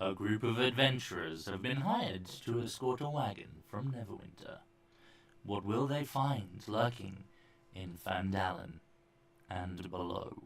A group of adventurers have been hired to escort a wagon from Neverwinter. What will they find lurking in Phandalen and below?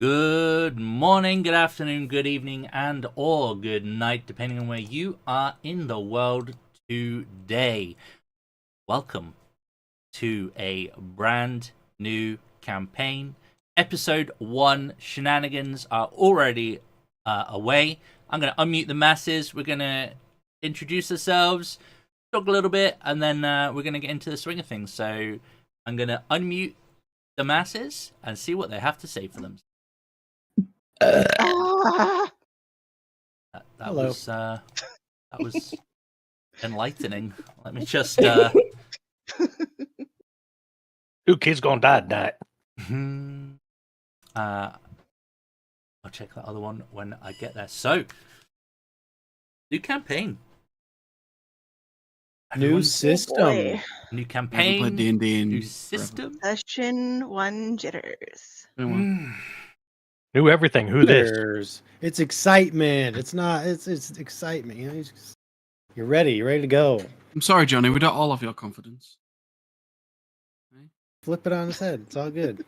Good morning, good afternoon, good evening, and or good night, depending on where you are in the world today. Welcome to a brand new campaign. Episode 1 shenanigans are already away. I'm going to unmute the masses. We're going to introduce ourselves, talk a little bit, and then we're going to get into the swing of things. So I'm going to unmute the masses and see what they have to say for them. That was enlightening. Let me just Two kids gonna die tonight. I'll check that other one when I get there. So, new campaign, new system, new campaign, D&D new system. Session 1 jitters. New everything. Who this? It's excitement. It's not. It's excitement. You know, you're ready. You're ready to go. I'm sorry, Johnny. We don't all have your confidence. Flip it on his head. It's all good.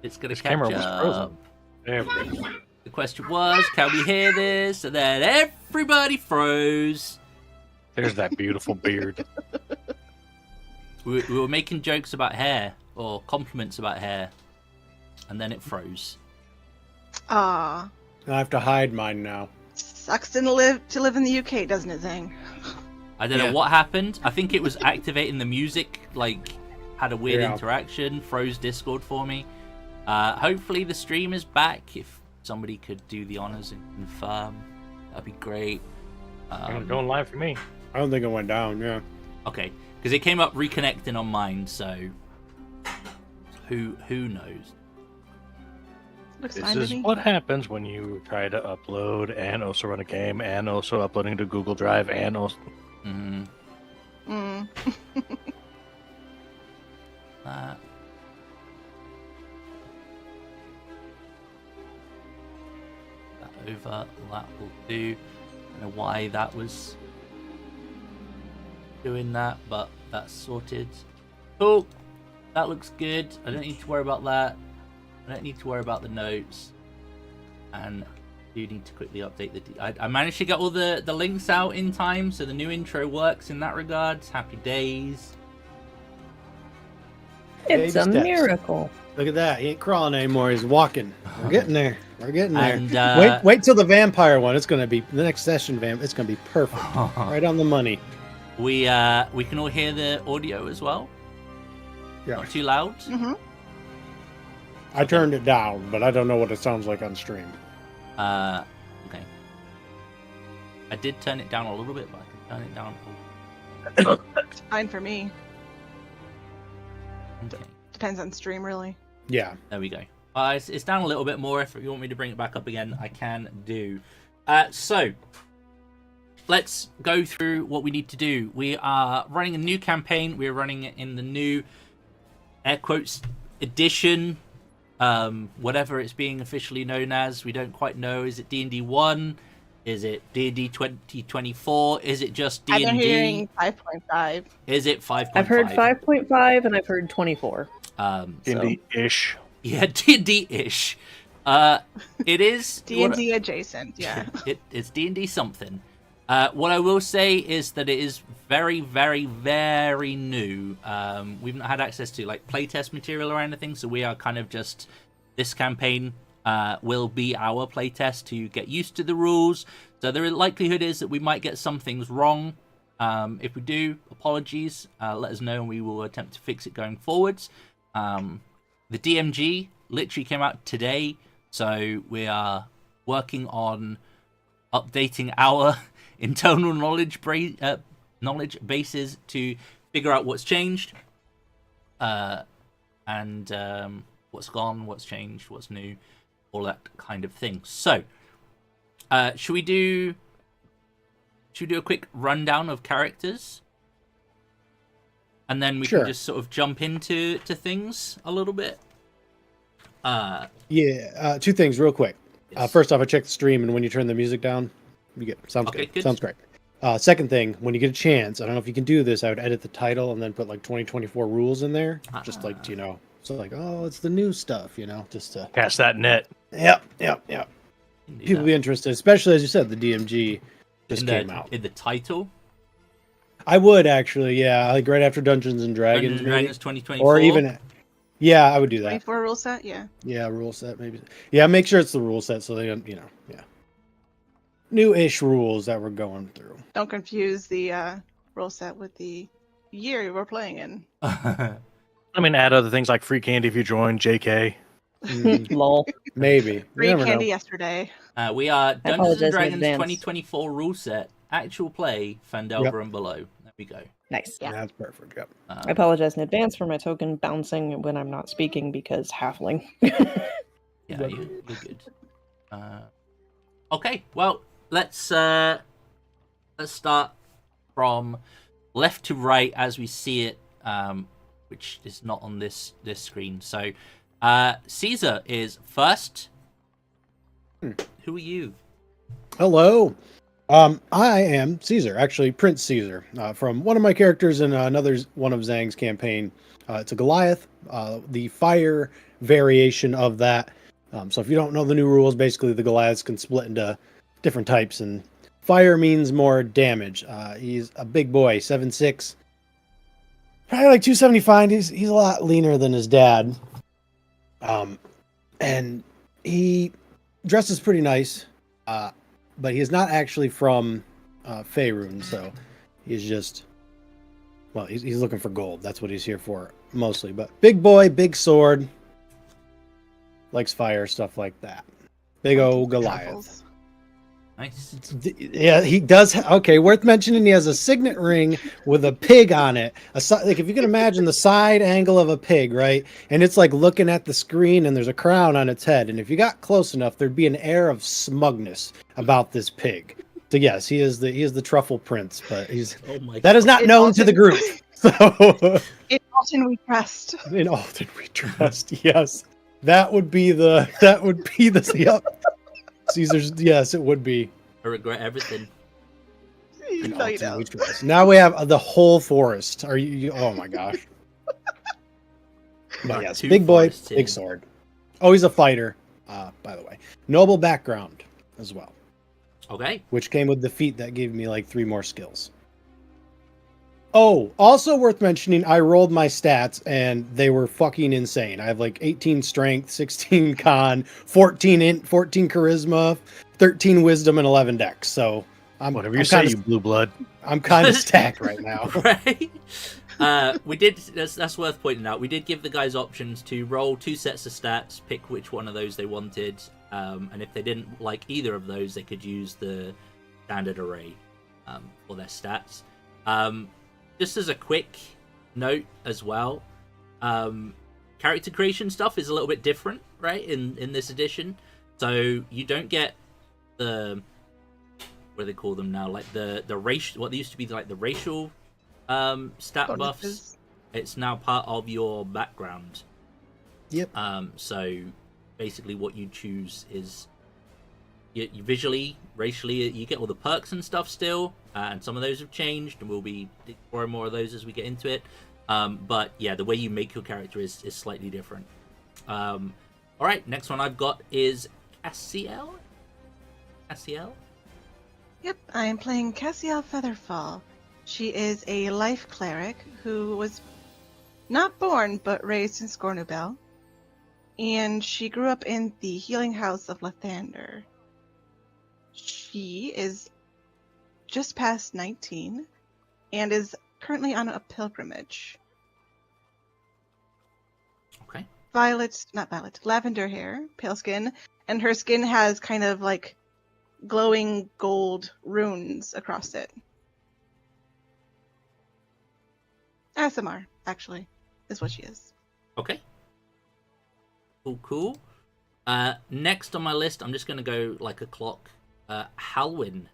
It's gonna This catch camera was up. frozen. There we go. The question was, can we hear this? And then everybody froze. There's that beautiful beard. We were making jokes about hair or compliments about hair, and then it froze. Ah, I have to hide mine now. sucks to live in the UK, doesn't it, Zang? I don't know what happened. I think it was activating the music, like, had a weird interaction, froze Discord for me. Hopefully the stream is back. If somebody could do the honors and confirm, that'd be great. Going live for me. I don't think it went down. Yeah. Okay, because it came up reconnecting on mine, so who knows? Looks This fine to is me. what happens when you try to upload and also run a game and also uploading to Google Drive and also... That over, that will do. I don't know why that was doing that, but that's sorted. Cool, that looks good. I don't need to worry about that. I don't need to worry about the notes. And I do need to quickly update I managed to get all the links out in time, so the new intro works in that regard. Happy days. It's Baby a steps. miracle. Look at that. He ain't crawling anymore. He's walking. We're getting there. We're getting there. And, wait till the vampire one. It's gonna be the next session. It's gonna be perfect. Right on the money. We can all hear the audio as well. Yeah. Not too loud. I turned it down, but I don't know what it sounds like on stream. Okay. I did turn it down a little bit, but I can turn it down. It's fine for me. Okay. Depends on stream, really. Yeah. There we go. It's down a little bit more. If you want me to bring it back up again, I can do. So, let's go through what we need to do. We are running a new campaign. We're running it in the new, air quotes, edition. Whatever it's being officially known as. We don't quite know. Is it D&D 1? Is it D&D 2024? Is it just I've been D&D? hearing 5.5. Is it 5.5? I've heard 5.5 and I've heard 24. So, Indie-ish. yeah, D&D-ish. It is D&D adjacent, yeah. It's D&D something. What I will say is that it is very, very, very new. We've not had access to like playtest material or anything, so we are kind of just this campaign will be our playtest to get used to the rules. So the likelihood is that we might get some things wrong. If we do, apologies. Let us know and we will attempt to fix it going forwards. The DMG literally came out today, so we are working on updating our internal knowledge bases to figure out what's changed, and what's gone, what's changed, what's new, all that kind of thing. So, should we do a quick rundown of characters, and then we can just sort of jump into things a little bit? Yeah, two things real quick. Yes. First off, I checked the stream, and when you turn the music down, you get sounds Okay, good. good. Sounds great. Second thing, when you get a chance, I don't know if you can do this. I would edit the title and then put like 2024 rules in there, just like so like it's the new stuff, just to Cast that net. Yep. Do People that. be interested, especially as you said, the DMG just in came the, out. in the title. I would actually, yeah, like right after Dungeons and Dragons, Dungeons and maybe. Dragons 2024. Or even, yeah, I would do that. 24 rule set, yeah. Yeah, rule set maybe. Yeah, make sure it's the rule set so they don't, yeah, new-ish rules that we're going through. Don't confuse the rule set with the year we're playing in. I mean, add other things like free candy if you join, JK. Lol. Maybe. You Free never candy know. yesterday. We are Dungeons apologize and in Dragons advance. 2024 rule set, actual play, Phandelver and below. There we go. Nice. Yeah. That's perfect. Yep. I apologize in advance for my token bouncing when I'm not speaking because halfling. Yeah, you're good. Okay, well, let's start from left to right as we see it, which is not on this screen. So, Caesar is first. Who are you? Hello. I am Caesar, actually Prince Caesar, from one of my characters in another one of Zhang's campaign. It's a Goliath, the fire variation of that. So if you don't know the new rules, basically the Goliaths can split into different types, and fire means more damage. He's a big boy, 7'6", probably like 275. He's a lot leaner than his dad, and he dresses pretty nice. But he is not actually from Faerun, so he's just, well, he's looking for gold. That's what he's here for, mostly. But big boy, big sword, likes fire, stuff like that. Big old Goliath. Travels. Nice. Yeah, he does. Okay, worth mentioning, he has a signet ring with a pig on it. Like, if you can imagine the side angle of a pig, right? And it's like looking at the screen and there's a crown on its head. And if you got close enough, there'd be an air of smugness about this pig. So yes, he is the truffle prince, but Oh my that is not In known to the group. So In Alton we trust. in Alton we trust. Yes. That would be the yep. Caesar's, yes, it would be. I regret everything. You In know you Alton don't. we trust. Now we have the whole forest. Are you oh my gosh. But yes, Two big boy, forests in. big sword. Oh, he's a fighter, by the way. Noble background as well, Okay. which came with the feat that gave me like 3 more skills. Oh, also worth mentioning, I rolled my stats and they were fucking insane. I have like 18 strength, 16 con, 14 charisma, 13 wisdom, and 11 dex. So Whatever you I'm say, kinda, you blue blood. I'm kind of stacked right now. Right. We did. That's worth pointing out. We did give the guys options to roll 2 sets of stats, pick which one of those they wanted, and if they didn't like either of those, they could use the standard array for their stats. Just as a quick note as well, character creation stuff is a little bit different, right? In this edition, so you don't get the what do they call them now? Like the racial, what they used to be like the racial stat buffs. Bonuses. It's now part of your background. Yep. So basically, what you choose is you visually, racially, you get all the perks and stuff still, and some of those have changed, and we'll be more and more of those as we get into it. But yeah, the way you make your character is slightly different. All right, next one I've got is Cassiel. Cassiel? Yep, I am playing Cassiel Featherfall. She is a life cleric who was not born but raised in Scornubel, and she grew up in the healing house of Lathander. She is just past 19 and is currently on a pilgrimage. Okay. Lavender hair, pale skin, and her skin has kind of like glowing gold runes across it. ASMR, actually, is what she is. Okay. Cool. Next on my list, I'm just going to go like a clock. Halwyn.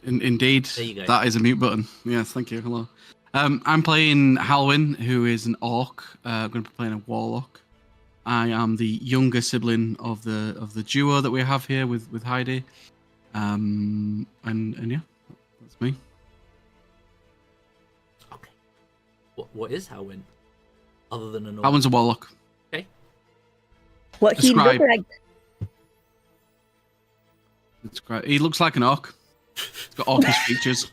Indeed, There you go. that is a mute button. Yes, thank you. Hello. I'm playing Halwyn, who is an orc. I'm going to be playing a warlock. I am the younger sibling of the duo that we have here with Heidi. And yeah, that's me. Okay. What is Halwyn? Other than an orc? Halwyn's a warlock. Okay. What he Describe. looked like. It's great. He looks like an orc. He's got orcish features.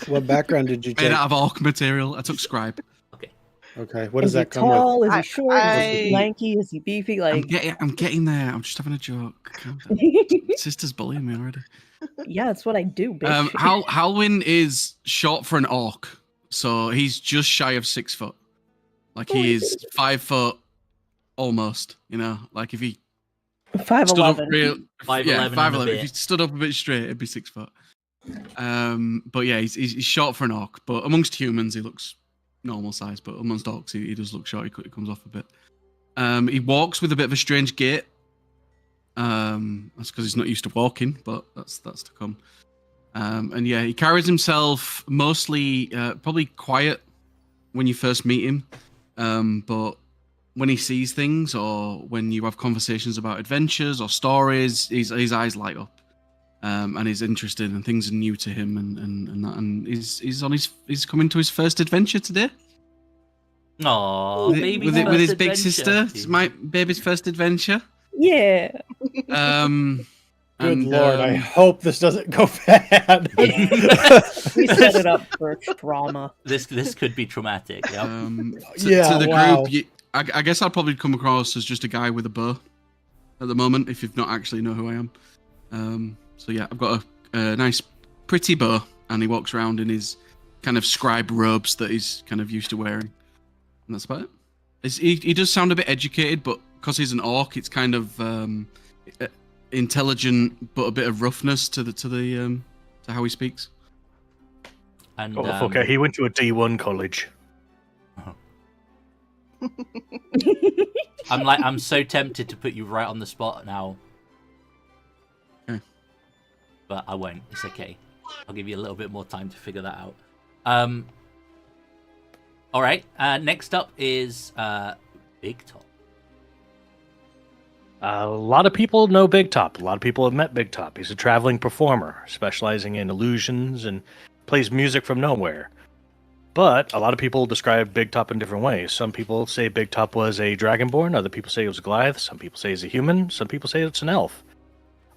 What background did you Made take? out of orc material. I took scribe. Okay. Okay, what does Is he that come with? tall? Is he short? Is he I- lanky? Is he beefy? I'm Like, getting there. I'm just having a joke. Calm down. Sister's bullying me already. yeah, that's what I do, bitch. Halwyn is short for an orc, so he's just shy of 6 foot. Like he is 5 foot almost. You know, like if he stood up 5'11". real, 5'11" yeah, and a 5'11". bit. If he stood up a bit straight, it'd be 6 foot. But yeah, he's short for an orc. But amongst humans, he looks normal size. But amongst orcs, he does look short. He comes off a bit. He walks with a bit of a strange gait. That's because he's not used to walking, but that's to come. And yeah, he carries himself mostly probably quiet when you first meet him. But when he sees things or when you have conversations about adventures or stories, his eyes light up. And he's interested and things are new to him and that, and he's coming to his first adventure today. Aww, baby. With his big sister. It's my baby's first adventure. Yeah. Good lord, I hope this doesn't go bad. We set it up for trauma. This could be traumatic. Yeah. To the group, I guess I'd probably come across as just a guy with a bow at the moment, if you've not actually know who I am. So yeah, I've got a nice, pretty bow, and he walks around in his kind of scribe robes that he's kind of used to wearing, and that's about it. He does sound a bit educated, but because he's an orc, it's kind of intelligent, but a bit of roughness to how he speaks. And okay, he went to a D1 college. I'm so tempted to put you right on the spot now. Okay. But I won't. It's okay. I'll give you a little bit more time to figure that out. All right. Next up is Big Top. A lot of people know Big Top. A lot of people have met Big Top. He's a traveling performer, specializing in illusions and plays music from nowhere. But a lot of people describe Big Top in different ways. Some people say Big Top was a dragonborn. Other people say it was a Goliath. Some people say he's a human. Some people say it's an elf.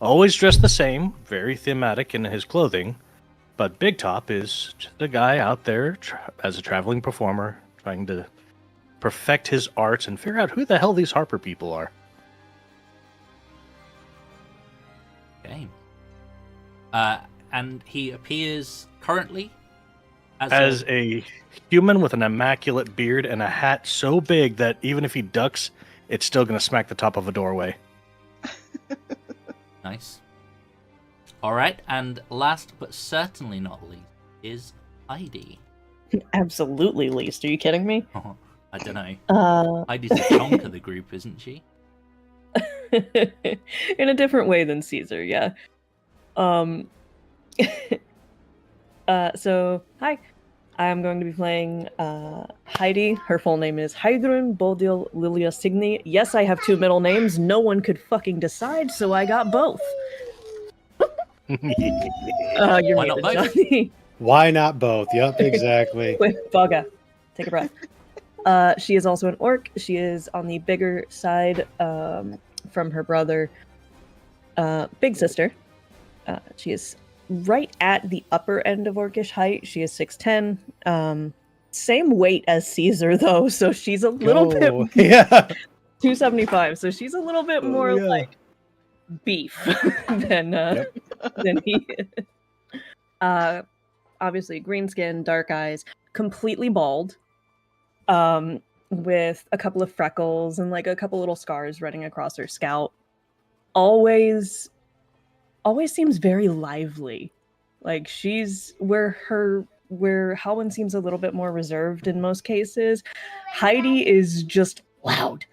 Always dressed the same, very thematic in his clothing. But Big Top is just a guy out there as a traveling performer, trying to perfect his arts and figure out who the hell these Harper people are. Okay. And he appears currently as a human with an immaculate beard and a hat so big that even if he ducks, it's still going to smack the top of a doorway. Nice. All right, and last but certainly not least is Heidi. Absolutely least. Are you kidding me? I don't know. Heidi's a chunk of the group, isn't she? In a different way than Caesar, yeah. So hi, I'm going to be playing Heidi. Her full name is Heidrun Bodil Lilia Signy. Yes, I have 2 middle names. No one could fucking decide, so I got both. You're Why not muted, both? Johnny. Why not both? Yep, exactly. Wait, bugger. Take a breath. She is also an orc. She is on the bigger side from her brother, big sister. She is right at the upper end of orcish height. She is 6'10". Same weight as Caesar, though, so she's a little bit... Yeah. 275, so she's a little bit more yeah. like beef than he is. Obviously, green skin, dark eyes, completely bald, with a couple of freckles and like a couple little scars running across her scalp. Always seems very lively. Like she's where Halwyn seems a little bit more reserved in most cases. Heidi is just loud.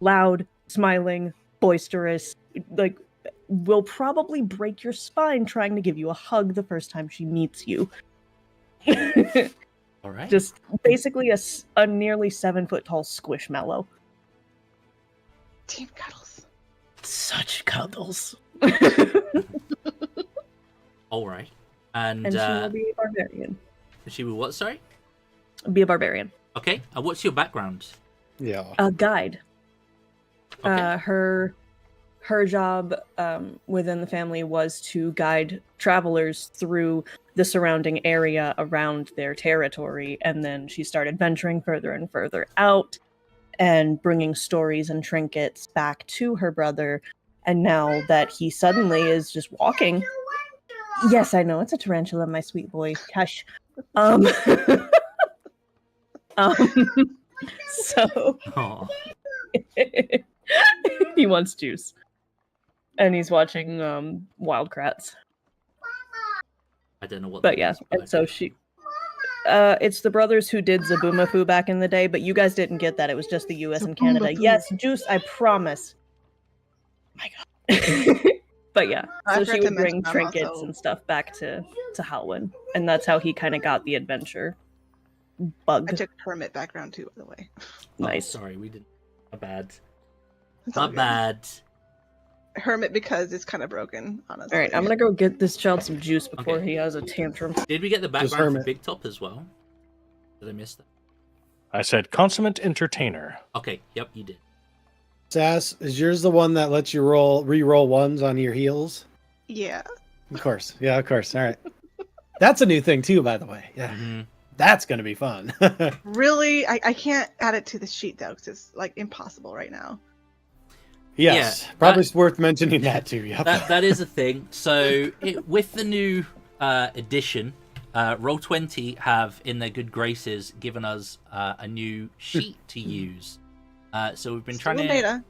Loud, smiling, boisterous, like will probably break your spine trying to give you a hug the first time she meets you. All right. Just basically a nearly 7-foot tall squishmallow. Team cuddles. Such cuddles. All right. And she will be a barbarian. she will what? Sorry. Be a barbarian. Okay. What's your background? Yeah. A guide. Okay. Her job within the family was to guide travelers through the surrounding area around their territory, and then she started venturing further and further out and bringing stories and trinkets back to her brother. And now that he suddenly is just walking... Yes, I know, it's a tarantula, my sweet boy. Hush. So... Aw. He wants juice. And he's watching Wild Kratts. I don't know what. But yeah, and so she... it's the brothers who did Zaboomafoo back in the day, but you guys didn't get that. It was just the US and Canada. Yes, juice, I promise. My god. But yeah, so she would bring trinkets and stuff back to Halwyn. And that's how he kind of got the adventure bug. I took hermit background too, by the way. Nice. Oh, sorry, we didn't. My bad. It's all My good. bad. Hermit because it's kind of broken, honestly. Alright, I'm gonna go get this child some juice before Okay. he has a tantrum. Did we get the background for Hermit. Big Top as well? Did I miss that? I said consummate entertainer. Okay. Yep, you did. Sass, is yours the one that lets you re-roll ones on your heels? Yeah. Of course. Yeah, of course. All right. That's a new thing too, by the way. Yeah. Mhm. That's gonna be fun. Really? I can't add it to the sheet, though, because it's, like, impossible right now. Yes. Yeah, Probably worth mentioning that too. Yep. That is a thing. So with the new edition, Roll20 have in their good graces given us a new sheet to use. So we've been Still trying in to.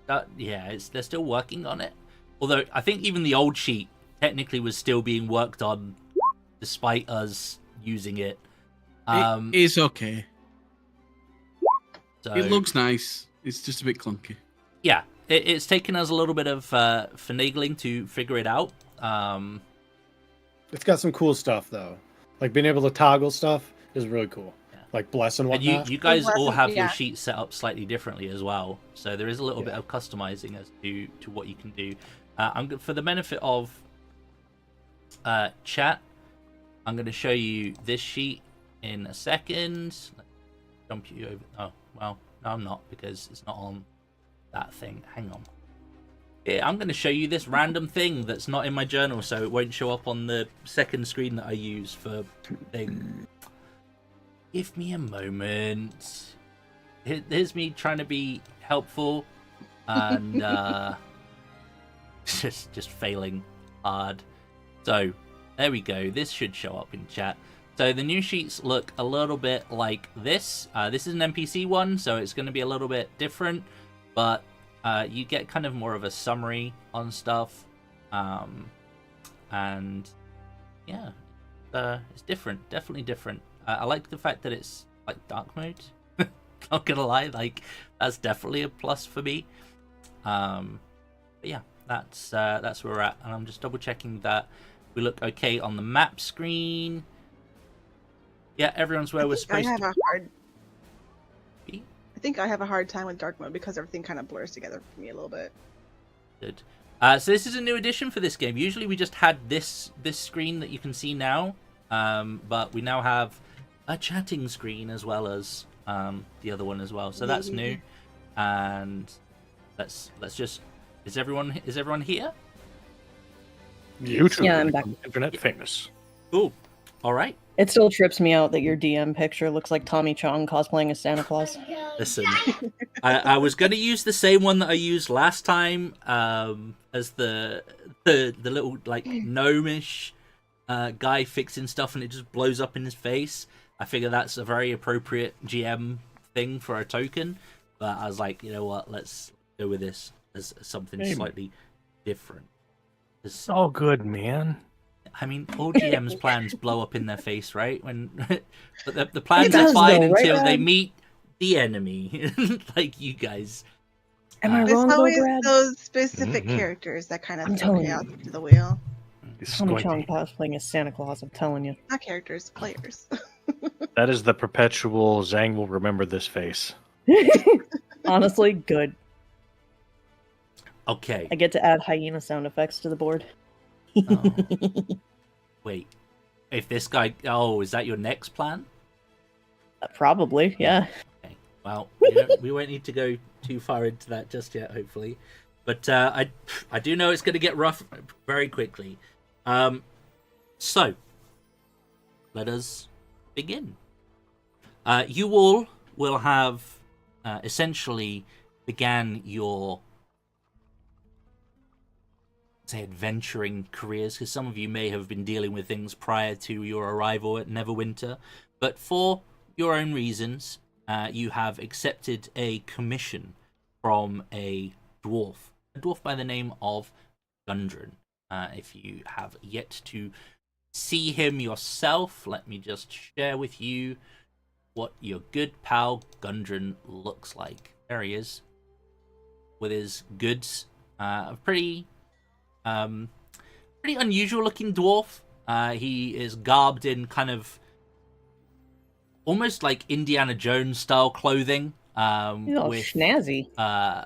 beta. Yeah, they're still working on it. Although I think even the old sheet technically was still being worked on, despite us using it. It is okay. So, It looks nice. It's just a bit clunky. yeah, it's taken us a little bit of finagling to figure it out. It's got some cool stuff though. Like being able to toggle stuff is really cool. Yeah. Like bless and And whatnot. you guys all have your Yeah. sheet set up slightly differently as well, so there is a little bit of customizing as to what you can do. For the benefit of chat, I'm going to show you this sheet in a second. Let's jump you over. Oh well, no, I'm not because it's not on that thing. Hang on. Yeah, I'm going to show you this random thing that's not in my journal, so it won't show up on the second screen that I use for thing. Give me a moment. Here's me trying to be helpful, and just failing hard. So there we go. This should show up in chat. So the new sheets look a little bit like this. This is an NPC one, so it's going to be a little bit different, but you get kind of more of a summary on stuff, and yeah, it's different. Definitely different. I like the fact that it's like dark mode. Not gonna lie, like that's definitely a plus for me. But yeah, that's where we're at, and I'm just double checking that we look okay on the map screen. Yeah, everyone's where we're I supposed have to a hard. be. I think I have a hard time with dark mode because everything kind of blurs together for me a little bit. Good. So this is a new addition for this game. Usually we just had this screen that you can see now, but we now have a chatting screen as well as the other one as well. So that's new. And let's just is everyone here? YouTube. Yeah, I'm back. Internet famous. Cool. All right. It still trips me out that your DM picture looks like Tommy Chong cosplaying as Santa Claus. Listen, I was going to use the same one that I used last time as the little like gnomish guy fixing stuff and it just blows up in his face. I figure that's a very appropriate GM thing for a token, but I was like, you know what, let's go with this as something slightly different. It's all good, man. I mean, all GM's plans blow up in their face, right? When but the plans does, are fine though, right, until they Brad? meet the enemy, like you guys. Am I It's wrong, though, always Brad? those specific Mhm. characters that kind I'm of throw telling chaos you. into the wheel. He's Tommy Chong squinty. cosplaying as Santa Claus, I'm telling you. Not characters, players. That is the perpetual Zhang will remember this face. Honestly, good. Okay. I get to add hyena sound effects to the board. Oh. Wait. If this guy... Oh, is that your next plan? Probably, yeah. Okay. Well, we won't need to go too far into that just yet, hopefully. But I do know it's going to get rough very quickly. So, let us begin. You all will have essentially began your, say, adventuring careers, because some of you may have been dealing with things prior to your arrival at Neverwinter, but for your own reasons, you have accepted a commission from a dwarf by the name of Gundren. If you have yet to see him yourself, let me just share with you what your good pal Gundren looks like. There he is, with his goods. A pretty unusual looking dwarf. He is garbed in kind of almost like Indiana Jones style clothing. He's all With snazzy. I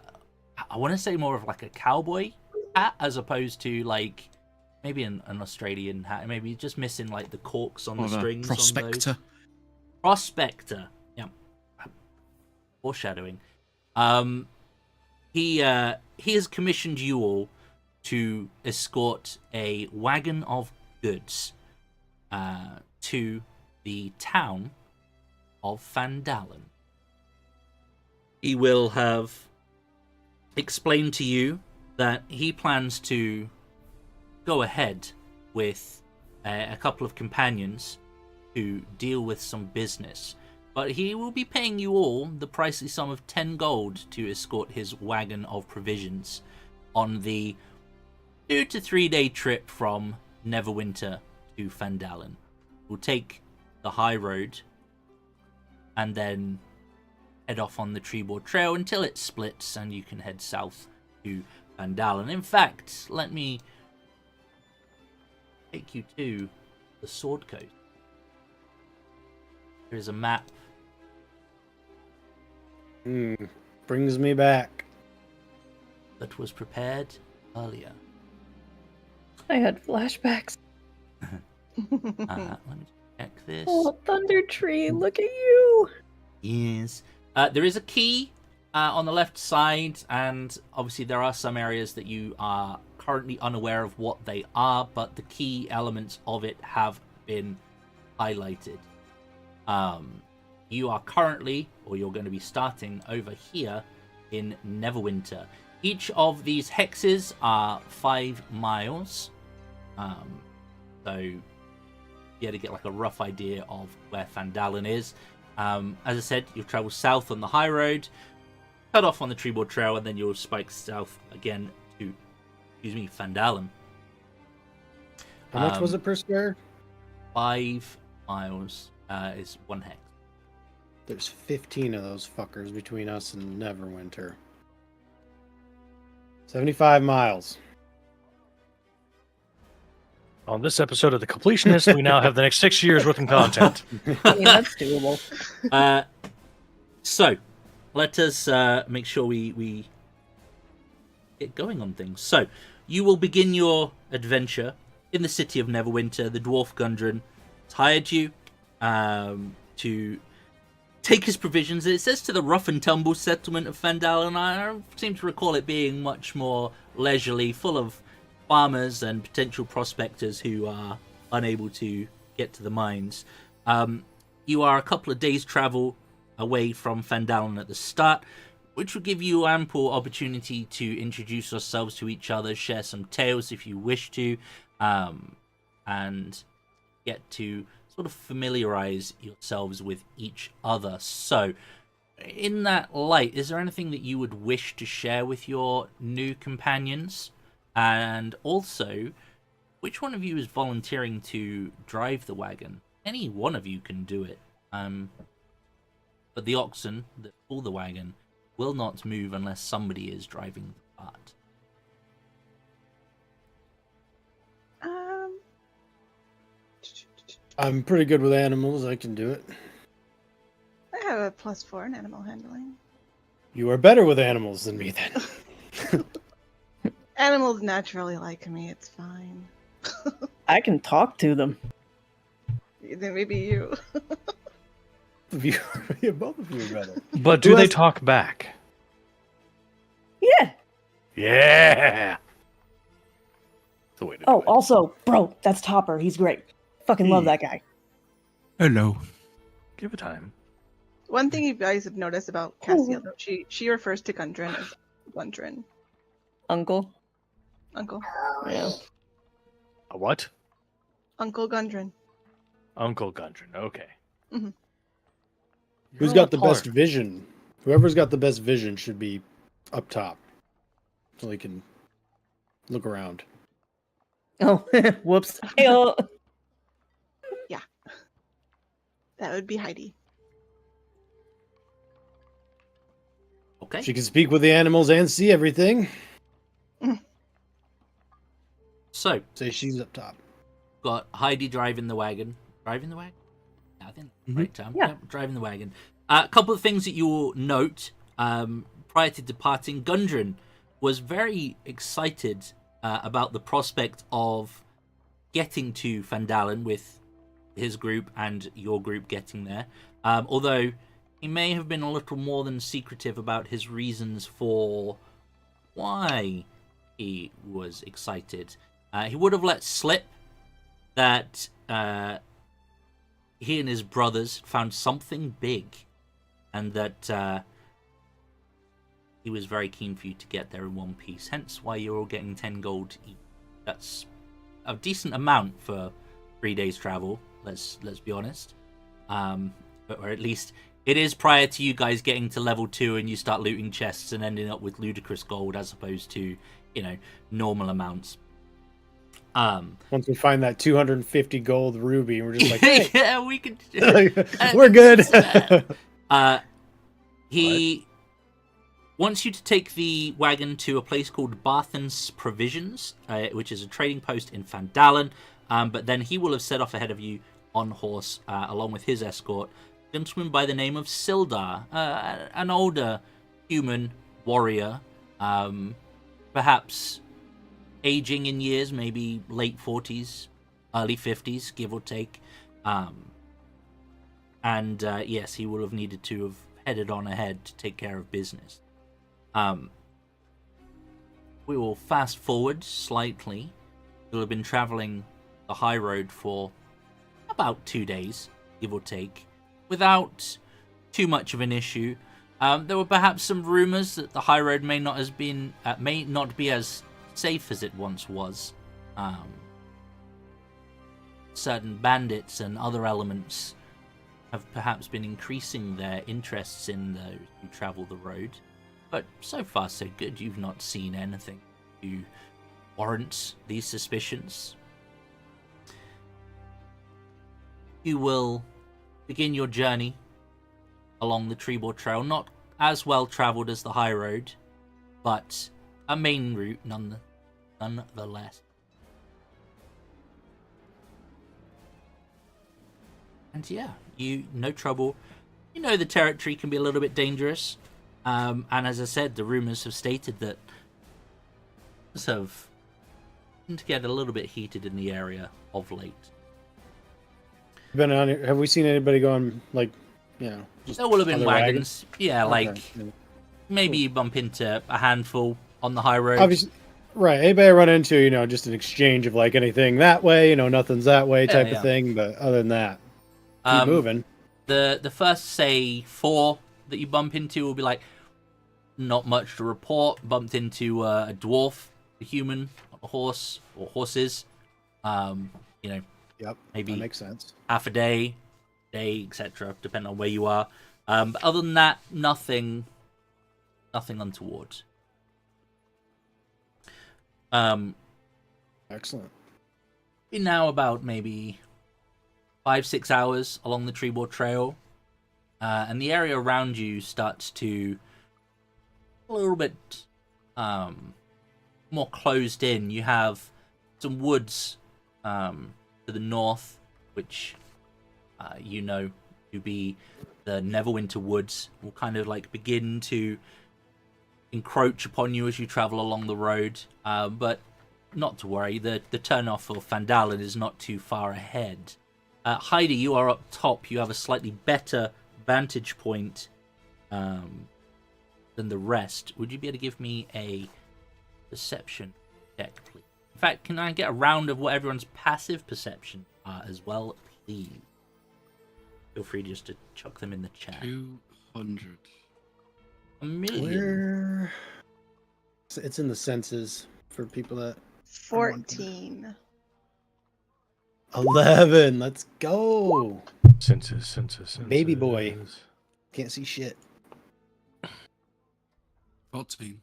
want to say more of like a cowboy hat as opposed to like maybe an Australian hat. Maybe just missing like the corks on Or the a strings. prospector. On those. Prospector. Yeah. Foreshadowing. He has commissioned you all to escort a wagon of goods to the town of Phandalen. He will have explained to you that he plans to go ahead with a couple of companions to deal with some business. But he will be paying you all the pricey sum of 10 gold to escort his wagon of provisions on the 2 to 3 day trip from Neverwinter to Phandalen. We'll take the high road and then head off on the Treeboard Trail until it splits and you can head south to Phandalen. In fact, let me take you to the Sword Coast. Here's a map. Brings me back. That was prepared earlier. I had flashbacks. Let me check this. Oh, Thunder Tree, look at you. Yes. There is a key on the left side, and obviously there are some areas that you are currently unaware of what they are, but the key elements of it have been highlighted. You are currently, or you're going to be starting over here in Neverwinter. Each of these hexes are 5 miles. So you had to get like a rough idea of where Phandalen is. As I said, you'll travel south on the high road, cut off on the Treeboard Trail, and then you'll spike south again to, Phandalen. How much was it per square? 5 miles is 1 hex. There's 15 of those fuckers between us and Neverwinter. 75 miles. On this episode of The Completionist, we now have the next 6 years worth of content. I mean, that's doable. So, let us make sure we get going on things. So, you will begin your adventure in the city of Neverwinter. The dwarf Gundren has hired you to take his provisions. It says to the rough and tumble settlement of Phandalen. I seem to recall it being much more leisurely, full of farmers and potential prospectors who are unable to get to the mines. You are a couple of days' travel away from Phandalen at the start, which will give you ample opportunity to introduce yourselves to each other, share some tales if you wish to, and get to sort of familiarize yourselves with each other. So, in that light, is there anything that you would wish to share with your new companions? And also, which one of you is volunteering to drive the wagon? Any one of you can do it. But the oxen that pull the wagon will not move unless somebody is driving the cart. I'm pretty good with animals. I can do it. I have a +4 in animal handling. You are better with animals than me, then. Animals naturally like me. It's fine. I can talk to them. Then maybe you. Yeah, both of you are better. But do they talk back? Yeah. Yeah. The way to do Oh, it. also, bro, that's Topper. He's great. Fucking love that guy. Hello. Give it time. One thing you guys have noticed about Cassiel, though, she refers to Gundren as Gundren. Uncle. Uncle. Yeah. A what? Uncle Gundren. Uncle Gundren. Okay. Mhm. Who's got the best vision? Whoever's got the best vision should be up top, so he can look around. Oh, whoops. Hey-oh. That would be Heidi. Okay. She can speak with the animals and see everything. So, Say she's up top. got Heidi driving the wagon. Driving the wagon? Yeah, I think that's the right term. Yeah. Driving the wagon. A couple of things that you will note prior to departing. Gundren was very excited about the prospect of getting to Phandalen with his group and your group getting there. Although he may have been a little more than secretive about his reasons for why he was excited. He would have let slip that he and his brothers found something big, and that he was very keen for you to get there in one piece. Hence why you're all getting 10 gold each. That's a decent amount for 3 days travel. Let's be honest. Or at least it is prior to you guys getting to level 2 and you start looting chests and ending up with ludicrous gold as opposed to, normal amounts. Once we find that 250 gold ruby, we're just like, hey, yeah, we could. we're good. He wants you to take the wagon to a place called Barthen's Provisions, which is a trading post in Phandalen. But then he will have set off ahead of you on horse, along with his escort, a gentleman by the name of Sildar, an older human warrior, perhaps aging in years, maybe late 40s, early 50s, give or take. Yes, he will have needed to have headed on ahead to take care of business. We will fast forward slightly. You'll have been traveling the high road for about 2 days, give or take, without too much of an issue. There were perhaps some rumors that the high road may not be as safe as it once was. Certain bandits and other elements have perhaps been increasing their interests in those who travel the road. But so far so good. You've not seen anything to warrant these suspicions. You will begin your journey along the Trebor Trail, not as well travelled as the high road, but a main route nonetheless. And yeah, no trouble. You know the territory can be a little bit dangerous. And as I said, the rumors have stated that things have tend to get a little bit heated in the area of late. Have we seen anybody going like, just There will have been other wagons. Yeah, Okay. like maybe you bump into a handful on the high road. Obviously, right. Anybody I run into, just an exchange of like anything that way, nothing's that way type Yeah. of thing. But other than that, keep moving. The first, say, 4 that you bump into will be like, not much to report. Bumped into a dwarf, a human, a horse, or horses. Yep, maybe that makes sense. half a day, etc., depending on where you are. But other than that, nothing untoward. Excellent. Been now about maybe 5-6 hours along the Treeboard Trail, and the area around you starts to a little bit more closed in. You have some woods to the north, which to be the Neverwinter woods, will kind of like begin to encroach upon you as you travel along the road. But not to worry, the turnoff for Phandalen is not too far ahead. Heidi, you are up top. You have a slightly better vantage point than the rest. Would you be able to give me a perception check, please? In fact, can I get a round of what everyone's passive perception are as well, please? Feel free just to chuck them in the chat. 200. A million. It's in the senses for people that 14. 11. Let's go. Senses. Baby boy. Can't see shit. 14.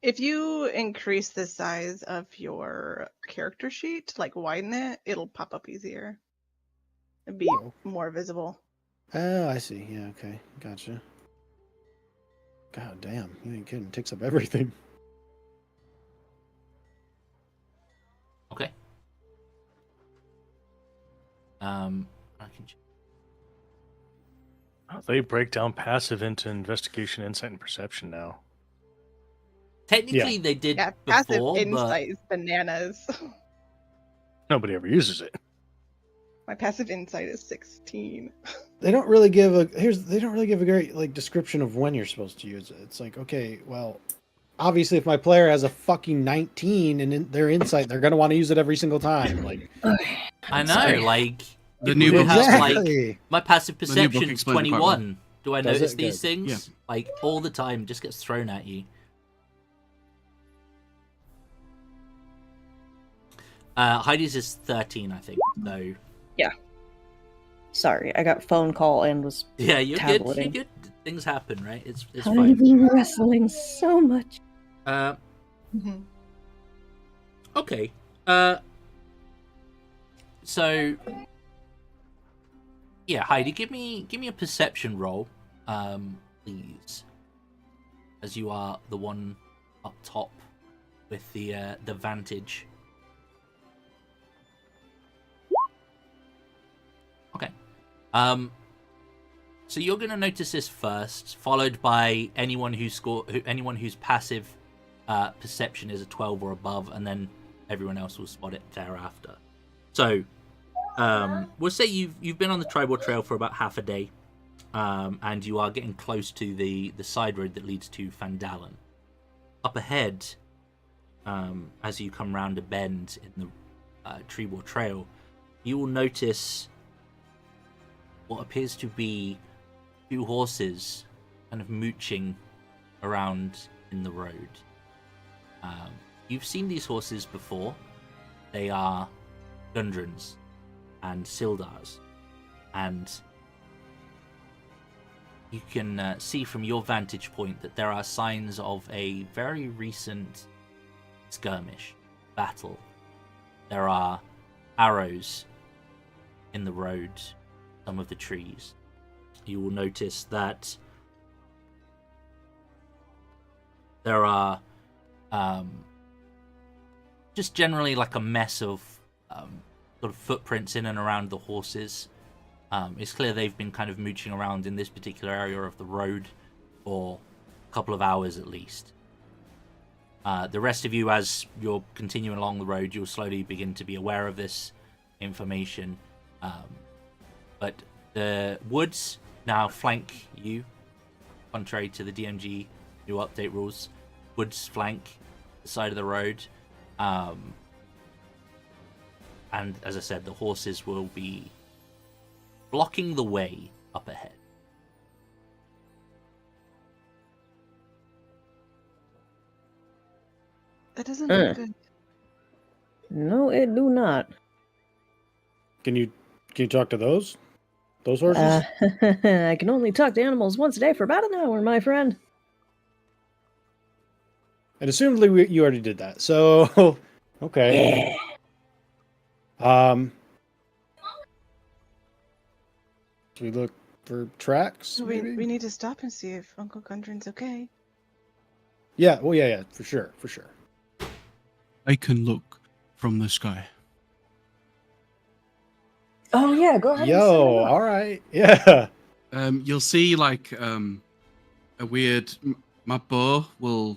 If you increase the size of your character sheet, like widen it, it'll pop up easier. It'd be more visible. Oh, I see. Yeah, okay. Gotcha. God damn. You ain't kidding. Takes up everything. Okay. I can. They break down passive into investigation, insight, and perception now. Technically, they did Yeah, passive before, insight is bananas. Nobody ever uses it. My passive insight is 16. They don't really give a great like description of when you're supposed to use it. It's like, okay, well, obviously if my player has a fucking 19 and in their insight, they're gonna want to use it every single time. Like, I know, Sorry. like The new book has, exactly. like my passive The new book perception's explains it quite well. 21. Do I Does notice it? these Good. things? Yeah. Like all the time, just gets thrown at you. Heidi's is 13, I think. So Sorry, I got phone call and was yeah, you're good. You're tableting. good. Things happen, right? It's I've fine. been wrestling so much. Mhm. Okay. So yeah, Heidi, give me a perception roll, please. As you are the one up top with the vantage. Okay. So you're gonna notice this first, followed by anyone whose passive perception is a 12 or above, and then everyone else will spot it thereafter. So, we'll say you've been on the tribal trail for about half a day, and you are getting close to the side road that leads to Phandalen. Up ahead, as you come round a bend in the tribal trail, you will notice what appears to be 2 horses kind of mooching around in the road. You've seen these horses before. They are Gundrens and Sildars, and you can see from your vantage point that there are signs of a very recent skirmish, battle. There are arrows in the road, some of the trees. You will notice that there are just generally like a mess of sort of footprints in and around the horses. It's clear they've been kind of mooching around in this particular area of the road for a couple of hours at least. The rest of you, as you're continuing along the road, you'll slowly begin to be aware of this information. But the woods now flank you, contrary to the DMG new update rules. Woods flank the side of the road. And as I said, the horses will be blocking the way up ahead. That doesn't look good. No, it do not. Can you talk to those horses? I can only talk to animals once a day for about an hour, my friend. And assumedly you already did that. So okay. Yeah. Should we look for tracks? We maybe? need to stop and see if Uncle Gundren's okay. Yeah. Well, yeah, for sure. I can look from the sky. Oh yeah, go ahead. Yo, all right. Yeah. You'll see like a weird. My bow will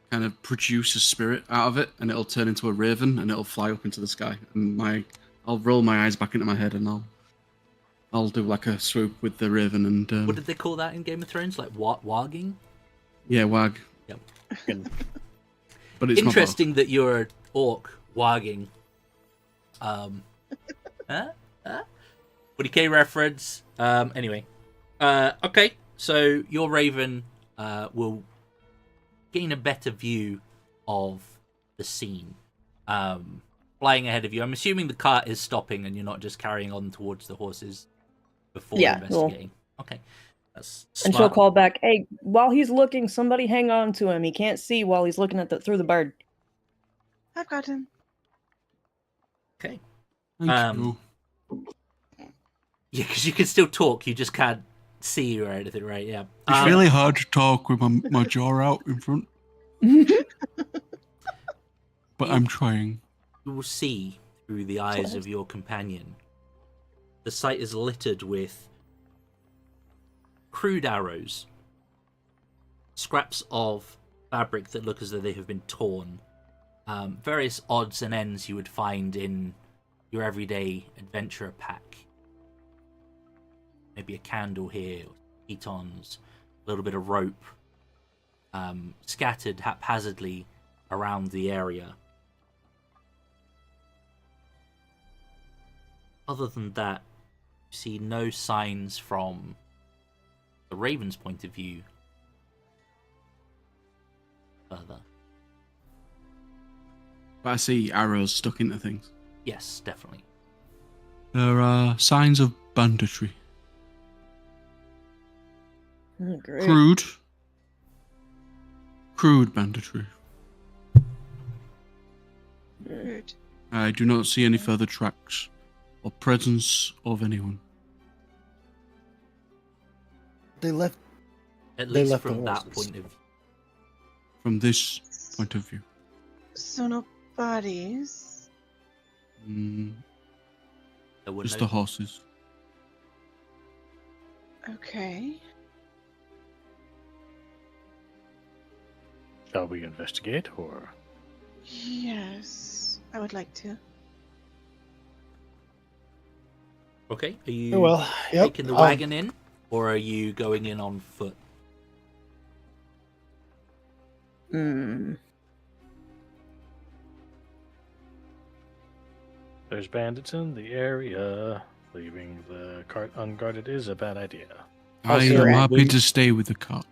kind of produce a spirit out of it, and it'll turn into a raven, and it'll fly up into the sky. And I'll roll my eyes back into my head, and I'll do like a swoop with the raven. And What did they call that in Game of Thrones? Like wagging? yeah, wag. Yep. But it's Interesting that you're an orc wagging. 40k reference. Anyway. Okay, so your raven will gain a better view of the scene. Flying ahead of you. I'm assuming the cart is stopping and you're not just carrying on towards the horses before investigating. Okay. That's smart. And she'll call back, hey, while he's looking, somebody hang on to him. He can't see while he's looking through the bird. I've got him. Okay. Thank you. Yeah, because you can still talk, you just can't see or anything, right? Yeah. It's really hard to talk with my jaw out in front. But I'm trying. You will see through the eyes of your companion. The site is littered with crude arrows, scraps of fabric that look as though they have been torn, various odds and ends you would find in your everyday adventurer pack. Maybe a candle here, pitons, a little bit of rope, scattered haphazardly around the area. Other than that, you see no signs from the Raven's point of view further. But I see arrows stuck into things. Yes, definitely. There are signs of banditry. Oh, great. Crude banditry. Rude. I do not see any further tracks or presence of anyone. They left. At They least left the from that horses. point of view. From this point of view. So no bodies. There were Just no the horses. Okay. Shall we investigate, or? Yes, I would like to. Okay, are you Well, yep. taking the wagon in, or are you going in on foot? There's bandits in the area. Leaving the cart unguarded is a bad idea. I sir, am happy we- to stay with the cart.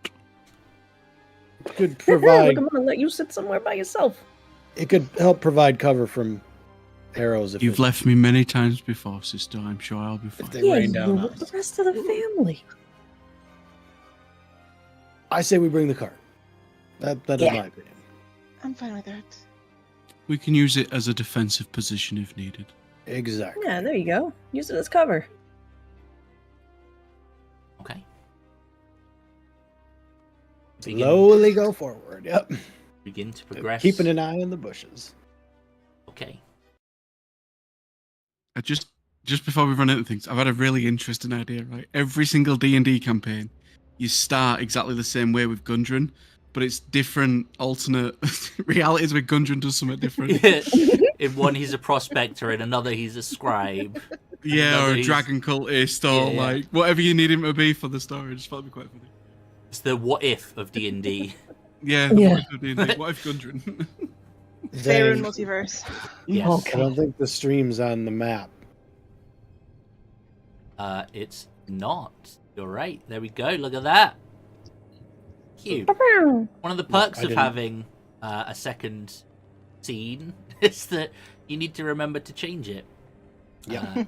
Could Look, provide. I'm gonna let you sit somewhere by yourself. It could help provide cover from arrows if You've left me many times before, sister. I'm sure I'll be fine. they rain you down on with the us. rest of the family. I say we bring the cart. That is Yeah. my opinion. I'm fine with that. We can use it as a defensive position if needed. Exactly. Yeah, there you go. Use it as cover. Okay. Slowly go forward. Yep. Begin to progress. Keeping an eye on the bushes. Okay. I just just before we run into things, I've had a really interesting idea. Right, every single D&D campaign, you start exactly the same way with Gundren, but it's different alternate realities where Gundren does something different. In one, he's a prospector. In another, he's a scribe. Yeah, Another or a he's- dragon cultist, or Yeah, yeah. like whatever you need him to be for the story. I just thought it'd be quite funny. It's the what if of D&D. Yeah, Yeah. what if of D&D? What if Gundren? Faerun Zang, multiverse. Yes. Oh, I don't think the stream's on the map. It's not. You're right. There we go. Look at that. Cute. One of the perks I of didn't- having a second scene is that you need to remember to change it. Yeah.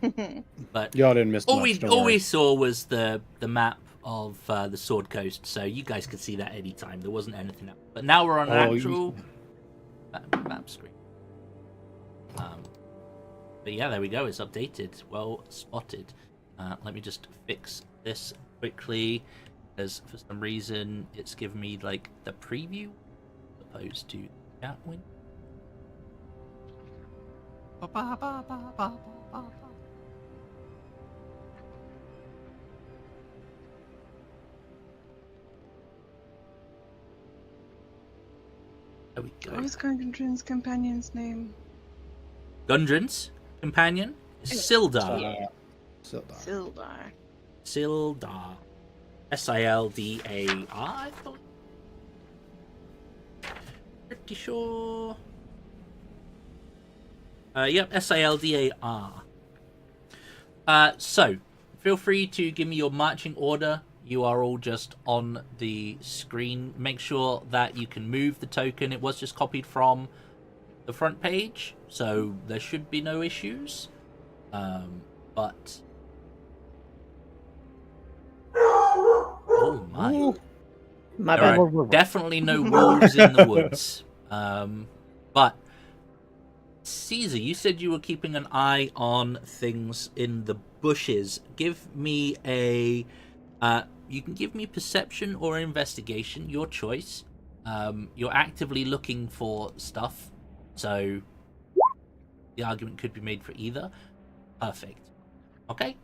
But Y'all didn't miss all much. we don't all worry. we saw was the map of the Sword Coast, so you guys could see that anytime. There wasn't anything else. But now we're on an Oh, actual map screen. But yeah, there we go. It's updated. Well spotted. Let me just fix this quickly, because for some reason it's given me like the preview as opposed to the chat window. There we go. What was Gundren's companion's name? Gundren's companion is Sildar. Sildar. Sildar. Sildar. Sildar, I believe. Pretty sure. Yep, Sildar. So, feel free to give me your marching order. You are all just on the screen. Make sure that you can move the token. It was just copied from the front page, so there should be no issues. But oh my! My There bad. are definitely no wolves in the woods. But Caesar, you said you were keeping an eye on things in the bushes. Give me a. You can give me perception or investigation, your choice. You're actively looking for stuff, so the argument could be made for either. Perfect. Okay.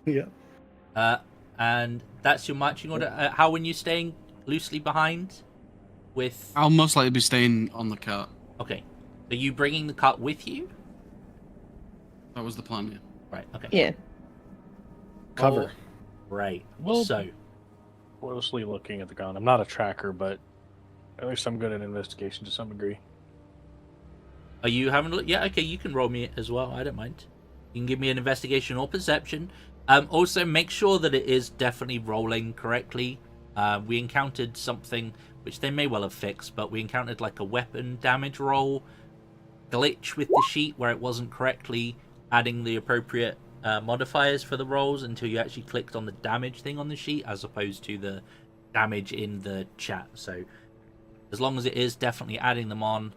Yeah. And that's your marching order. How are you staying loosely behind? With I'll most likely be staying on the cart. okay, are you bringing the cart with you? That was the plan, yeah. Right. Okay. Yeah. Cover. Right. Well- So Closely looking at the ground. I'm not a tracker, but at least I'm good at investigation to some degree. are you having a look? Yeah. Okay. You can roll me as well. I don't mind. You can give me an investigation or perception. Also, make sure that it is definitely rolling correctly. We encountered something which they may well have fixed, but we encountered like a weapon damage roll glitch with the sheet where it wasn't correctly adding the appropriate modifiers for the rolls until you actually clicked on the damage thing on the sheet as opposed to the damage in the chat. So as long as it is definitely adding them on,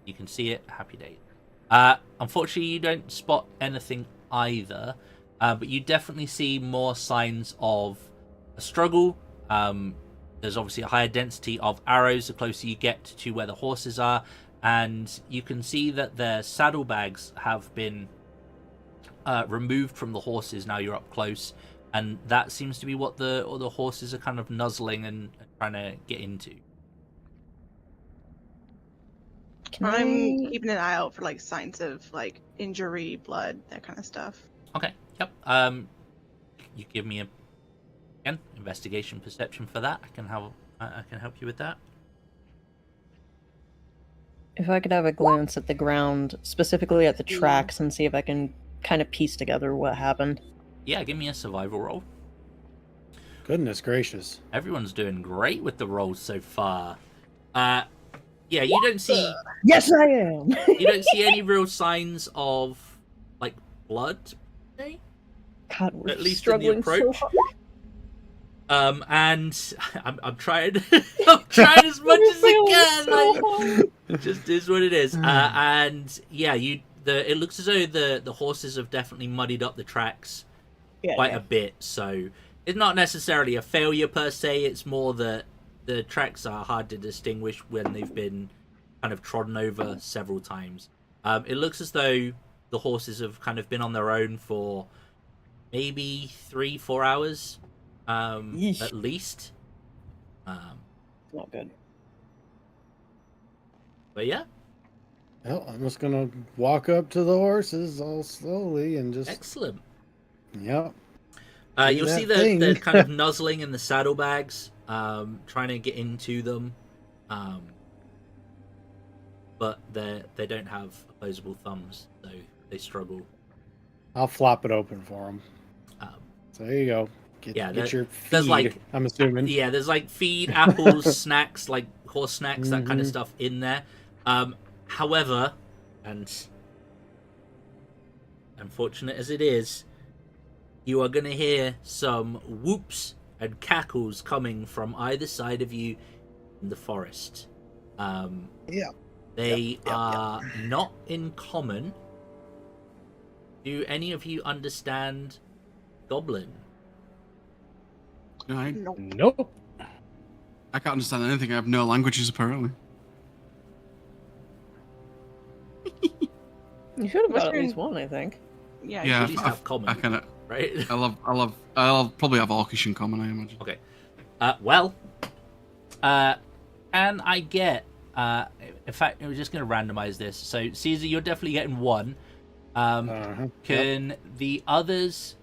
you can see it. Happy days. Unfortunately, you don't spot anything either, but you definitely see more signs of a struggle. There's obviously a higher density of arrows the closer you get to where the horses are, and you can see that their saddlebags have been removed from the horses. Now you're up close, and that seems to be what the horses are kind of nuzzling and trying to get into. Can I'm I- keeping an eye out for like signs of like injury, blood, that kind of stuff. Okay. Yep. You give me again investigation perception for that. I can help you with that. If I could have a glance at the ground, specifically at the tracks, and see if I can kind of piece together what happened. Yeah, give me a survival roll. Goodness gracious. Everyone's doing great with the rolls so far. Yeah, you don't see Yes, I am. you don't see any real signs of like blood. Okay? God, we're At least in the struggling so approach. hard. And I'm trying I'm trying as much as I can. Like, it just is what it is. And yeah, it looks as though the horses have definitely muddied up the tracks quite a bit. So it's not necessarily a failure per se. It's more that the tracks are hard to distinguish when they've been kind of trodden over several times. It looks as though the horses have kind of been on their own for maybe 3-4 hours, Yeesh. at least. Not good. But yeah, Well, I'm just gonna walk up to the horses all slowly and just. excellent. Yep. You'll see that the thing. kind of nuzzling in the saddlebags, trying to get into them, but they don't have opposable thumbs, so they struggle. I'll flop it open for them. Um, So there you go. Get your there's feed, like I'm assuming. Yeah, there's like feed, apples, snacks, like horse snacks, that kind of stuff in there. However, and unfortunate as it is, you are going to hear some whoops and cackles coming from either side of you in the forest. They are not in common. Do any of you understand Goblin? Nope. I can't understand anything. I have no languages, apparently. You should have What's got at your- least one, I think. Yeah. Yeah, At least have common, I kind of. right? I'll probably have Orcish in common, I imagine. Okay. And I get. In fact, we're just going to randomize this. So, Caesar, you're definitely getting one. Can the others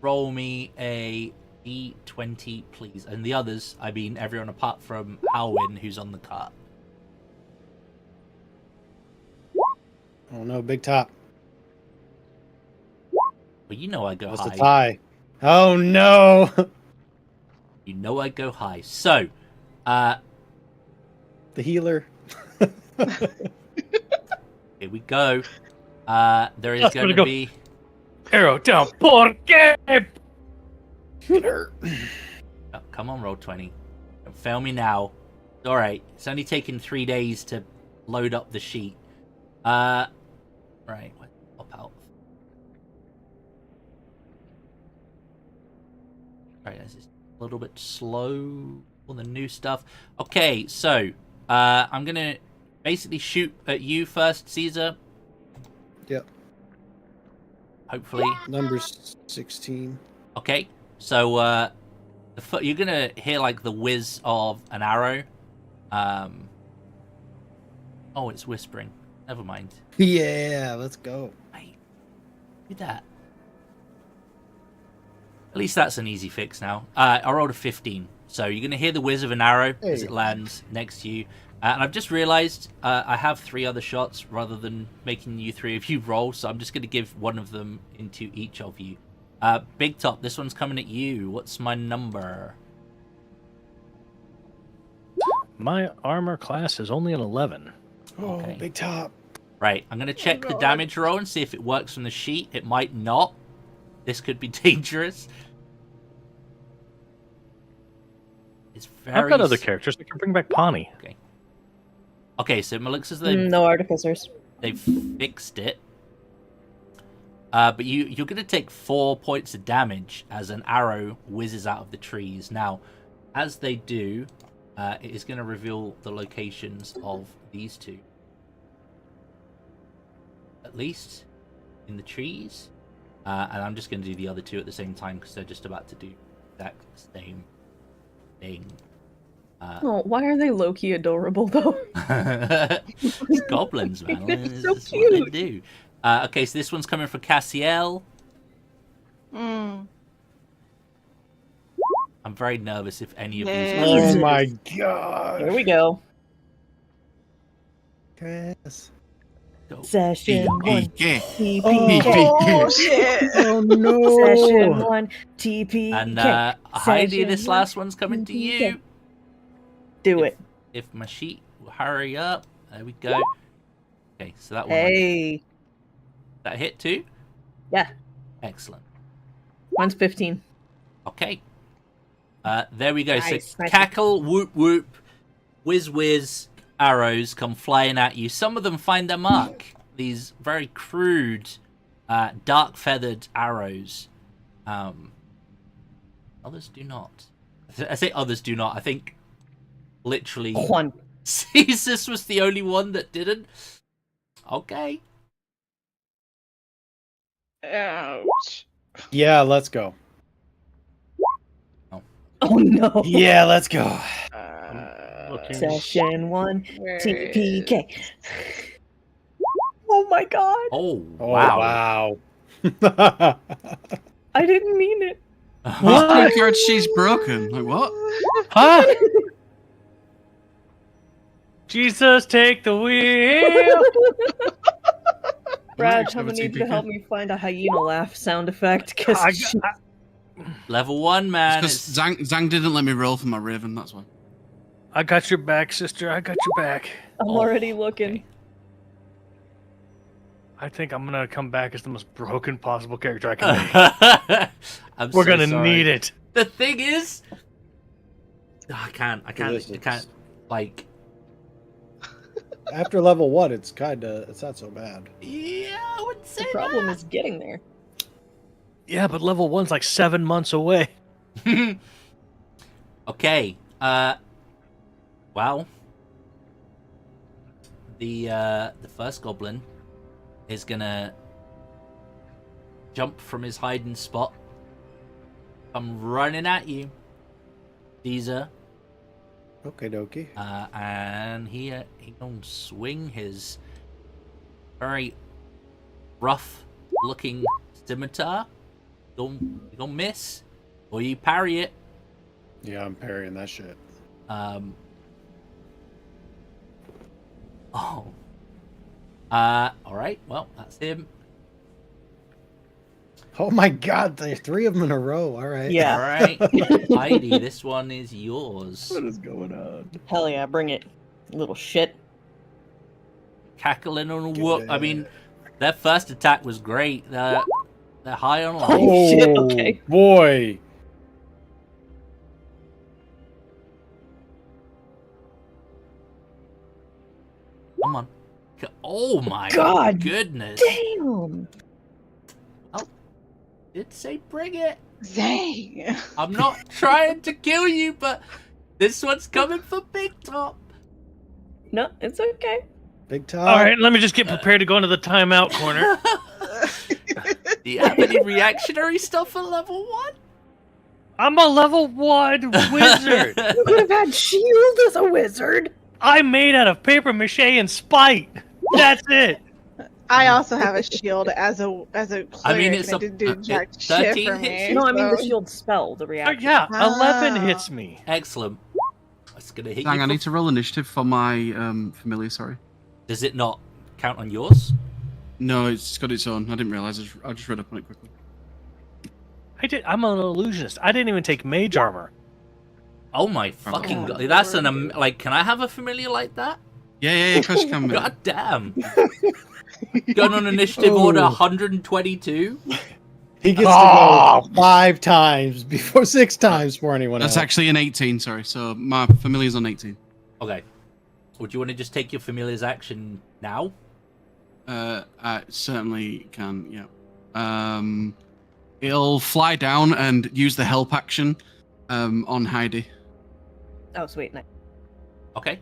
roll me a D20, please? And the others, I mean everyone apart from Alwyn, who's on the cart. Oh no, big top. Well, you know I go That's high. a tie. Oh no. You know I go high. So, The healer. here we go. There is That's going gonna to go. be... Arrow down, porque. Oh, come on, roll 20. Don't fail me now. Alright, it's only taken 3 days to load up the sheet. Right, pop out. Alright, this is a little bit slow on the new stuff. Okay, so, I'm gonna basically shoot at you first, Caesar. Yep. Hopefully. Number 16. Okay, so you're gonna hear like the whiz of an arrow. Oh, it's whispering. Never mind. Yeah, let's go. Wait, do that. At least that's an easy fix now. I rolled a 15, so you're gonna hear the whiz of an arrow as Hey. it lands next to you. And I've just realized I have 3 other shots rather than making you 3 of you roll, so I'm just gonna give one of them into each of you. Big Top, this one's coming at you. What's my number? My armor class is only an 11. Oh, Okay. big top. Right, I'm going to check the God. damage roll and see if it works from the sheet. It might not. This could be dangerous. It's very... I've got other characters that can bring back Pawnee. Okay, so it looks as though No artificers. they've fixed it. But you're going to take 4 points of damage as an arrow whizzes out of the trees. Now, as they do, it is going to reveal the locations of these two. At least in the trees. And I'm just going to do the other 2 at the same time because they're just about to do the exact same thing. Oh, why are they low-key adorable, though? It's goblins, man. They're This so is what they cute. do. Okay, so this one's coming for Cassiel. Mm. I'm very nervous if any of Yeah. these. Oh Jesus. my Here god. we go. Yes. Go. Session 1. Yeah. TPK. Oh shit! Oh Session no. 1. TPK. And Heidi, this Session last one's coming to you. Do it. If my sheet will hurry up. There we go. Okay, so that one. Hey. That hit too? Yeah. Excellent. Mine's 15. Okay. There we go. Nice, So nice. cackle, whoop whoop, whiz whiz, arrows come flying at you. Some of them find their mark. These very crude, dark feathered arrows. Others do not. I say others do not. I think literally One. Caesar was the only one that didn't. Okay. Ouch. Yeah, let's go. Oh no. Yeah, let's go. looking- Session 1 where TPK. Oh my god. Oh, Oh, wow. wow. I didn't mean it. What? Card she's broken. Like what? Huh? Jesus, take the wheel. Brad, Nice, I'm gonna have a need you to TPK. help me find a hyena laugh sound effect because Level 1, man. Because It's- Zang didn't let me roll for my Raven, that's why. I got your back, sister. I got your back. I'm Oh, already looking. okay. I think I'm gonna come back as the most broken possible character I can make. I'm We're so gonna sorry. need it. The thing is, I can't, Delicious. like, After level 1, it's not so bad. yeah, I would say The problem is getting there. Yeah, but level 1's like 7 months away. that. Okay, well, the first goblin is gonna jump from his hiding spot, come running at you, Caesar. Okay, dokie. And he gonna swing his very rough looking scimitar. You gonna miss, or you parry it. Yeah, I'm parrying that shit. Oh. All right. Well, that's him. Oh my god, there's 3 of them in a row. All right. Yeah. All right, Heidi, this one is yours. What is going on? Hell yeah, bring it. Little shit. Cackling on whoop. I mean, their first attack was great. They're high on life. Oh, shit, okay. Boy. Come on. Oh my God goodness. Damn. Did say bring it. Zang. I'm not trying to kill you, but this one's coming for Big Top. No, it's okay. Big time. All right, let me just get prepared to go into the timeout corner. Do you have any reactionary stuff at level 1? I'm a level 1 wizard. You could have had shield as a wizard. I'm made out of paper mache and spite. That's it. I also have a shield as a cleric. I mean, it's and a- it didn't do jack it- shit 13 for hits me. you? No, I mean the so- shield spell, the reaction. Yeah, 11 Ah. hits me. Excellent. That's gonna hit Zang, you. I need to roll initiative for my familiar, sorry. Does it not count on yours? No, it's got its own. I didn't realize. I just read up on it quickly. I'm an illusionist. I didn't even take mage armor. Oh my fucking Oh, god! That's Lord. like. Can I have a familiar like that? Yeah, of course you can, mate. God damn! Gun on initiative order Oh. 122. He gets Oh. to go 5 times before 6 times for anyone That's else. actually an 18, sorry. So my familiar's on 18. Okay. Would you want to just take your familiar's action now? I certainly can, yeah. It'll fly down and use the help action on Heidi. Oh, sweet. Nice. Okay.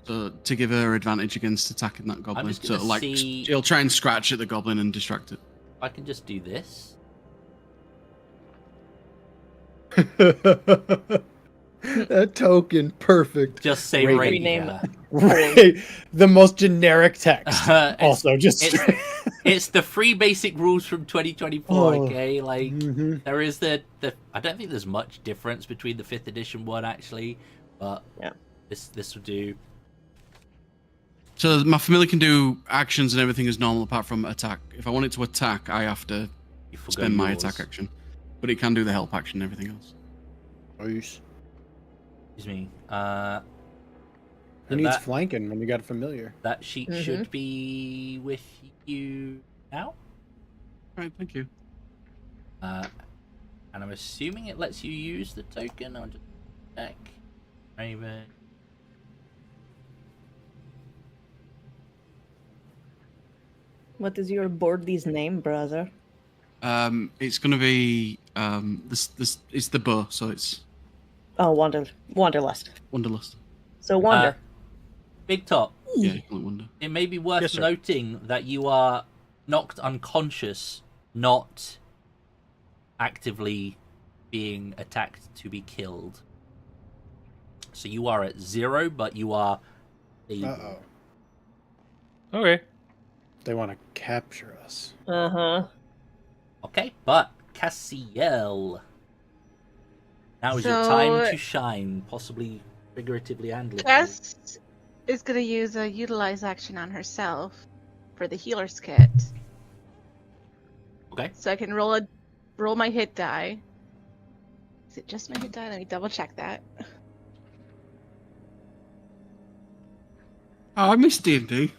So to give her advantage against attacking that goblin. just So gonna like see- it'll try and scratch at the goblin and distract it. I can just do this. That token, perfect. Just say Rename rapier. Right. The most generic text. It's- Also, just it's- It's the free basic rules from 2024. Oh. Okay, like Mhm. there is the. I don't think there's much difference between the 5th edition one actually, but Yeah. this will do. So my familiar can do actions and everything as normal apart from attack. If I want it to attack, I have to You forgo spend my yours. attack action. But it can do the help action and everything else. Nice. Excuse me. Who needs that, flanking when we got a familiar? that sheet Mhm. should be with you now. Right, thank you. And I'm assuming it lets you use the token. I'll just check. Maybe. What is your boardie's name, brother? It's gonna be this it's the bow, so it's Oh, Wanderlust. Wanderlust. So Wander. Big Top. Yeah, you call it Wonder. It may be worth Yes, sir. noting that you are knocked unconscious not actively being attacked to be killed. So you are at 0, but you are able. Uh-oh. Okay. They want to capture us. Uh-huh. Okay, but Cassiel. Now is your So- time to shine, possibly figuratively and literally. Cass is gonna use a utilize action on herself for the healer's kit. Okay. So I can roll my hit die. Is it just my hit die? Let me double check that. Oh, I missed D&D.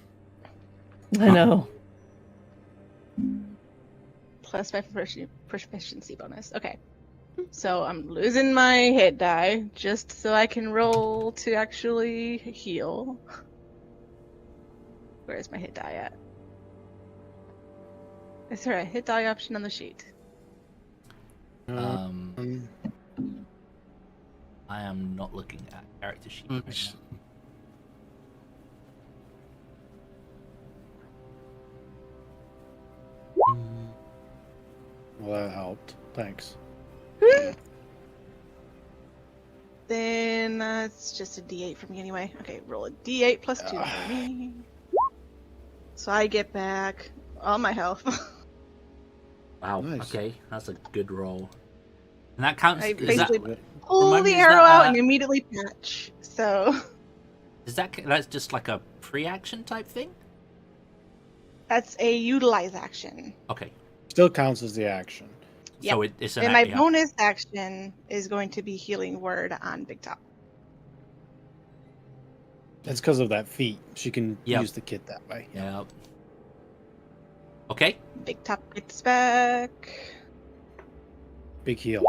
I know. Plus my proficiency bonus. Okay. So I'm losing my hit die just so I can roll to actually heal. Where's my hit die at? Is there a hit die option on the sheet? I am not looking at character sheet. Right now. Well, that helped. Thanks. Then it's just a d8 for me anyway. Okay, roll a d8 plus 2 for me. So I get back all my health. Wow. Nice. Okay, that's a good roll. And that counts. I Is that, basically pull remind me, the is arrow that, out and immediately patch. So that's just like a pre-action type thing? that's a utilize action. Okay. Still counts as the action. So it's an And my yeah. bonus action is going to be healing word on Big Top. It's because of that feat. She can Yep. use the kit that way. Yeah. Okay. Big Top gets back. Big heal.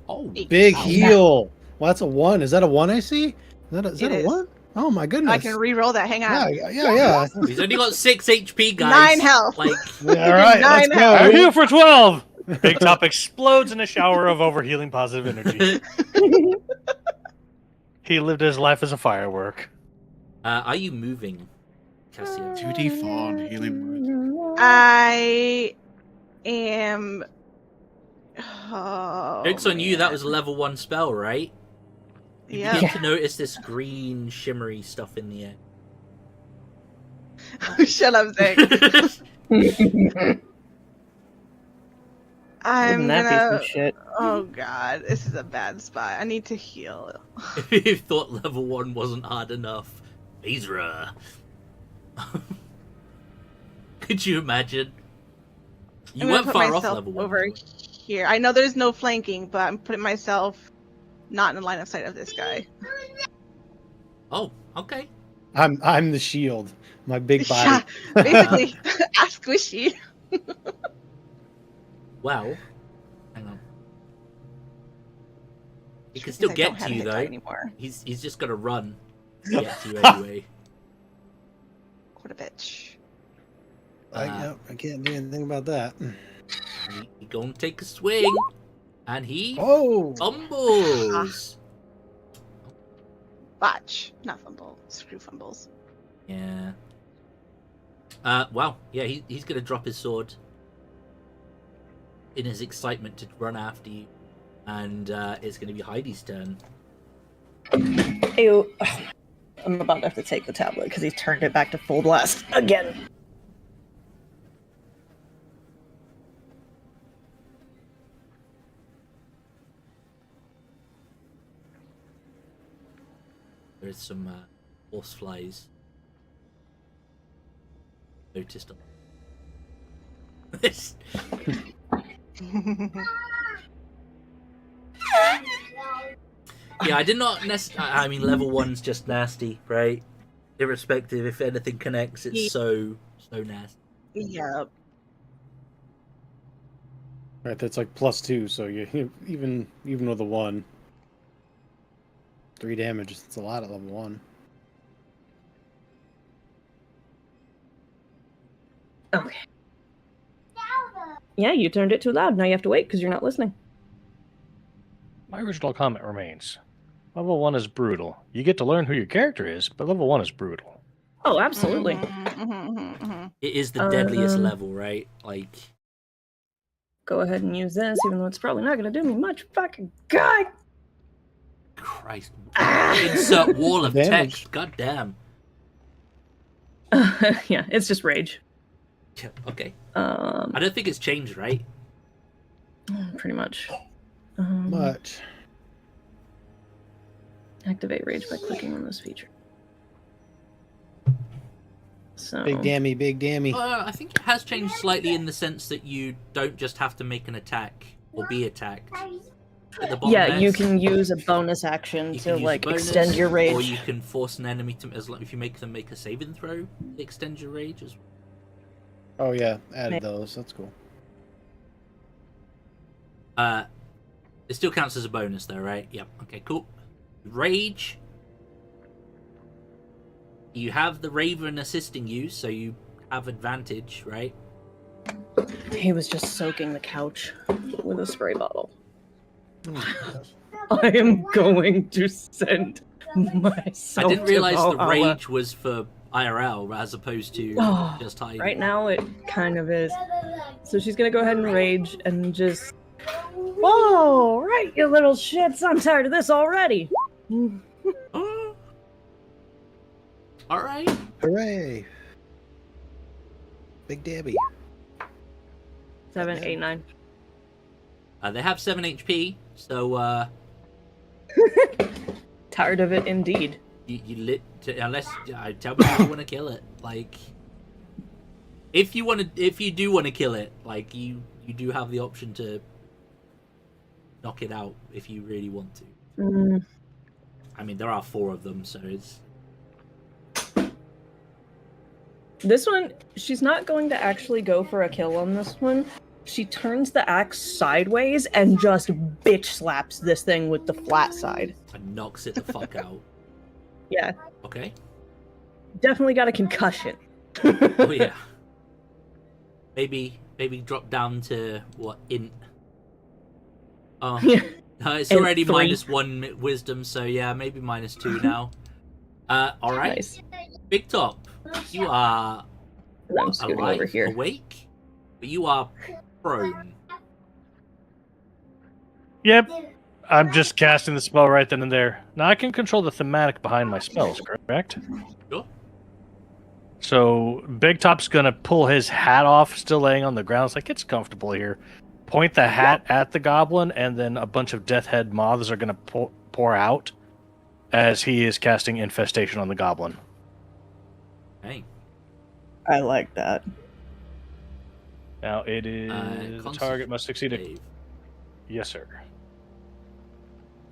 Oh. Big Oh, heal. Well, that's a 1. Is that a 1 I see? Is that It a is. 1? Oh my goodness. I can re-roll that. Hang on. Yeah. He's only got 6 HP, guys. 9 health. Like, All right, let's 9 go. I heal for 12! Big Top explodes in a shower of overhealing positive energy. He lived his life as a firework. are you moving, Cassio? 2d4 on healing word. I am. Oh, Joke's on you, that man. was a level 1 spell, right? You Yeah. begin to notice this green, shimmery stuff in the Shut up, Zach. air. I'm Wouldn't that be gonna. some shit? Oh god, this is a bad spot. I need to heal. You thought level 1 wasn't hard enough. Ezra. Could you imagine? You I'm gonna weren't put far off myself level 1. over here. I know there's no flanking, but I'm putting myself not in the line of sight of this guy. Oh, okay. I'm the shield. My big Yeah, body. basically, ask Squishy. Well, hang on. He can Because still I get don't have to a you hit die though. anymore. He's just gonna run to get to you anyway. What a bitch. I can't do anything about that. He gonna take a swing, and he Oh! fumbles. Botch, not fumble. Screw fumbles. Yeah. Wow. Yeah, he's gonna drop his sword in his excitement to run after you, and it's gonna be Heidi's turn. Ew. I'm about to have to take the tablet because he turned it back to full blast again. There's some horse flies noticed on this. Yeah, I did not I mean, level 1's just nasty, right? Irrespective if anything connects, it's so nasty. Yep. Right, that's like +2, so you even with a 1. 3 damage, it's a lot at level 1. Okay. Yeah, you turned it too loud. Now you have to wait because you're not listening. My original comment remains. Level 1 is brutal. You get to learn who your character is, but level 1 is brutal. Oh, absolutely. Mhm. It is the deadliest Um, level, right? Like, go ahead and use this, even though it's probably not going to do me much. Fucking God! Christ. Insert wall of Damage. text. God damn. Yeah, it's just rage. Yeah, okay. I don't think it's changed, right? Pretty much. Much. Activate rage by clicking on this feature. So Big dammy, big dammy. I think it has changed slightly in the sense that you don't just have to make an attack or be attacked. At the bottom yeah, there, you can use a bonus action you to can use a like bonus, extend your rage. or you can force an enemy to, as long if you make them make a saving throw, it extends your rage as well. Oh yeah, added those. That's cool. It still counts as a bonus though, right? Yep. Okay, cool. Rage. You have the Raven assisting you, so you have advantage, right? He was just soaking the couch with a spray bottle. Oh, I am going to send myself. I didn't realize to the Valhalla. rage was for IRL as opposed to Oh, just hiding. Right now, it kind of is. So she's gonna go ahead and rage and just. Whoa! Right, you little shits! I'm tired of this already. Oh. All right. hooray! Big dammy. 7, 8, 9. They have 7 HP, so Tired of it indeed. unless I tell me if you want to kill it, like if you do want to kill it, like you do have the option to knock it out if you really want to. Mm, I mean, there are 4 of them, so it's this one, she's not going to actually go for a kill on this one. She turns the axe sideways and just bitch slaps this thing with the flat side. and knocks it the fuck out. Yeah, Okay. definitely got a concussion. Oh yeah. Maybe drop down to what int. Oh, Yeah. it's And already 3. -1 wisdom, so yeah, maybe -2 now. All right, Nice. Big Top, you are I'm scooting alive, over here. awake, but you are prone. Yep. I'm just casting the spell right then and there. Now I can control the thematic behind my spells, correct? Sure. So Big Top's gonna pull his hat off, still laying on the ground. It's like, it's comfortable here. Point the hat at the goblin, and then a bunch of death head moths are gonna pour out as he is casting infestation on the goblin. Hey, I like that. Now it is the target must succeed. Dave. Yes, sir.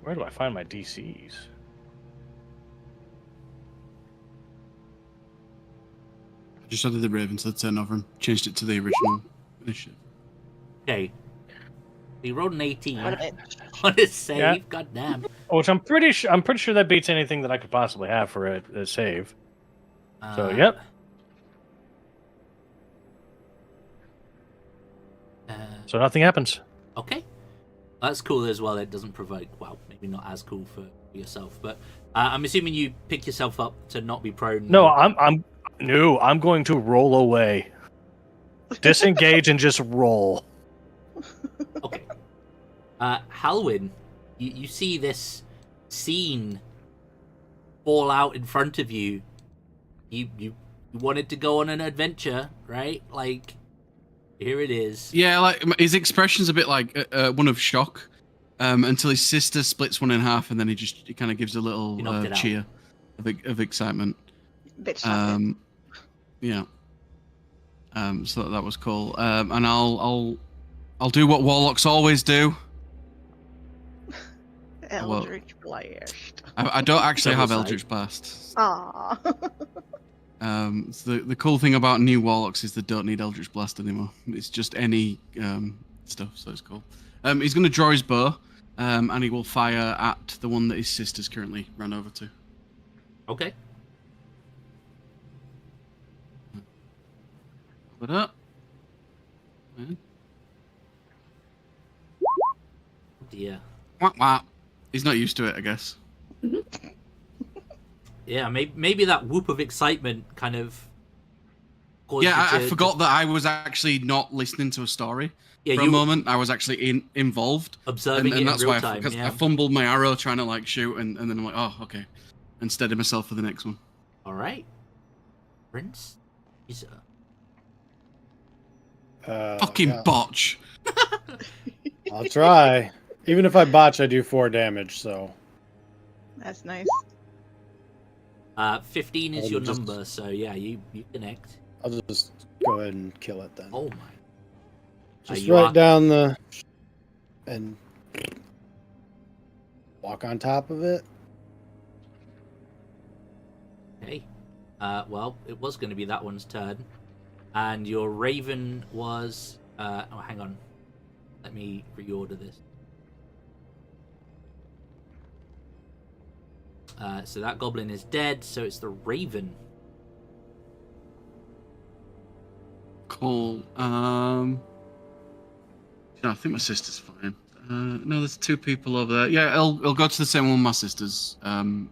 Where do I find my DCs? I just added the Raven to the turnover and changed it to the original initiative. Okay. He rolled an 18 What a- on his save. Yeah. God damn. Which I'm pretty sure that beats anything that I could possibly have for a save. So yep. So nothing happens. Okay. That's cool as well. It doesn't provoke. Well, maybe not as cool for yourself, but I'm assuming you pick yourself up to not be prone. No, I'm going to roll away. Disengage and just roll. Okay. Halwyn, you see this scene fall out in front of you. You wanted to go on an adventure, right? Like, here it is. Yeah, like his expression's a bit like one of shock, until his sister splits one in half, and then he kind of gives a little He knocked it out. cheer of excitement. Bitch slap it. Yeah. So that was cool. And I'll do what warlocks always do. Eldritch Blast. I don't actually have Double side. Eldritch Blast. Aww. So the cool thing about new warlocks is they don't need Eldritch Blast anymore. It's just any stuff, so it's cool. He's going to draw his bow, and he will fire at the one that his sister's currently run over to. Okay. Put up. Yeah. Dear. Wah, wah. He's not used to it, I guess. Yeah, maybe that whoop of excitement kind of caused Yeah, you I to forgot that I was actually not listening to a story. Yeah, for a you moment. I was actually involved. observing And it in that's real why time. because Yeah. I fumbled my arrow trying to like shoot, and then I'm like, oh, okay. And steady myself for the next one. All right. Prince Caesar. Fucking Yeah, botch. I'll try. Even if I botch, I do 4 damage. So That's nice. 15 is I'll your just- number, so yeah, you connect. I'll just go ahead and kill it then. Oh my. Just you right are- down the and walk on top of it. Okay. Well, it was going to be that one's turn, and your raven was. Oh, hang on. Let me reorder this. So that goblin is dead. So it's the raven. Cool. No, I think my sister's fine. No, there's 2 people over there. Yeah, I'll go to the same one my sister's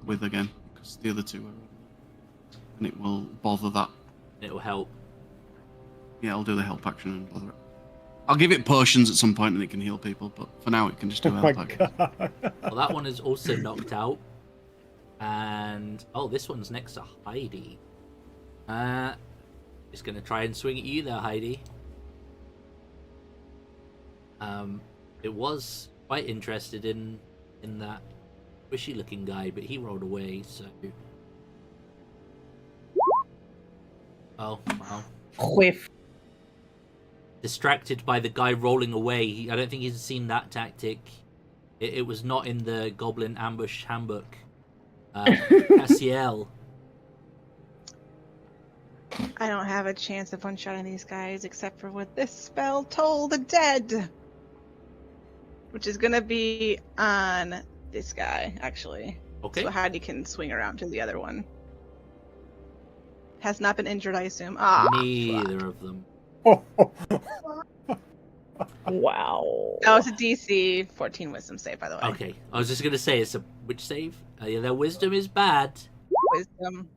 with again, because the other 2 are over there. And it will bother that. It will help. Yeah, I'll do the help action and bother it. I'll give it potions at some point and it can heal people, but for now it can just do Oh a my help action. god! Well, that one is also knocked out. And oh, this one's next to Heidi. Just gonna try and swing at you there, Heidi. It was quite interested in that squishy-looking guy, but he rolled away. So, oh wow. Whiff. Distracted by the guy rolling away. I don't think he's seen that tactic. It was not in the Goblin Ambush Handbook. Cassiel. I don't have a chance of one-shotting these guys except for with this spell, Toll the Dead, which is gonna be on this guy actually. Okay. So Heidi can swing around to the other one. Has not been injured, I assume. Ah, Neither fuck. of them. Wow. That was a DC 14 Wisdom save, by the way. Okay. I was just gonna say it's a which save? Yeah, their wisdom is bad. Wisdom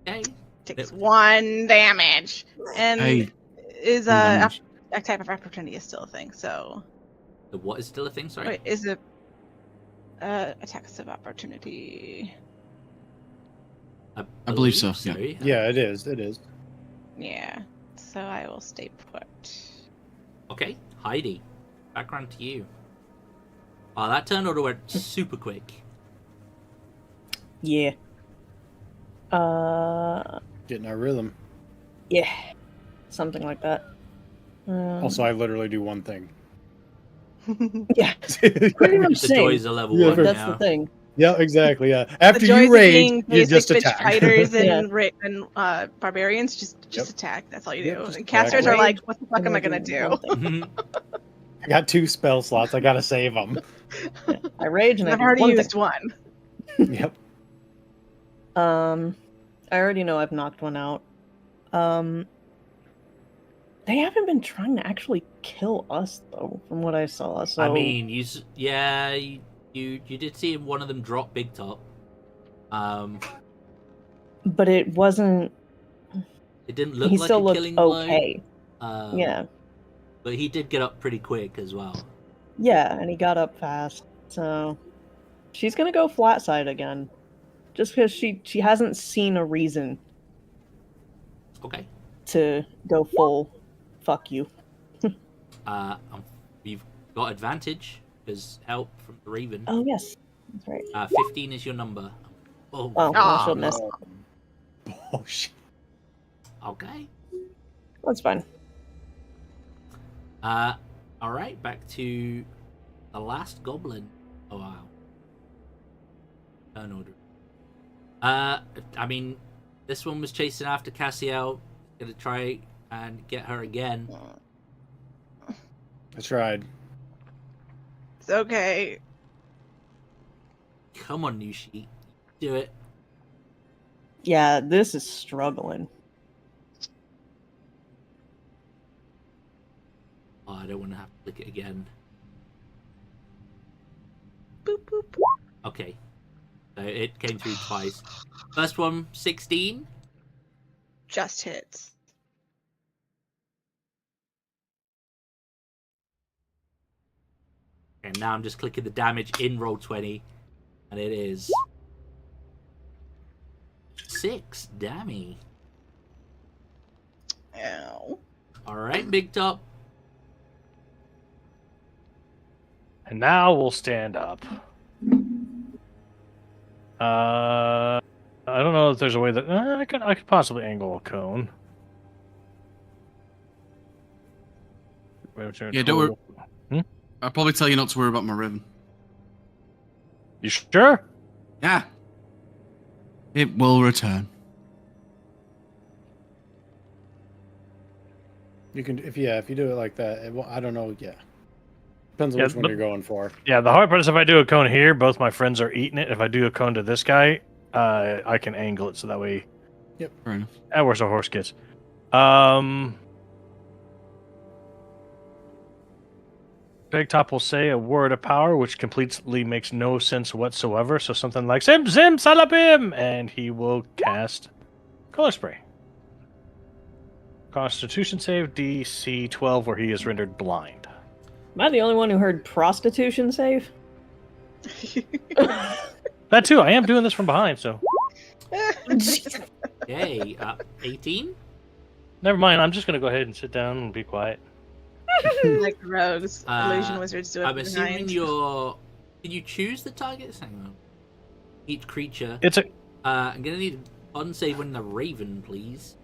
Okay. takes 1 damage, and Hey, is damage. a type of opportunity is still a thing. So The what is still a thing? Sorry. wait, is it attacks of opportunity? I believe so, yeah. Yeah, it is. It is. Yeah. So I will stay put. Okay, Heidi. Background to you. Oh, that turn order went super quick. Yeah. Getting our rhythm. Yeah. Something like that. Also, I literally do one thing. yeah. Pretty much The same. joys are level Yeah, one for- That's now. the thing. Yeah, exactly. Yeah. After The joys you of raid, being you basic just bitch attack. fighters and, Yeah. and barbarians, just Yep. attack. That's all you Yep, do. just And casters attack. are like, what the fuck am I gonna one do? thing. I got 2 spell slots. I gotta save them. I rage and I I've do already one used thing. one. Yep. I already know I've knocked one out. They haven't been trying to actually kill us though, from what I saw. So I mean, you did see one of them drop Big Top. but it wasn't. It didn't look He like still a looked killing blow. okay. Yeah, But he did get up pretty quick as well. yeah, and he got up fast. So she's gonna go flat side again, just because she hasn't seen a reason Okay. to go full. Fuck you. You've got advantage because help from the Raven. Oh yes, that's right. 15 is your number. Oh, Oh, well, she'll miss. Oh shit. okay. That's fine. All right, back to the last goblin. Oh wow. Turn order. I mean, this one was chasing after Cassiel. Gonna try and get her again. I tried. It's okay. Come on, Nushi. Do it. Yeah, this is struggling. Oh, I don't want to have to click it again. Boop boop. Okay. So it came through twice. First one, 16. Just hits. And now I'm just clicking the damage in Roll20, and it is 6 damage. Ow. All right, Big Top. And now we'll stand up. I don't know if there's a way that I could possibly angle a cone. Yeah, don't worry. I'll probably tell you not to worry about my Raven. You sure? Yeah. It will return. You can, if you do it like that, I don't know. Yeah, depends on which one you're going for. Yeah, the hard part is if I do a cone here, both my friends are eating it. If I do a cone to this guy, I can angle it so that way. Yep. Fair enough. That works. A horse gets. Big Top will say a word of power, which completely makes no sense whatsoever. So something like "Sim Sim Salabim," and he will cast Color Spray. Constitution save DC 12, where he is rendered blind. Am I the only one who heard prostitution save? That too. I am doing this from behind, so Yay, 18? never mind. I'm just gonna go ahead and sit down and be quiet. Like rogues, illusion wizards do it I'm behind. assuming you're... Did you choose the targets? Hang on. Each creature. It's a I'm gonna need a save when the Raven, please.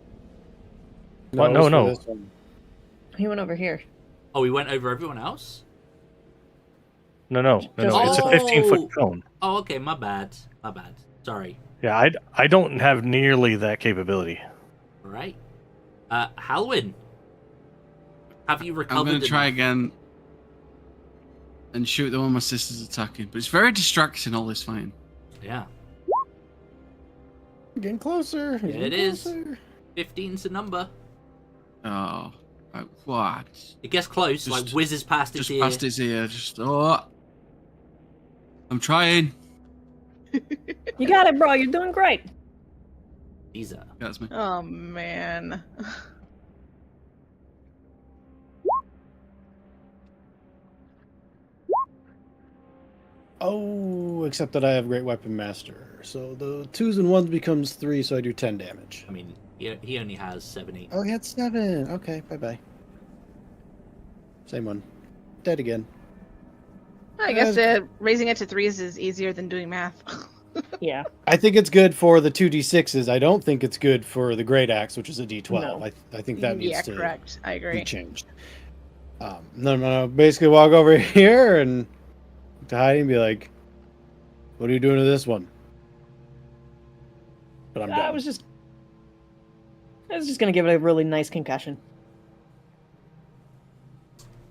What? it was No. for this one. He went over here. Oh, we went over everyone else? no. It's a 15-foot cone. Oh, okay, my bad. My bad. Sorry. Yeah, I don't have nearly that capability. Alright. Halwyn. Have you recovered? I'm going to try again and shoot the one my sister's attacking. But it's very distracting, all this fighting. Yeah. Getting closer. Yeah, it is. 15's the number. Oh, right, what? It gets close, like whizzes past its Just ear. past his ear. I'm trying. You got it, bro. You're doing great. Caesar. That's me. Oh man. Oh, except that I have Great Weapon Master. So the 2s and 1s becomes 3, so I do 10 damage. I mean, he only has 7, 8. Oh, he had 7. Okay, bye-bye. Same one. Dead again. I guess raising it to 3s is easier than doing math. Yeah. I think it's good for the 2d6s. I don't think it's good for the Great Axe, which is a d12. No. I think that needs yeah, to correct. I be agree. changed. No. Basically, walk over here and to hide and be like, "What are you doing to this one?" But I'm done. I was just gonna give it a really nice concussion.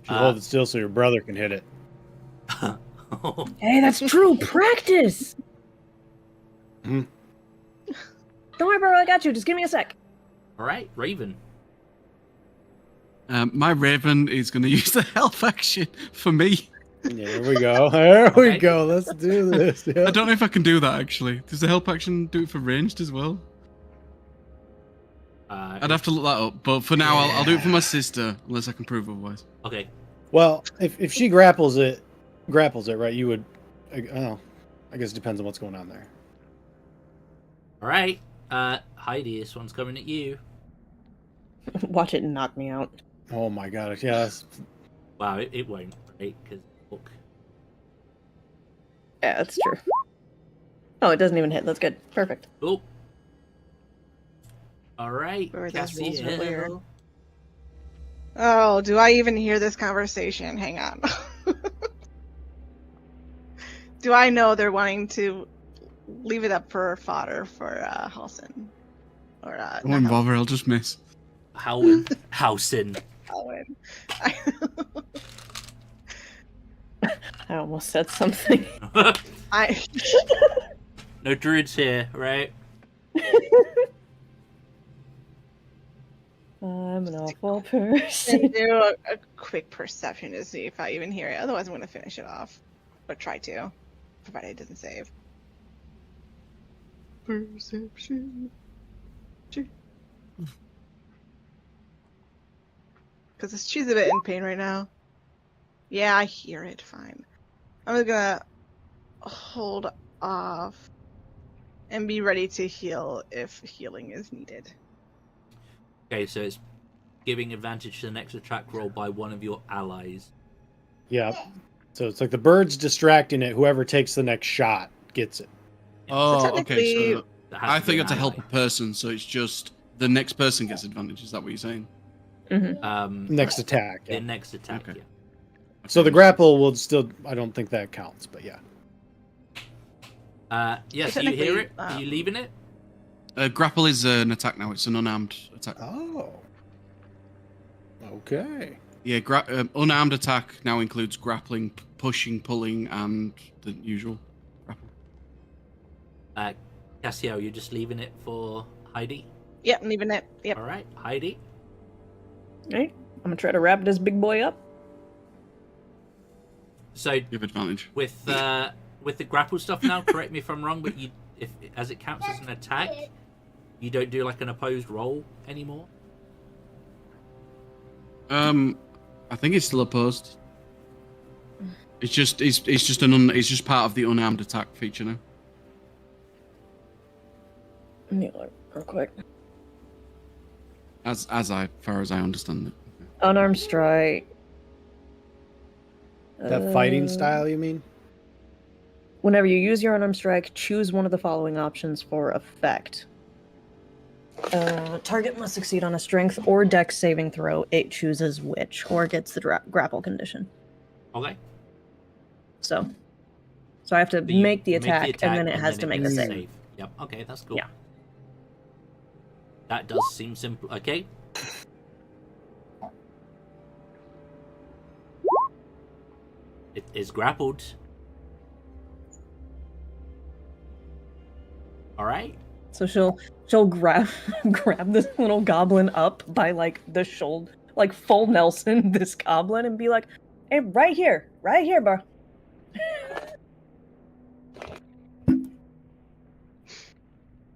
You hold it still so your brother can hit it. Hey, that's true. Practice. Mhm. Don't worry, bro. I got you. Just give me a sec. Alright, Raven. My Raven is going to use the health action for me. Yeah, there we go. There we Okay. go. Let's do this. Yeah. I don't know if I can do that, actually. Does the help action do it for ranged as well? I'd have to look that up. But for now, I'll do it for my sister, unless I can prove otherwise. Okay. Well, if she grapples it, right? You would. I guess it depends on what's going on there. Alright. Heidi, this one's coming at you. Watch it knock me out. Oh my god! Yeah. Wow, it won't, right? Because look. Yeah, that's true. Oh, it doesn't even hit. That's good. Perfect. Oh. Alright. Where those rolls are Cassiel. weird. Oh, do I even hear this conversation? Hang on. Do I know they're wanting to leave it up for fodder for Halson? Or I won't bother, I'll just miss. Howin. Howson. Halwyn. I almost said something. No druids here, right? I'm an awful person. Do a quick perception to see if I even hear it. Otherwise, I'm going to finish it off. Or try to. Provided it doesn't save. Perception. Because she's a bit in pain right now. Yeah, I hear it. Fine. I'm gonna hold off and be ready to heal if healing is needed. Okay, so it's giving advantage to the next attack roll by one of your allies. Yeah. So it's like the bird's distracting it. Whoever takes the next shot gets it. Oh, okay. technically- So That has I to be think an it's to help a ally. person, so it's just the next person gets advantage. Is that what you're saying? Next attack. The Yeah. next attack, Okay. yeah. So the grapple will still. I don't think that counts, but yeah. Yeah, so you hear it? Technically, Are you leaving it? Grapple is an attack now. It's an unarmed attack. Oh. Okay. Yeah, unarmed attack now includes grappling, pushing, pulling, and the usual grapple. Cassio, you're just leaving it for Heidi? Yep, I'm leaving it. Yep. Alright, Heidi. Right? I'm gonna try to wrap this big boy up. So You have advantage. with the grapple stuff now, correct me if I'm wrong, but if as it counts as an attack, you don't do like an opposed roll anymore? I think it's still opposed. It's just it's just part of the unarmed attack feature now. Let me look real quick. As far as I understand it. Unarmed strike. That fighting style, you mean? Whenever you use your unarmed strike, choose one of the following options for effect. Target must succeed on a strength or dex saving throw. It chooses which, or gets the grapple condition. Okay. So I have to So you make the attack, and then it has to make the gets save. Yep, okay, that's cool. Yeah. That does seem simple. Okay. It is grappled. Alright. So she'll grab this little goblin up by like the shoulder, like full Nelson this goblin, and be like, "Hey, right here, bro."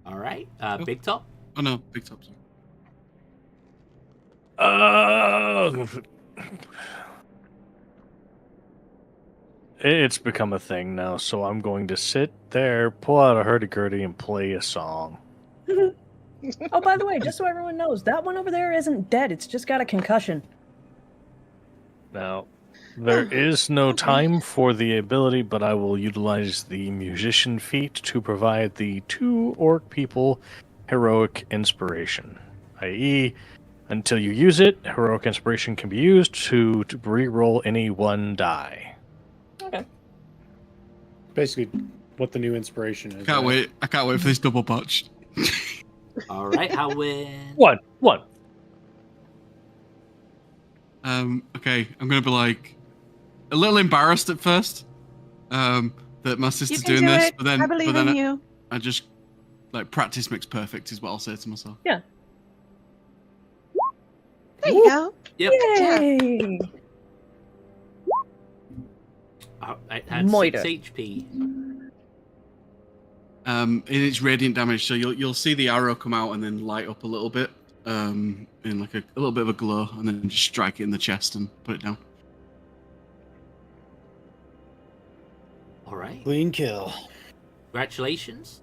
Alright. Big Top. Oh no, big top. Sorry. It's become a thing now, so I'm going to sit there, pull out a hurdy-gurdy, and play a song. Oh, by the way, just so everyone knows, that one over there isn't dead. It's just got a concussion. Now, there is no time for the ability, but I will utilize the musician feat to provide the 2 orc people heroic inspiration. I.e., until you use it, heroic inspiration can be used to re-roll any 1 die. Okay. Basically, what the new inspiration is. Can't wait. I can't wait for this double patch. Alright, Howin. One. Okay, I'm gonna be like a little embarrassed at first. That my You sister's can doing do this, it. but then I believe in you. I just like practice makes perfect is what I'll say to myself. Yeah. There you go. Yep. Yay! It had Moiter. 6 HP. In its radiant damage, so you'll see the arrow come out and then light up a little bit, in like a little bit of a glow, and then just strike it in the chest and put it down. Alright. Clean kill. Congratulations.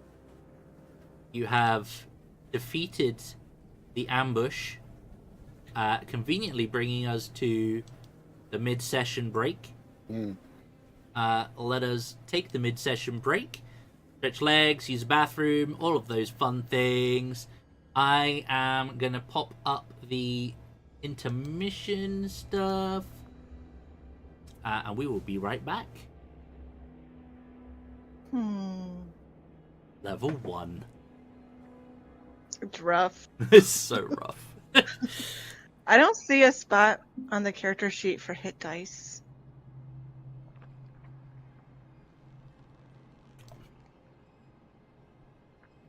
You have defeated the ambush, conveniently bringing us to the mid-session break. Let us take the mid-session break, stretch legs, use the bathroom, all of those fun things. I am going to pop up the intermission stuff, and we will be right back. Level 1. It's rough. It's so rough. I don't see a spot on the character sheet for hit dice.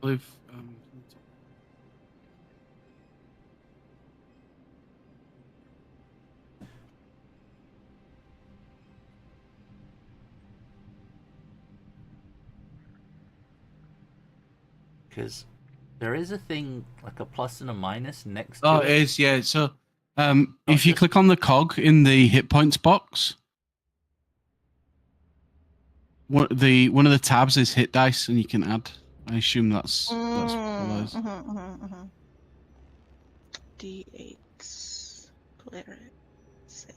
I believe, Because there is a thing, like a plus and a minus next to oh, it. it is, yeah. So, if you click on the cog in the hit points box, one of the tabs is hit dice, and you can add. I assume that's follows. D8 cleric. Save.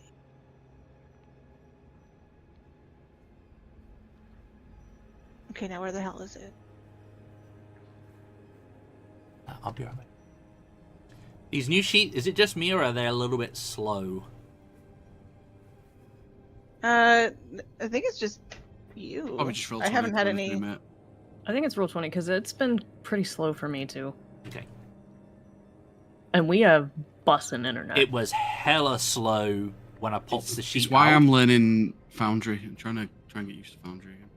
Okay, now where the hell is it? I'll be right back. These new sheets, is it just me or are they a little bit slow? I think it's just you. Probably just roll I haven't had 20 any. mate. I think it's roll 20 because it's been pretty slow for me too. Okay. And we have bussin' internet. It was hella slow when I popped the sheet It's why out. I'm learning Foundry. I'm trying to get used to Foundry again.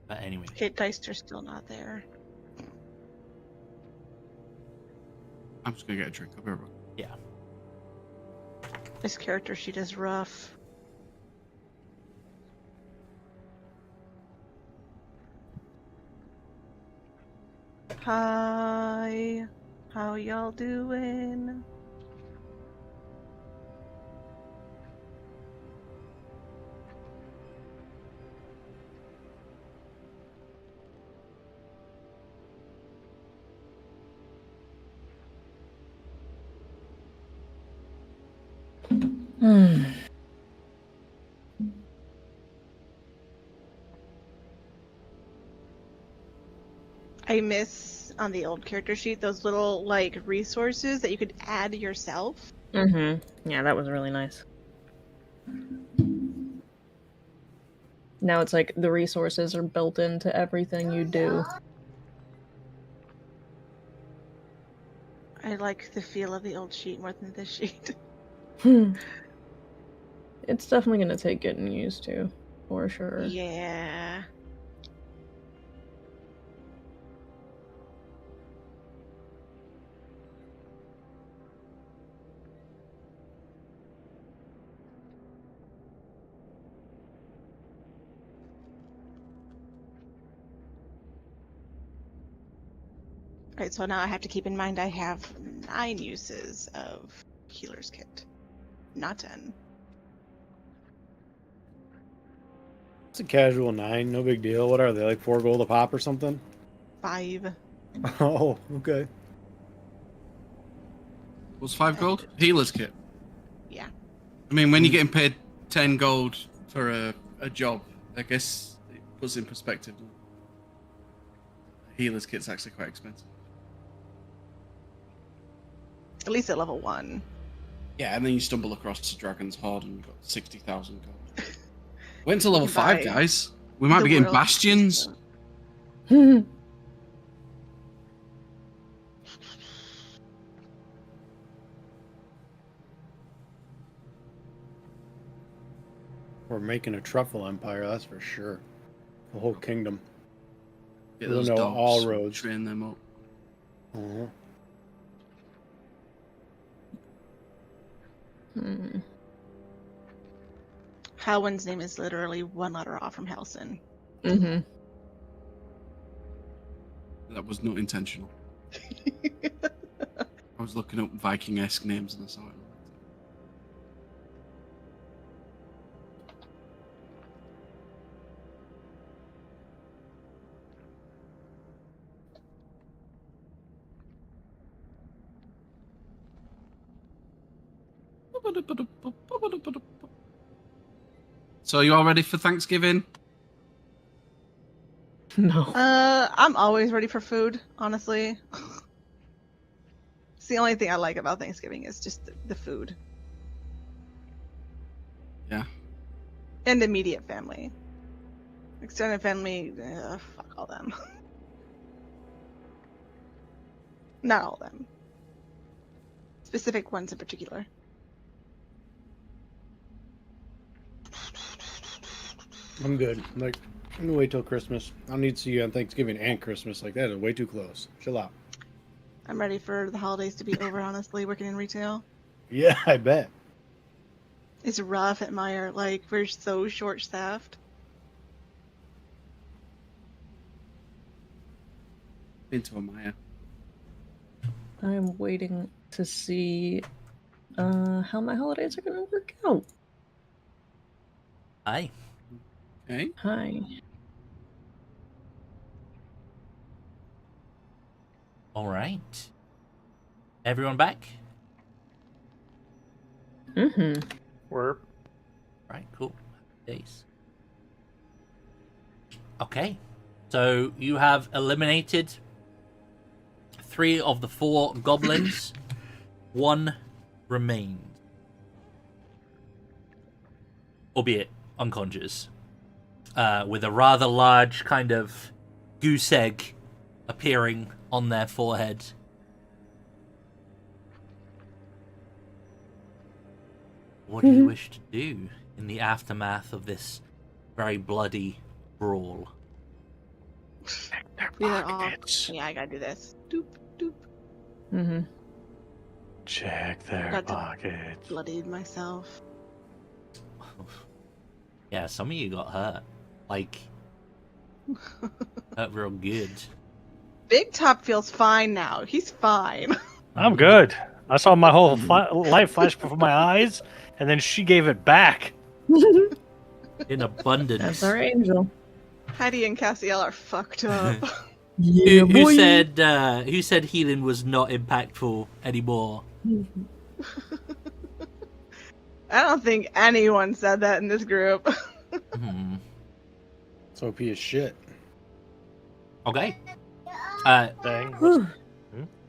But anyway. Hit dice are still not there. I'm just gonna get a drink. I'll be right back. Yeah. This character sheet is rough. Hi, how y'all doing? I miss on the old character sheet those little like resources that you could add yourself. Yeah, that was really nice. Now it's like the resources are built into everything you do. I like the feel of the old sheet more than this sheet. It's definitely gonna take getting used to, for sure. Yeah. Alright, so now I have to keep in mind I have 9 uses of Healer's Kit. Not 10. It's a casual 9, no big deal. What are they, like 4 gold a pop or something? 5. Oh, okay. What's 5 gold? Healer's kit. Yeah. I mean, when you're getting paid 10 gold for a job, I guess it puts in perspective. Healer's kit's actually quite expensive. At least at level 1. Yeah, and then you stumble across the Dragon's Horde and you've got 60,000 gold. Went to level You 5, buy guys. We might the be getting world bastions. system. We're making a truffle empire, that's for sure. The whole kingdom. Get We'll those know dogs, all roads. train them up. Uh-huh. Halwyn's name is literally 1 letter off from Halson. Mm-hmm. That was not intentional. I was looking up Viking-esque names and I saw it. So you all ready for Thanksgiving? No. I'm always ready for food, honestly. It's the only thing I like about Thanksgiving is just the food. Yeah. And immediate family. Extended family, fuck all them. Not all of them. Specific ones in particular. I'm good. Like, I'm gonna wait till Christmas. I don't need to see you on Thanksgiving and Christmas. Like, that is way too close. Chill out. I'm ready for the holidays to be over, honestly, working in retail. Yeah, I bet. It's rough at Meyer. Like, we're so short-staffed. Into a Maya. I'm waiting to see how my holidays are going to work out. Aye. Okay. Hi. All right. Everyone back? Mm-hmm. We're Right, cool. Days. Okay. So you have eliminated 3 of the 4 goblins. 1 remains. Albeit unconscious. With a rather large kind of goose egg appearing on their forehead. What do you wish to do in the aftermath of this very bloody brawl? We are all. pockets. Yeah, I gotta do this. Doop doop. Mm-hmm. Check their Got to- pockets. Bloodied myself. Yeah, some of you got hurt. Like, hurt real good. Big Top feels fine now. He's fine. I'm good. I saw my whole life flash before my eyes, and then she gave it back. In abundance. That's our angel. Heidi and Cassiel are fucked up. Who said healing was not impactful anymore? I don't think anyone said that in this group. Hmm. It's OP as shit. Okay. Dang.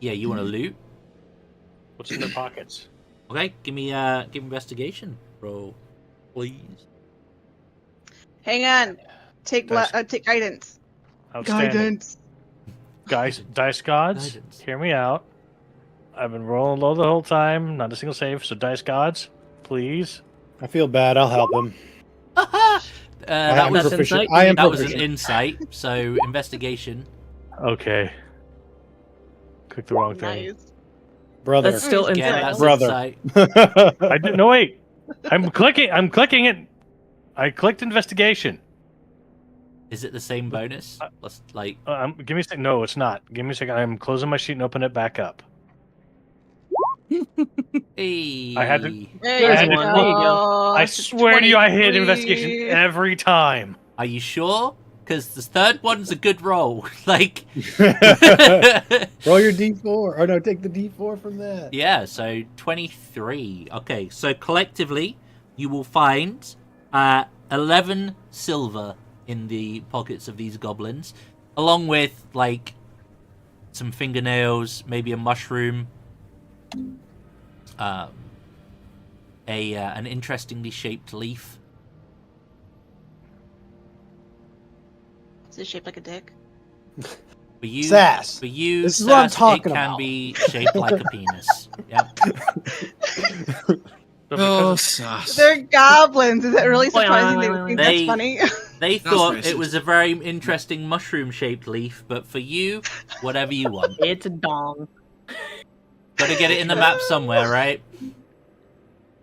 Yeah, you want to loot? What's in their pockets? Okay, give me investigation roll, please. Hang on. Take Guys. take guidance. Outstanding. Guidance. Guys, dice gods, Guidance. hear me out. I've been rolling low the whole time, not a single save, so dice gods, please. I feel bad. I'll help him. That am was proficient. insight? I am that was an proficient. insight. So investigation. Okay. Click the wrong thing. Nice. Brother. That's still Again, inside. that's Brother. insight. I did no wait. I'm clicking it. I clicked investigation. Is it the same bonus? Let's like. Give me a second. No, it's not. Give me a second. I'm closing my sheet and open it back up. Hey. I had to- There I had you to- go. I swear to you, I hit 23. investigation every time. Are you sure? Because the third one's a good roll. Like. Roll your D4. Or no, take the D4 from that. Yeah, so 23. Okay, so collectively, you will find 11 silver in the pockets of these goblins, along with, like, some fingernails, maybe a mushroom, an interestingly shaped leaf. Is it shaped like a dick? For you, Sass. For you, This is what I'm Sass, talking it can about. be shaped like a penis. Yep. So Oh, because sass. They're goblins. Is it really surprising they think They- that's funny? They thought racist. it was a very interesting mushroom-shaped leaf, but for you, whatever you want. It's a dong. Gotta get it in the map somewhere, right?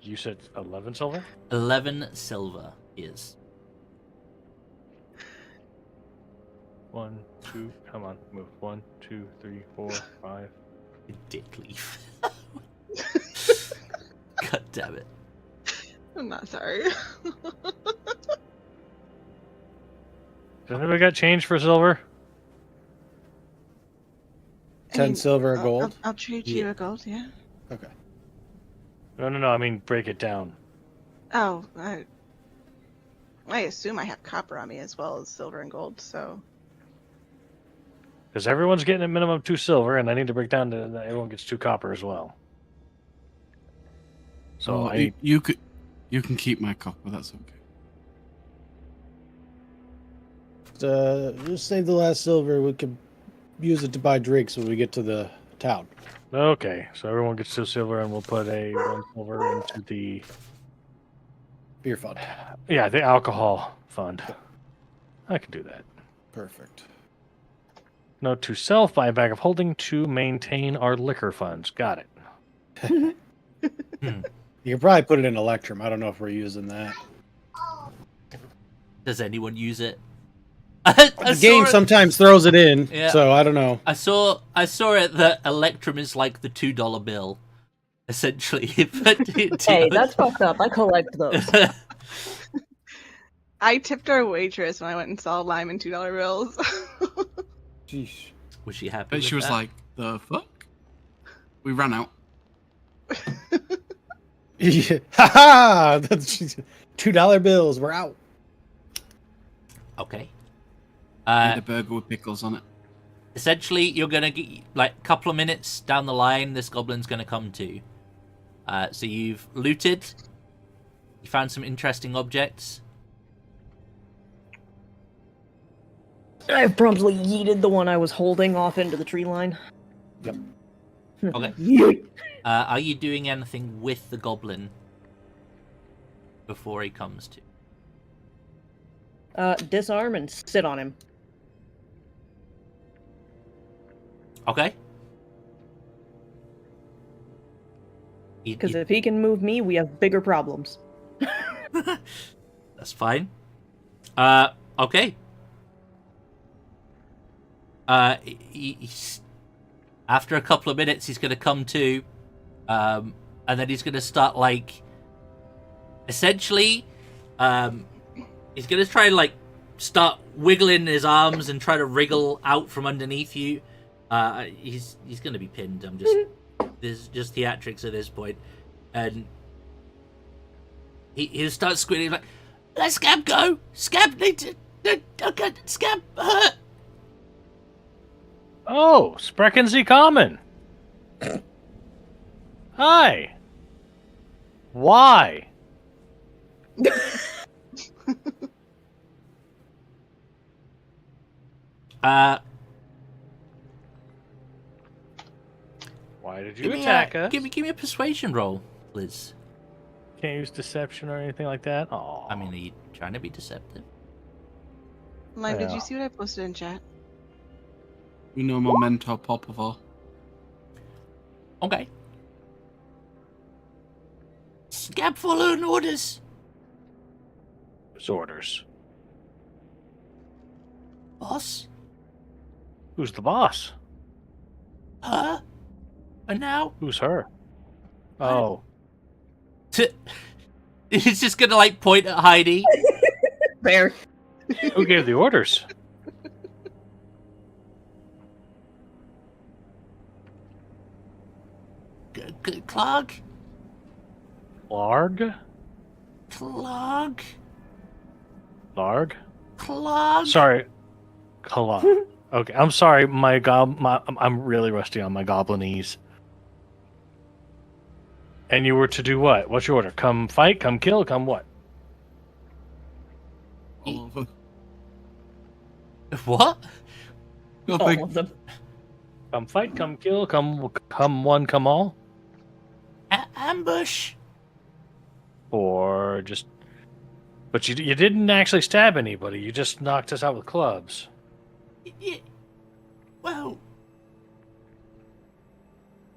you said 11 silver? 11 silver is. 1, 2, come on, move. 1, 2, 3, 4, 5. Dick leaf. God damn it. I'm not sorry. Does anybody got change for silver? 10 silver, a gold. I'll trade you a gold, yeah. Okay. No, I mean break it down. Oh, I assume I have copper on me as well as silver and gold, so... Because everyone's getting a minimum of 2 silver, and I need to break down to that everyone gets 2 copper as well. So Oh, you can keep my copper. That's okay. Just save the last silver. We could use it to buy drinks when we get to the town. Okay, so everyone gets 2 silver, and we'll put a 1 silver into the Beer fund. the alcohol fund. I can do that. Perfect. Note to self: buy a bag of holding to maintain our liquor funds. Got it. You can probably put it in Electrum. I don't know if we're using that. Does anyone use it? The game sometimes throws it in, Yeah. so I don't know. I saw it that Electrum is like the $2 bill, essentially. But Hey, that's fucked up. I collect those. I tipped our waitress when I went and saw lime and $2 bills. Jeez. Was she happy? And with she was that? like, "The fuck?" We ran out. Yeah. Ha That's $2 bills. We're out. Okay. Made a burger with pickles on it. Essentially, you're gonna get like a couple of minutes down the line. This goblin's gonna come to. So you've looted. You found some interesting objects. I promptly yeeted the one I was holding off into the tree line. Yep. Okay. Yeet. Are you doing anything with the goblin before he comes to? Disarm and sit on him. Okay. Because if he can move me, we have bigger problems. That's fine. Okay. After a couple of minutes, he's going to come to, and then he's going to start like, essentially, he's going to try and like start wiggling his arms and try to wriggle out from underneath you. He's going to be pinned. There's just theatrics at this point, and he'll start squealing like, "Let Scab go! Scab need to, okay, Scab hurt." Oh, sprechen Sie kommen. Hi. Why? Why did you attack us? Give me a persuasion roll, Liz. Can't use deception or anything like that. Oh, I mean, are you trying to be deceptive? Lime, did Yeah. you see what I posted in chat? We know my mentor Popover. Okay. Scab following orders. Whose orders? Boss. Who's the boss? Her. And now. Who's her? Oh, He's just gonna like point at Heidi. Fair. who gave the orders? Clog. Larg? Clog. Larg? Clog. Sorry. Clog. Okay, I'm sorry. I'm really rusty on my goblinese. And you were to do what? What's your order? Come fight, come kill, come what? All over. What? Nothing. All of them. Come fight, come kill, come one, come all? Ambush. Or just... But you didn't actually stab anybody. You just knocked us out with clubs. Yeah. Well,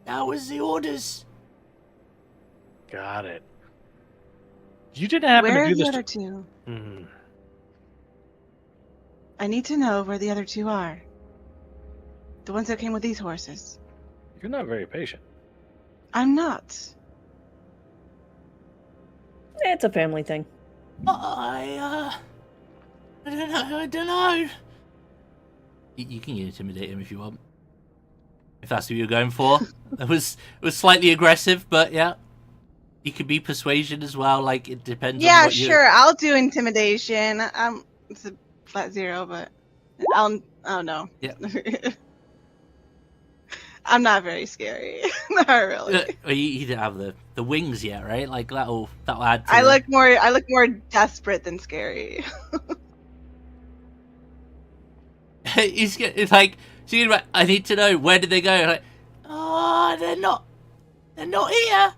that was the orders. Got it. You didn't happen Where to are do the this... other two? Hmm. I need to know where the other two are. The ones that came with these horses. You're not very patient. I'm not. It's a family thing. I don't know. You can intimidate him if you want. If that's what you're going for. It was slightly aggressive, but yeah. You could be persuasion as well, like it depends on Yeah, what you... sure. I'll do intimidation. It's a flat 0, but oh no. Yeah. I'm not very scary. Not really. Well, you didn't have the wings yet, right? Like that'll add to I look more desperate than scary. It's like, so I need to know, where did they go? Like, oh, they're not here.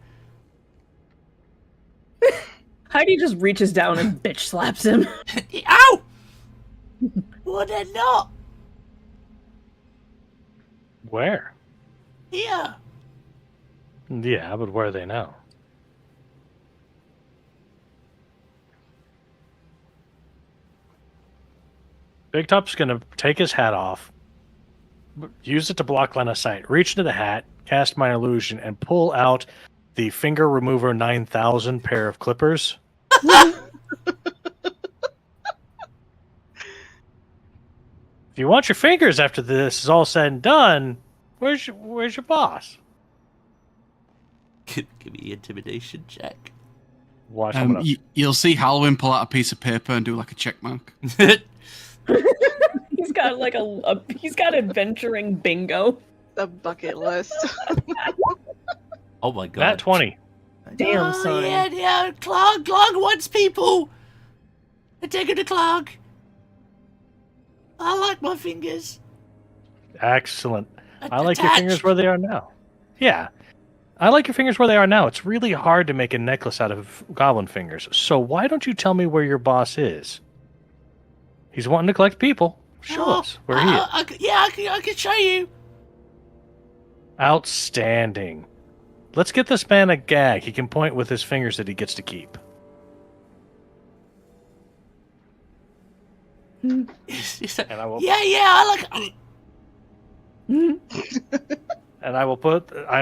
Heidi just reaches down and bitch slaps him. Ow! Well, they're not Where? here. Yeah, but where are they now? Big Top's gonna take his hat off, use it to block line of sight, reach into the hat, cast Minor Illusion, and pull out the Finger Remover 9000 pair of clippers. If you want your fingers after this is all said and done, where's your boss? Give me an intimidation check. Watch. I'm gonna... You'll see Halloween pull out a piece of paper and do like a check mark. He's got like he's got adventuring bingo. The bucket list. Oh my god. Nat 20. Damn, son. Yeah. Clog wants people. I take it to Clog. I like my fingers. Excellent. I like your fingers where they are now. Yeah. I like your fingers where they are now. It's really hard to make a necklace out of goblin fingers. So why don't you tell me where your boss is? He's wanting to collect people. Show us where he is. I can show you. Outstanding. Let's get this man a gag. He can point with his fingers that he gets to keep. And I will, I like and I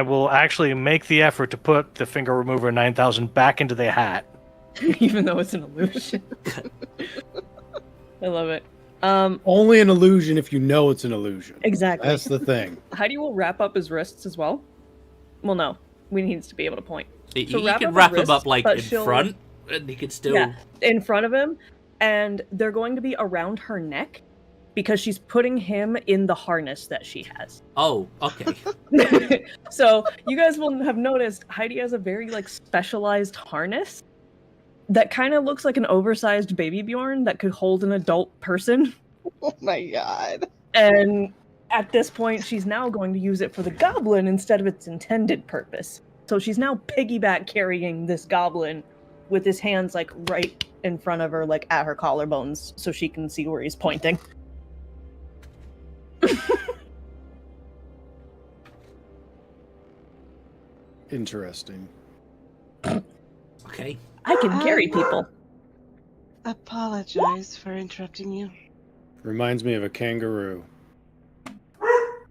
will actually make the effort to put the finger remover 9000 back into the hat. Even though it's an illusion. I love it. Only an illusion if you know it's an illusion. Exactly. That's the thing. Heidi will wrap up his wrists as well. Well, no. We needs to be able to point. You So can his wrap him wrists, up like but in she'll- front, and he can still. Yeah, in front of him. And they're going to be around her neck because she's putting him in the harness that she has. Oh, okay. So you guys will have noticed Heidi has a very like specialized harness that kind of looks like an oversized baby Bjorn that could hold an adult person. Oh my god. And at this point, she's now going to use it for the goblin instead of its intended purpose. So she's now piggyback carrying this goblin with his hands like right in front of her, like at her collarbones, so she can see where he's pointing. Interesting. Okay. I can carry people. Apologize for interrupting you. Reminds me of a kangaroo.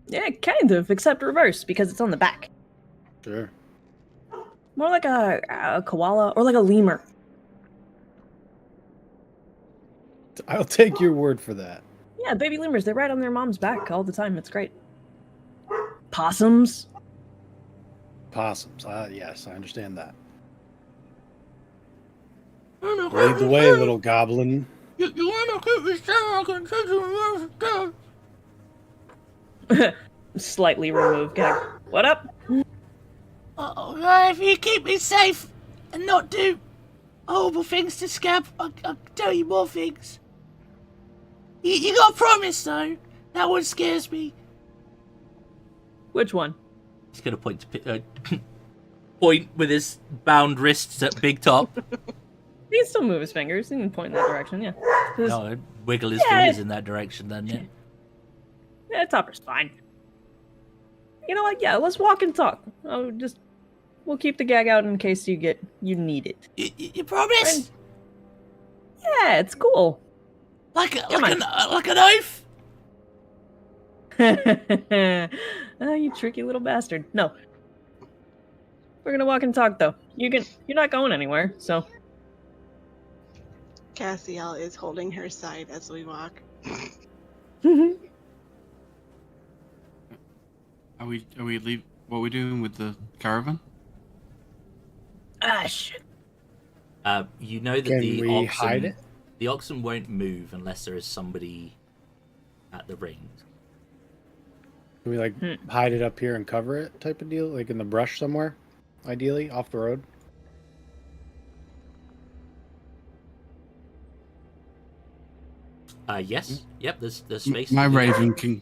Yeah, kind of, except reverse because it's on the back. Sure. More like a koala or like a lemur. I'll take your word for that. Yeah, baby lemurs, they ride on their mom's back all the time. It's great. Possums. Possums. Yes, I understand that. Lead the way, little goblin. You want to keep me still? I can take you down. Slightly removed gag. What up? If you keep me safe and not do horrible things to Scab, I'll tell you more things. You got a promise, though. That one scares me. Which one? He's gonna point to point with his bound wrists at Big Top. He can still move his fingers. He can point in that direction, yeah. No, wiggle his Yeah. fingers in that direction, then. Yeah. Yeah, Topper's fine. You know what? Yeah, let's walk and talk. We'll keep the gag out in case you need it. You promise? Yeah, it's cool. Like Come an oath? Oh, you tricky little bastard. No. We're gonna walk and talk though. You're not going anywhere, so. Cassiel is holding her side as we walk. Are we leave? What are we doing with the caravan? Ah, shit. You know that Can the we oxen, hide it? the oxen won't move unless there is somebody at the ring. Can we like hide it up here and cover it type of deal? Like in the brush somewhere? Ideally, off the road? Yes. Yep, there's space. My raven can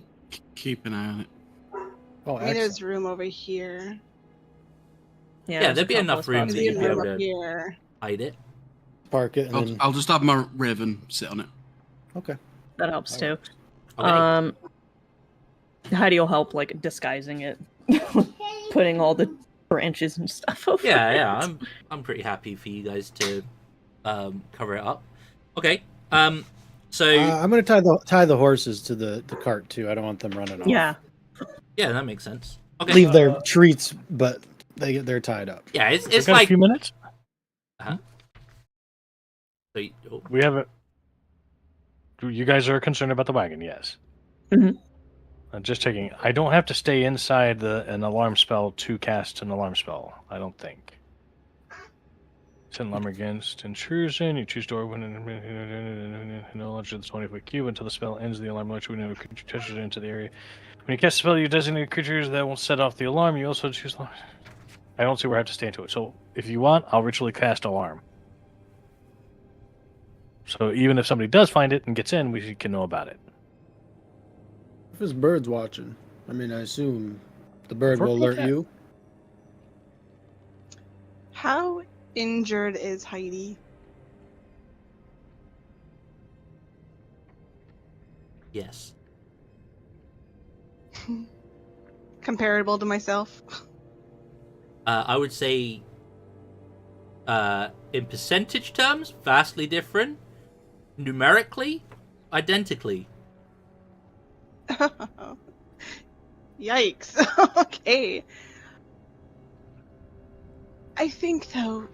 keep an eye on it. Oh, I mean, excellent. there's room over here. Yeah, there'd be there's a couple enough of room spots that you you'd can be have. able over to here. hide it. Park it and then... I'll just have my raven sit on it. Okay. That helps too. Okay. Heidi will help like disguising it, putting all the branches and stuff over. Yeah, I'm pretty happy for you guys to cover it up. Okay. So I'm gonna tie the horses to the cart too. I don't want them running off. Yeah. yeah, that makes sense. Okay. Leave their treats, but they're tied up. Yeah, it's We've got like a few minutes. So We have a. You guys are concerned about the wagon, yes. I'm just checking. I don't have to stay inside an alarm spell to cast an alarm spell. I don't think. Send alarm against intrusion. You choose door when no larger than 20-foot cube until the spell ends. The alarm launcher when a creature touches it into the area. When you cast a spell, you designate creatures that will set off the alarm. You also choose. I don't see where I have to stay into it. So if you want, I'll ritually cast alarm. So even if somebody does find it and gets in, we can know about it. If his bird's watching, I mean, I assume the bird We're will alert okay. you. How injured is Heidi? Yes. Comparable to myself? I would say, in percentage terms, vastly different. Numerically, identically. Yikes. Okay. I think, though,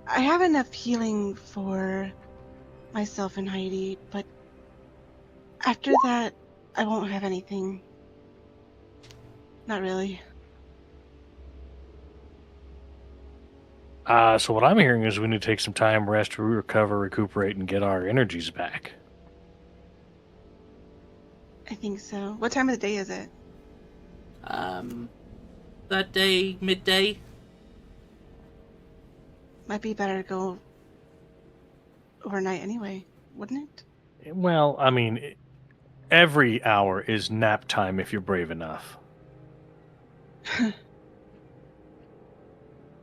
I have enough healing for myself and Heidi, but after that, I won't have anything. Not really. So what I'm hearing is we need to take some time, rest, recover, recuperate, and get our energies back. I think so. What time of the day is it? That day, midday. Might be better to go overnight anyway, wouldn't it? Well, I mean, every hour is nap time if you're brave enough.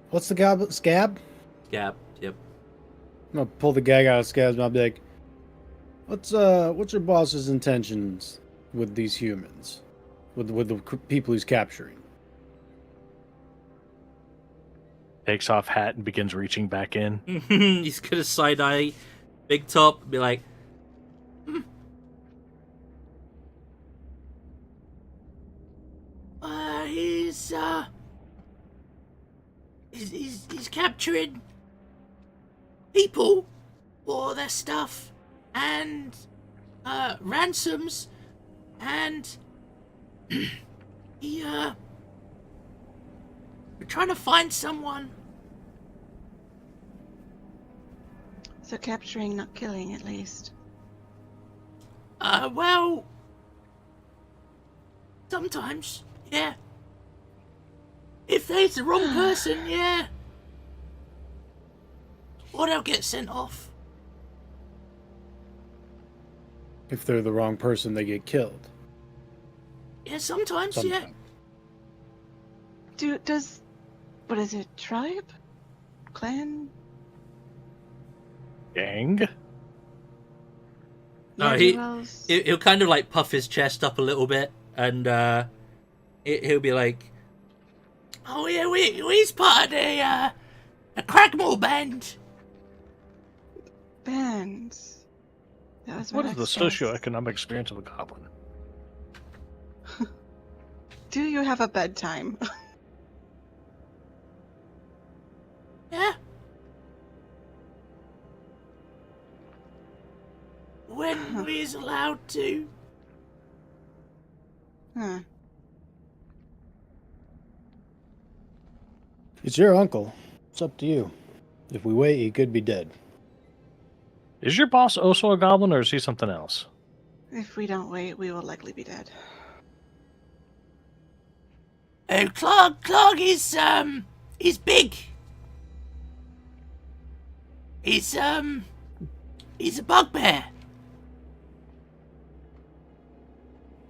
What's the scab? Gab. Yep. I'm gonna pull the gag out of Scab's mouth. Be like, what's your boss's intentions with these humans, with the people he's capturing? Takes off hat and begins reaching back in. He's gonna side eye Big Top and be like, he's capturing people or their stuff and ransoms, and we're trying to find someone. So capturing, not killing, at least. Well, sometimes, yeah. If there's the wrong person, yeah. Or they'll get sent off. If they're the wrong person, they get killed. Yeah, sometimes, yeah. Does, what is it, tribe? Clan? Gang? No, Who he'll kind of like puff his chest up a little bit, and he'll be like, "Oh yeah, we's part of the Cragmore band." Bands. That was What my is the next guess. socioeconomic experience of a goblin? Do you have a bedtime? Yeah. When we's allowed to. Huh. It's your uncle. It's up to you. If we wait, he could be dead. Is your boss also a goblin, or is he something else? If we don't wait, we will likely be dead. Oh, Clark is he's big. He's a bugbear.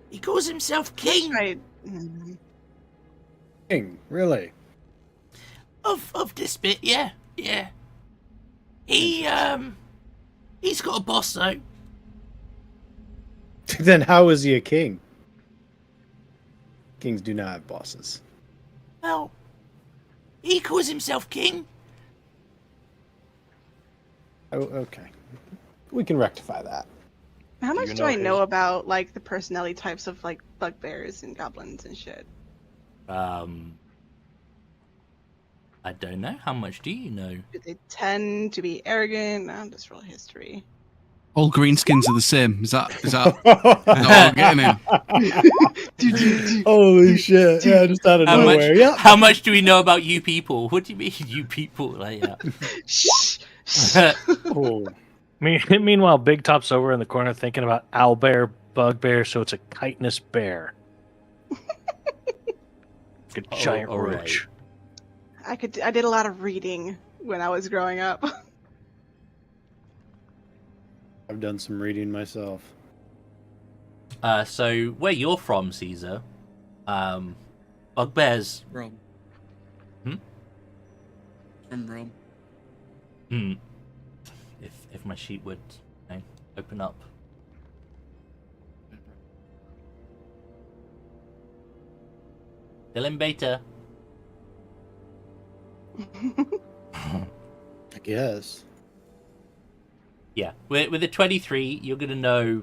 He calls himself king Right. King, really? of this bit, yeah. He's got a boss though. Then how is he a king? Kings do not have bosses. Well, he calls himself king. Oh, okay. We can rectify that. How much you do know I know his- about, like, the personality types of, like, bugbears and goblins and shit? I don't know. How much do you know? Do they tend to be arrogant? I'll just roll history. All greenskins are the same. Is that what I'm getting in? Holy shit! Yeah, just out of nowhere. Yeah. How much do we know about you people? What do you mean, you people? Like, yeah. Shh. Oh. Meanwhile, Big Top's over in the corner thinking about owlbear, bugbear, so it's a chitinous bear. Like a giant all right. roach. I did a lot of reading when I was growing up. I've done some reading myself. So where you're from, Caesar? Bugbears. Rome. Hmm? From Rome. If my sheet would open up. Still in beta. I guess. Yeah, with the 23, you're gonna know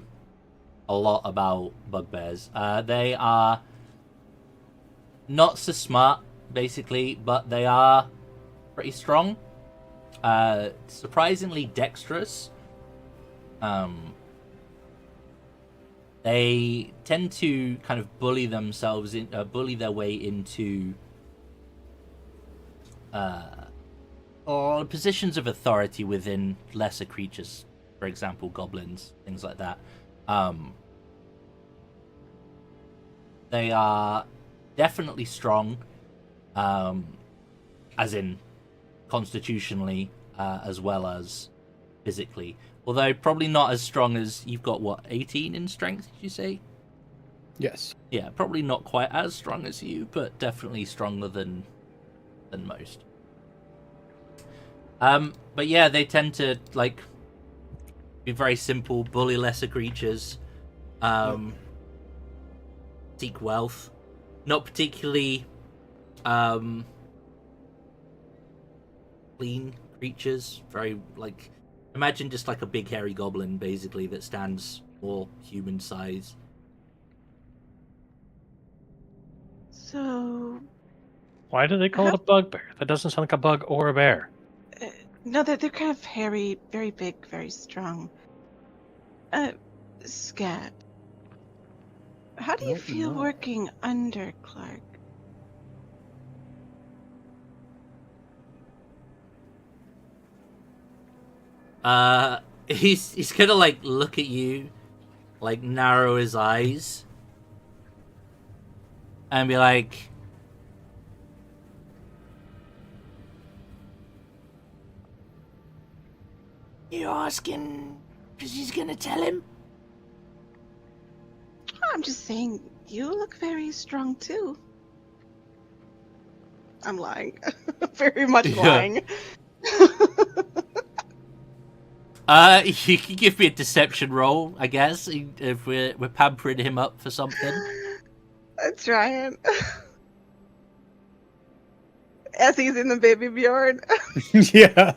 a lot about bugbears. They are not so smart, basically, but they are pretty strong. Surprisingly dexterous. They tend to kind of bully their way into or positions of authority within lesser creatures, for example, goblins, things like that. They are definitely strong, as in constitutionally, as well as physically. Although probably not as strong as you've got. What, 18 in strength? Did you say? Yes. Yeah, probably not quite as strong as you, but definitely stronger than most. But yeah, they tend to be very simple, bully lesser creatures, seek wealth, not particularly clean creatures. Very imagine just like a big hairy goblin, basically, that stands more human size. So, Why do they call it a bugbear? That doesn't sound like a bug or a bear. no, they're kind of hairy, very big, very strong. Scab. How do you Nope, feel no. working under Clark? He's gonna look at you, narrow his eyes, and be like, "You asking because he's gonna tell him?" I'm just saying, you look very strong too. I'm lying. Very much Yeah. lying. You can give me a deception roll, I guess, if we're pampering him up for something. I'm trying. As he's in the baby Bjorn. Yeah.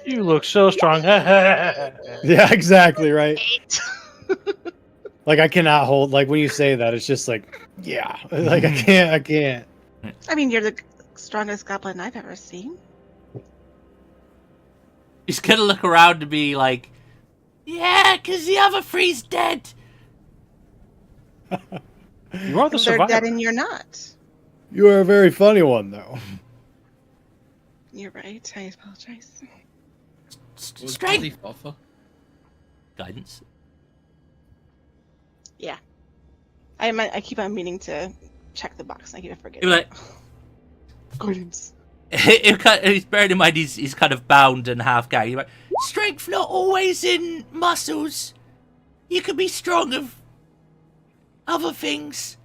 You look so strong. Yeah, exactly, right. 8. I cannot hold, when you say that, it's just yeah. I can't. I mean, you're the strongest goblin I've ever seen. He's gonna look around and be like, "Yeah, because the other three's dead." You are the They're survivor. dead and you're not. You are a very funny one, though. You're right. I apologize. Strength. Guidance. Yeah. I keep on meaning to check the box. I keep forgetting. You're like, Guidance. he's bearing in mind he's kind of bound and half gagged. You're like, strength not always in muscles. You can be strong of other things.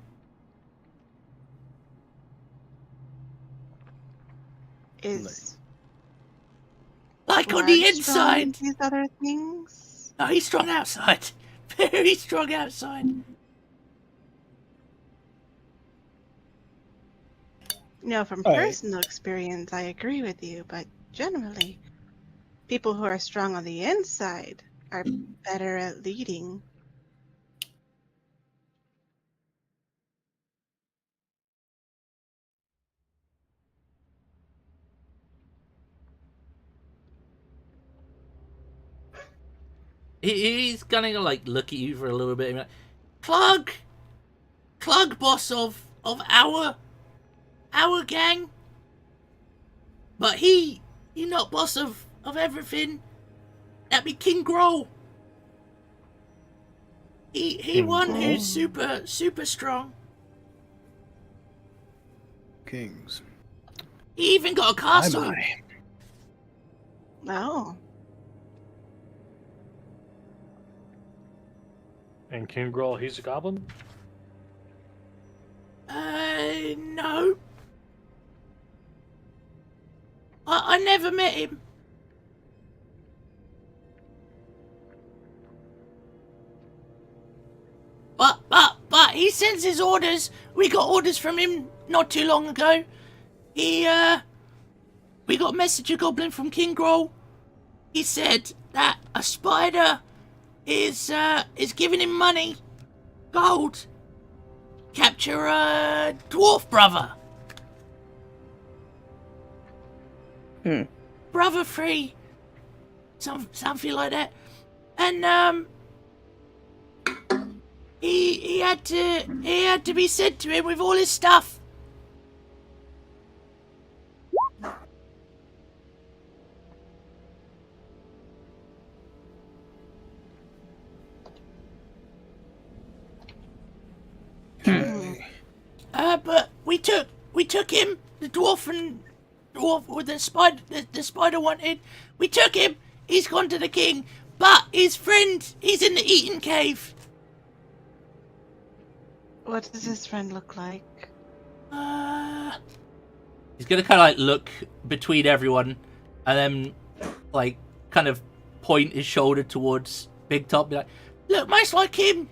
Is Like on Clark the strong in inside. these other things? No, he's strong outside. Very strong outside. No, from Right. personal experience, I agree with you, but generally, people who are strong on the inside are better at leading. He's gonna like look at you for a little bit and be like, Clug, boss of our gang. But he not boss of everything. That be King Grohl. He King one Grohl. who's super strong. Kings. He even got a castle. My. No. And King Grohl, he's a goblin? No. I never met him. But he sends his orders. We got orders from him not too long ago. We got a message a goblin from King Grohl. He said that a spider is giving him money, gold. Capture a dwarf brother. Brother free. Something like that. And he had to be sent to him with all his stuff. But we took him, the dwarf with the spider wanted. We took him. He's gone to the king, but his friend, he's in the eating cave. What does his friend look like? He's gonna kind of like look between everyone, and then like kind of point his shoulder towards Big Top, be like, "Look, most like him.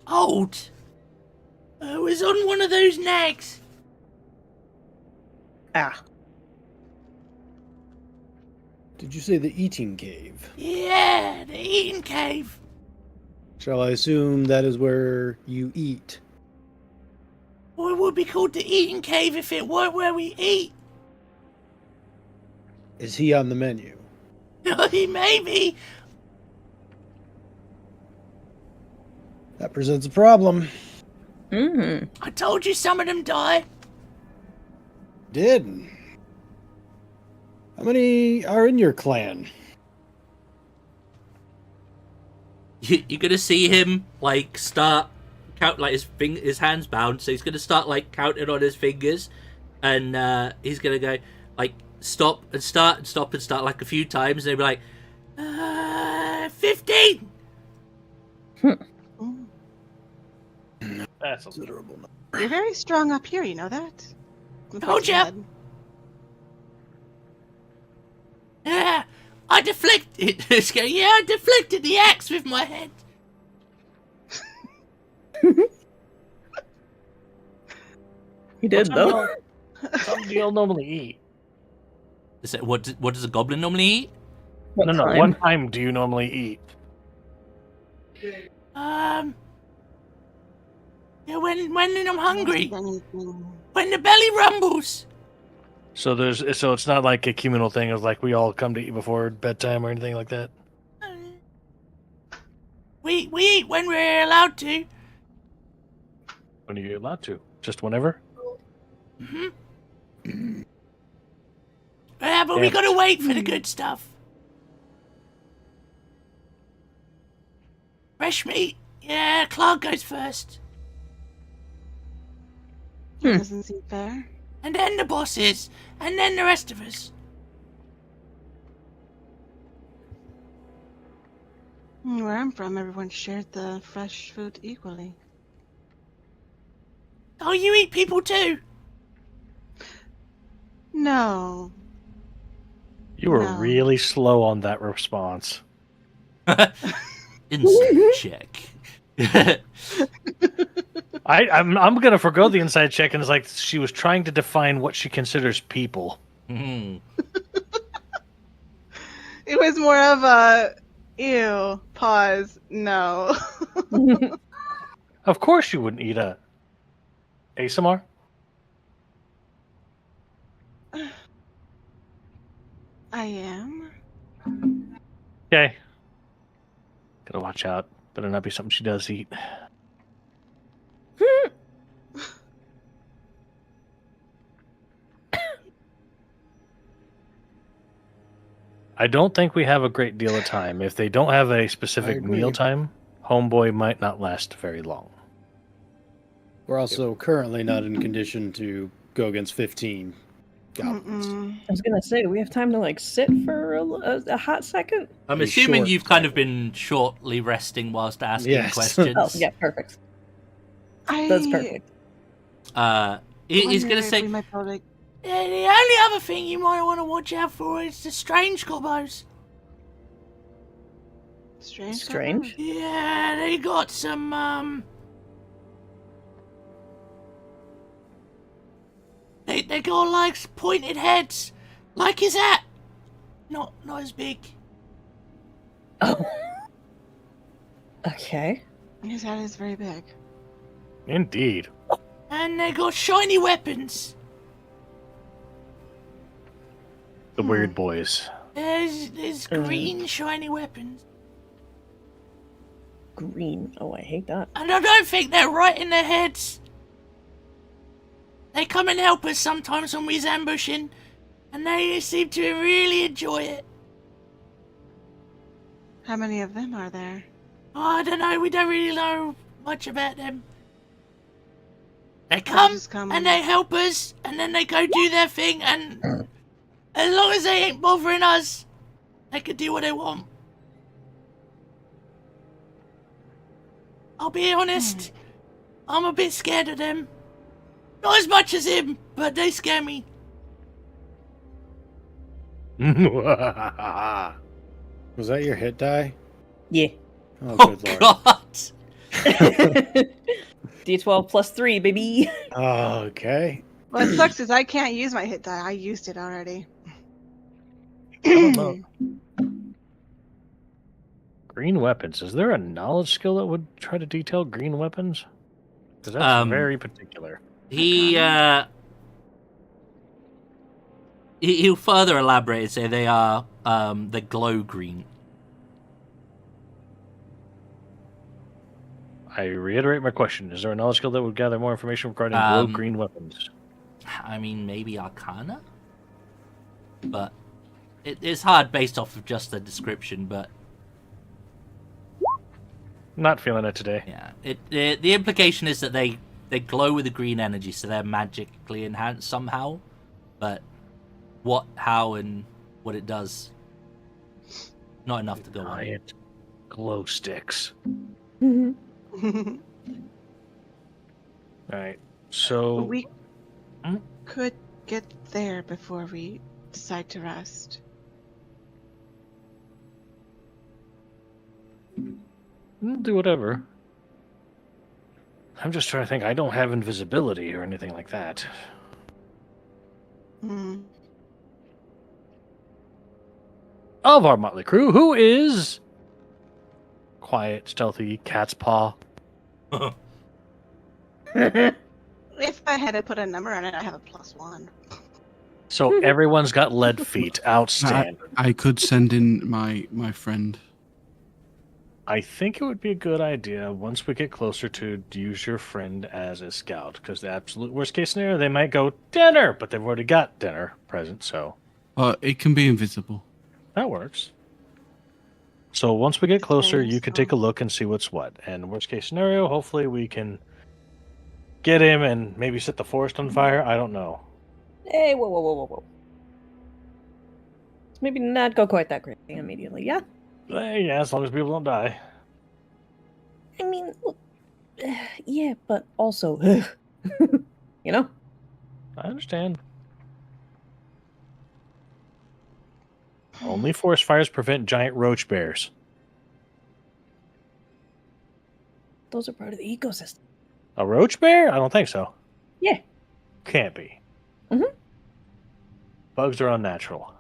Old. Was on one of those nags." Ah. Did you say the eating cave? Yeah, the eating cave. Shall I assume that is where you eat? Or it would be called the eating cave if it weren't where we eat. Is he on the menu? He may be. That presents a problem. Mm-hmm. I told you some of them die. Did. How many are in your clan? You're gonna see him like start count like his hands bound, so he's gonna start like counting on his fingers, and he's gonna go like stop and start like a few times, and he'll be like, 15. That's a Considerable number. You're very strong up here, you know that? Told ya. Yeah, I deflected. I deflected the axe with my head. He did, though. What do y'all normally eat? Is it, what does a goblin normally eat? What No. time? What time do you normally eat? Yeah, when I'm hungry, Anything. when the belly rumbles. So it's not like a communal thing of like we all come to eat before bedtime or anything like that. We eat when we're allowed to. When are you allowed to? Just whenever? Yeah, but we gotta wait for the good stuff. Fresh meat. Yeah, Clark goes first. Doesn't seem fair. And then the bosses. And then the rest of us. Where I'm from, everyone shared the fresh food equally. Oh, you eat people too? No. You were No. really slow on that response. Insight check. I'm gonna forgo the inside check, and it's like she was trying to define what she considers people. Mhm. It was more of a ew, pause, no. Of course, you wouldn't eat a ASMR. I am. Okay. Gotta watch out. Better not be something she does eat. I don't think we have a great deal of time. If they don't have a specific agree. meal time, Homeboy might not last very long. We're also currently not in condition to go against 15 goblins. I was gonna say, do we have time to like sit for a hot second? I'm A assuming short you've kind of second. been shortly resting whilst asking Yes. questions. Oh, yeah, perfect. That's perfect. He's gonna say, We might be able to... the only other thing you might want to watch out for is the strange gobos. Strange? Yeah, they got some, They got like pointed heads, like his hat. Not as big. Oh. Okay. His hat is very big. Indeed. And they got shiny weapons. The weird boys. There's green shiny weapons. Green. Oh, I hate that. And I don't think they're right in their heads. They come and help us sometimes when we're ambushing, and they seem to really enjoy it. How many of them are there? I don't know, we don't really know much about them. They come, just come and they help us, and then they go do their thing, and as long as they ain't bothering us, they can do what they want. I'll be honest, I'm a bit scared of them. Not as much as him, but they scare me. Was that your hit die? Yeah. Oh, Oh, good lord. God! D12 plus 3, baby. Okay. What sucks is I can't use my hit die. I used it already. I don't know. Green weapons. Is there a knowledge skill that would try to detail green weapons? Because that's very particular. He'll further elaborate and say they are the glow green. I reiterate my question. Is there a knowledge skill that would gather more information regarding glow green weapons? I mean, maybe Arcana? But it's hard based off of just the description, but Not feeling it today. yeah. The implication is that they glow with the green energy, so they're magically enhanced somehow. But what, how, and what it does, not enough to go on. Giant glow sticks. Alright, so... We Hmm? could get there before we decide to rest. We'll do whatever. I'm just trying to think. I don't have invisibility or anything like that. Hmm. Of our motley crew, who is... quiet, stealthy, cat's paw. If I had to put a number on it, I have a +1. So everyone's got lead feet. Outstanding. I could send in my friend. I think it would be a good idea once we get closer to use your friend as a scout, because the absolute worst case scenario, they might go dinner, but they've already got dinner present, so It can be invisible. that works. So once we get closer, very you can useful. take a look and see what's what. And worst case scenario, hopefully we can get him and maybe set the forest on fire. I don't know. Hey, whoa. Let's maybe not go quite that crazy immediately, yeah? Yeah, as long as people don't die. I mean, look, yeah, but also, you know? I understand. Only forest fires prevent giant roach bears. Those are part of the ecosystem. A roach bear? I don't think so. Yeah. Can't be. Mhm. Bugs are unnatural.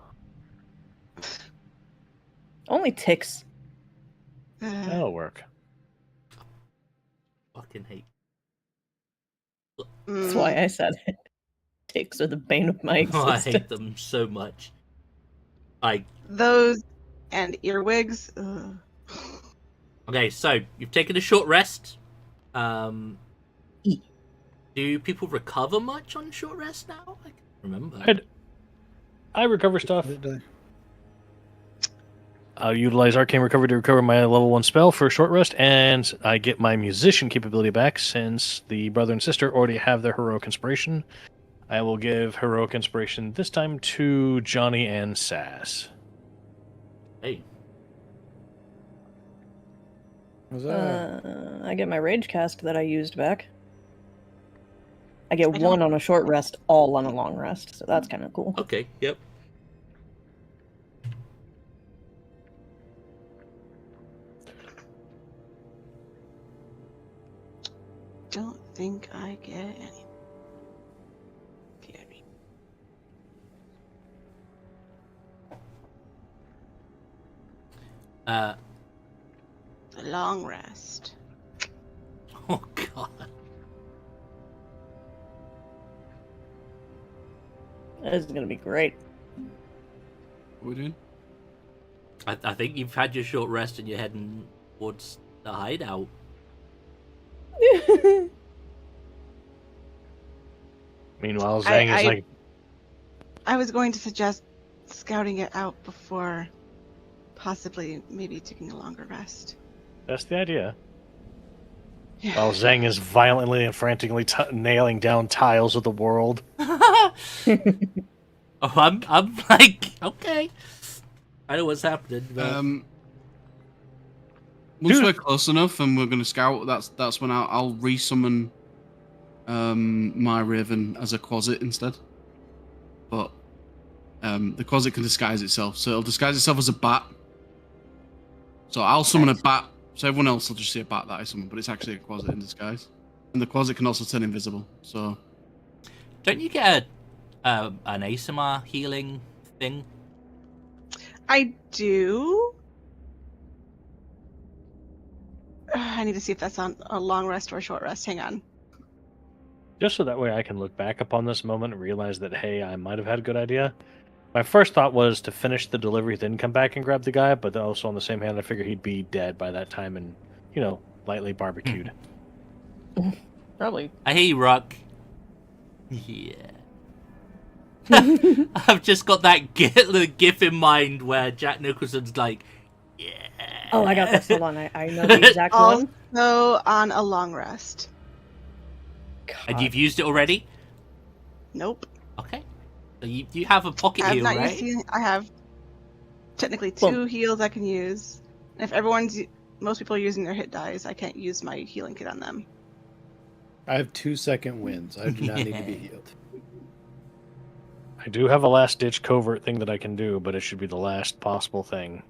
Only ticks. That'll work. Fucking hate. That's why I said it. Ticks are the bane of my Oh, I existence. hate them so much. Those and earwigs. Ugh. Okay, so you've taken a short rest. Do people recover much on short rest now? I can't remember. I recover stuff. I'll utilize Arcane Recovery to recover my level 1 spell for a short rest, and I get my musician capability back since the brother and sister already have their Heroic Inspiration. I will give Heroic Inspiration this time to Johnny and Sass. Hey. I get my Rage Cast that I used back. I get one on a short rest, all on a long rest, so that's kind of cool. Okay, yep. Don't think I get any. The long rest. Oh god. This is gonna be great. What are we doing? I think you've had your short rest and you're heading towards the hideout. Meanwhile, Zhang is like... I was going to suggest scouting it out before possibly maybe taking a longer rest. That's the idea. Yeah. While Zhang is violently and frantically nailing down tiles of the world. Oh, I'm like, okay. I know what's happening. But... once we're close enough and we're going to scout, that's when I'll resummon my Raven as a Quasit instead. But the Quasit can disguise itself, so it'll disguise itself as a bat. So I'll summon a bat, so everyone else will just see a bat that I summon, but it's actually a Quasit in disguise. And the Quasit can also turn invisible, so... Don't you get an ASMR healing thing? I do. I need to see if that's on a long rest or a short rest. Hang on. Just so that way I can look back upon this moment and realize that, hey, I might have had a good idea. My first thought was to finish the delivery, then come back and grab the guy, but also on the same hand, I figure he'd be dead by that time and, lightly barbecued. Probably. I hear you, Rock. Yeah. I've just got that gif in mind where Jack Nicholson's like, yeah. Oh, I got this. Hold on. I know the exact one. Also on a long rest. God. And you've used it already? Nope. Okay. So you have a pocket heal, right? I have technically 2 heals I can use. And if most people are using their hit dice, I can't use my healing kit on them. I have 2-second wins. I do not need to be healed. I do have a last-ditch covert thing that I can do, but it should be the last possible thing.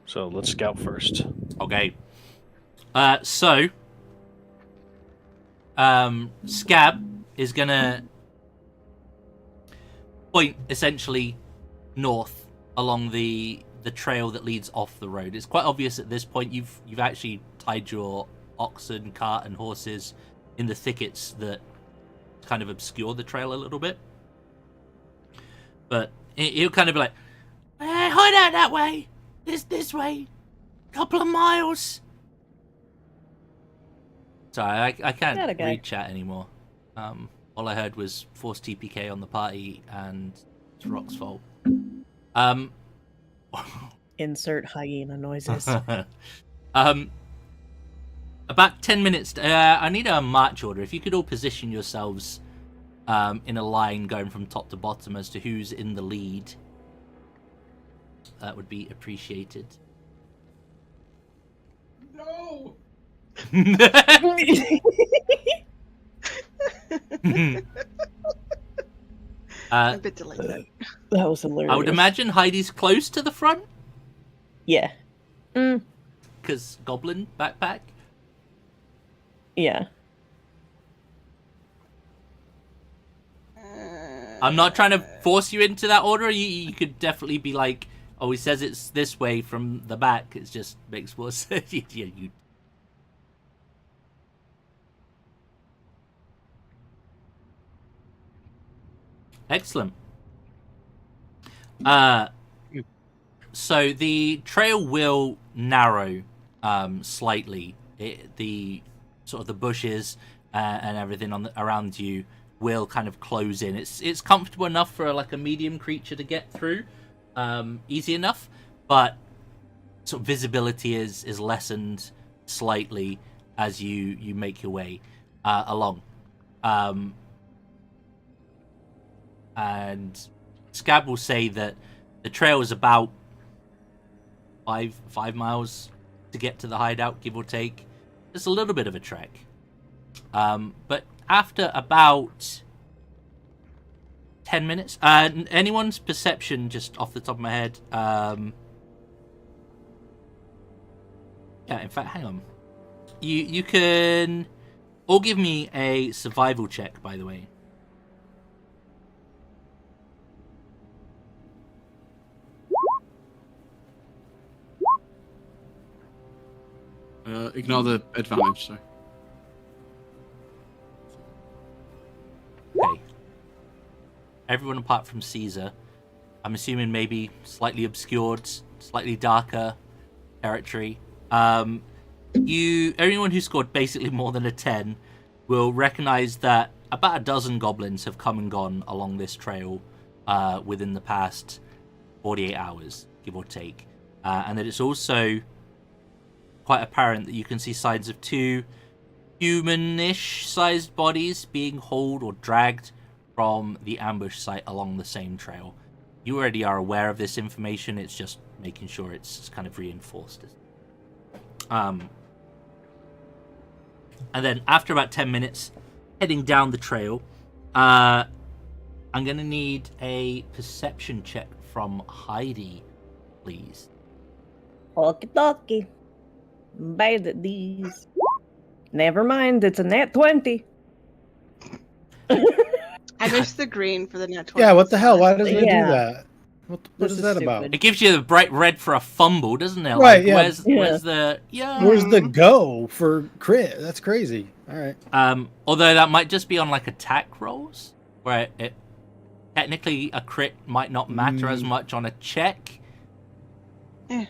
So let's scout first. Okay. So Scab is gonna point essentially north along the trail that leads off the road. It's quite obvious at this point you've actually tied your oxen, cart, and horses in the thickets that kind of obscure the trail a little bit. But he'll kind of be like, "Hey, hide out that way. This way. Couple of miles." Sorry, I can't read chat anymore. All I heard was force TPK on the party and it's Rock's fault. Insert hyena noises. About 10 minutes. I need a march order. If you could all position yourselves in a line going from top to bottom as to who's in the lead, that would be appreciated. No! A bit delayed. That was hilarious. I would imagine Heidi's close to the front. Yeah. Because goblin backpack. Yeah. I'm not trying to force you into that order. You could definitely be like, oh, he says it's this way from the back. It just makes more sense. you. Excellent. So the trail will narrow slightly. The sort of the bushes and everything around you will kind of close in. It's comfortable enough for like a medium creature to get through, easy enough, but sort of visibility is lessened slightly as you make your way along. And Scab will say that the trail is about 5 miles to get to the hideout, give or take. It's a little bit of a trek. But after about 10 minutes, anyone's perception, just off the top of my head, yeah, in fact, hang on. You can all give me a survival check, by the way. Ignore the advantage, sorry. Okay. Everyone apart from Caesar, I'm assuming maybe slightly obscured, slightly darker territory. Everyone who scored basically more than a 10 will recognize that about a dozen goblins have come and gone along this trail within the past 48 hours, give or take. And that it's also quite apparent that you can see signs of two humanish sized bodies being hauled or dragged from the ambush site along the same trail. You already are aware of this information, it's just making sure it's kind of reinforced. And then after about 10 minutes, heading down the trail, I'm going to need a perception check from Heidi, please. Okie dokie. Bad at these. Never mind, it's a nat 20. I missed the green for the net 20. Yeah, what the hell? Why does it Yeah. do that? What This is is that about? It gives you the bright red for a fumble, doesn't it? Right, Like, yeah. Where's the... Yeah. Where's the go for crit? That's crazy. All right. Although that might just be on like attack rolls, where it technically a crit might not matter as much on a check. Yeah.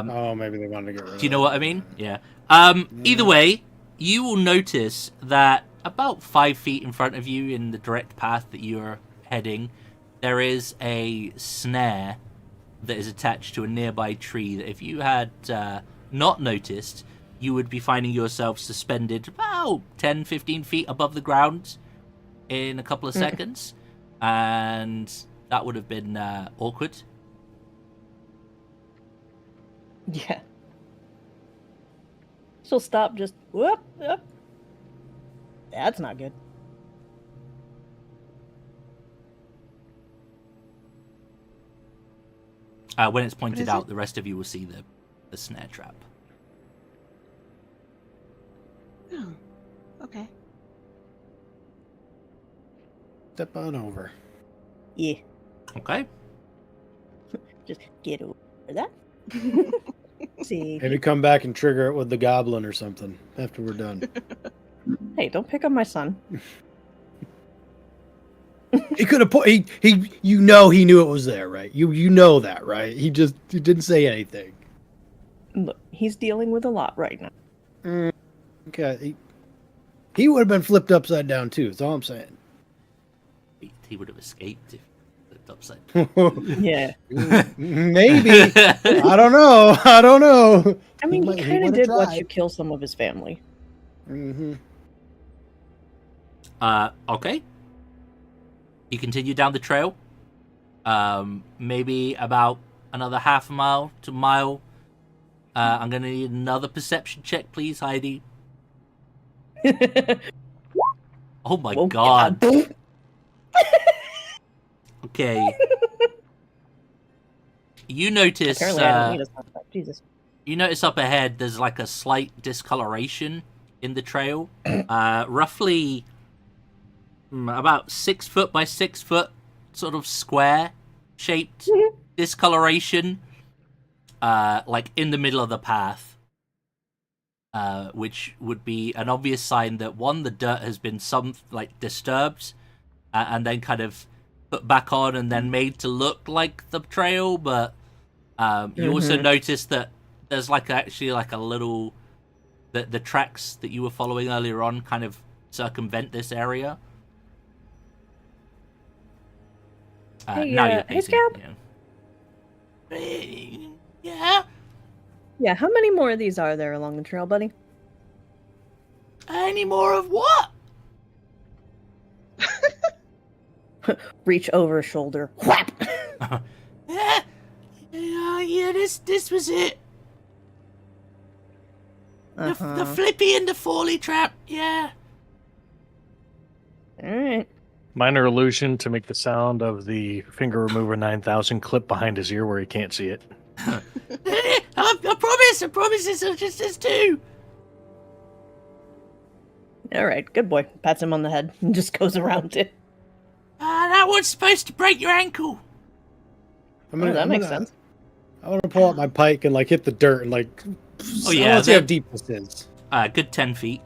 Oh, maybe they wanted to get rid of Do you it. know what I mean? Yeah. Either way, you will notice that about 5 feet in front of you in the direct path that you're heading, there is a snare that is attached to a nearby tree that if you had not noticed, you would be finding yourself suspended about 10, 15 feet above the ground in a couple of seconds. And that would have been awkward. Yeah. She'll stop just whoop, whoop. That's not good. When it's pointed is out, it? the rest of you will see the snare trap. Oh, okay. Step on over. Yeah. Okay. Just get over that. See. Maybe come back and trigger it with the goblin or something after we're done. Hey, don't pick on my son. He could have put he you know he knew it was there, right? You know that, right? He didn't say anything. Look, he's dealing with a lot right now. Okay. He would have been flipped upside down too, that's all I'm saying. He would have escaped if he flipped upside. Yeah. Maybe. I don't know. I mean, he He kind of would've did watch tried. you kill some of his family. Mm-hmm. Okay. You continue down the trail. Maybe about another half a mile to a mile. I'm going to need another perception check, please, Heidi. Oh my Oh, god. Okay. You notice Apparently, I don't need a sound effect. Jesus. you notice up ahead there's like a slight discoloration in the trail. Roughly about 6 foot by 6 foot sort of square shaped discoloration like in the middle of the path. Which would be an obvious sign that one, the dirt has been disturbed, and then kind of put back on and then made to look like the trail, but you also notice that there's actually a little the tracks that you were following earlier on kind of circumvent this area. Hey, now you're hey, pacing, Scab? Yeah. Yeah, how many more of these are there along the trail, buddy? Any more of what? Reach over shoulder. Whap! Yeah, this was it. The flippy and the folly trap, yeah. Alright. Minor illusion to make the sound of the Finger Remover 9000 clip behind his ear where he can't see it. I promise it's just this too. Alright, good boy. Pats him on the head and just goes around it. That one's supposed to break your ankle. That makes sense. I want to pull out my pike and hit the dirt and Oh yeah, let's see how deep this is. Good 10 feet.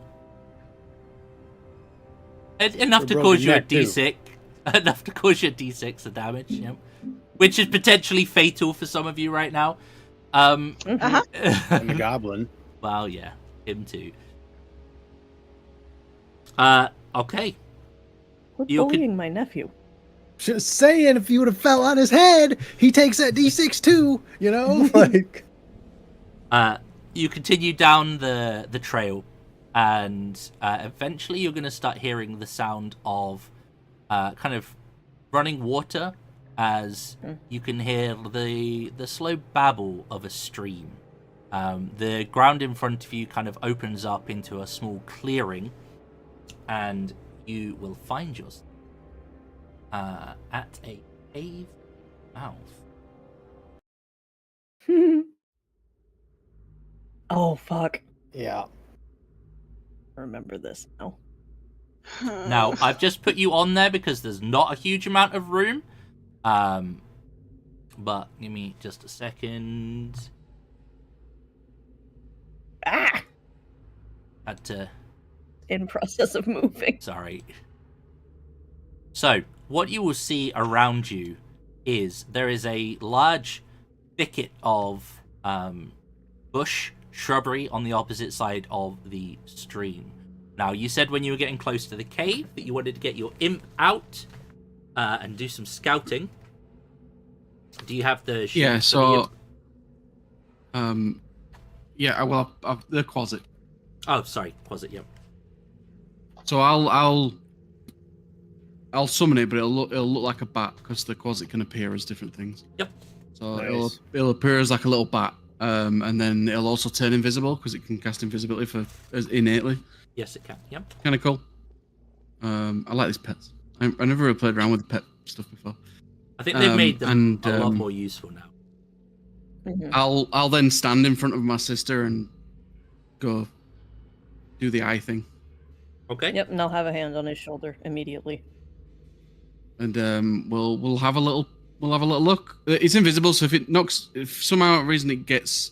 Enough to We're cause you a broken D6. Enough to cause you a D6 of damage, yeah. Which is potentially fatal for some of you right now. And the goblin. Well, yeah, him too. Okay. Quit You bullying my nephew. Just saying, if you would have fell on his head, he takes that D6 too. You continue down the trail, and eventually you're going to start hearing the sound of kind of running water, as you can hear the slow babble of a stream. The ground in front of you kind of opens up into a small clearing, and you will find yourself at a cave mouth. Oh, fuck. Yeah. Remember this now. Now, I've just put you on there because there's not a huge amount of room. But give me just a second. Ah! Had to... In process of moving. Sorry. So, what you will see around you is there is a large thicket of bush, shrubbery on the opposite side of the stream. Now, you said when you were getting close to the cave that you wanted to get your imp out and do some scouting. Do you have the... Yeah, so... yeah, well, the closet. Oh, sorry, closet, yep. So I'll summon it, but it'll look like a bat because the closet can appear as different things. Yep. So Nice. it'll appear as like a little bat, and then it'll also turn invisible because it can cast invisibility innately. Yes, it can, yep. Kind of cool. I like these pets. I never really played around with the pet stuff before. I think they've made them and, a lot more useful now. Mhm. I'll then stand in front of my sister and go do the eye thing. Okay. Yep, and I'll have a hand on his shoulder immediately. And we'll have a little look. It's invisible, so if somehow reason it gets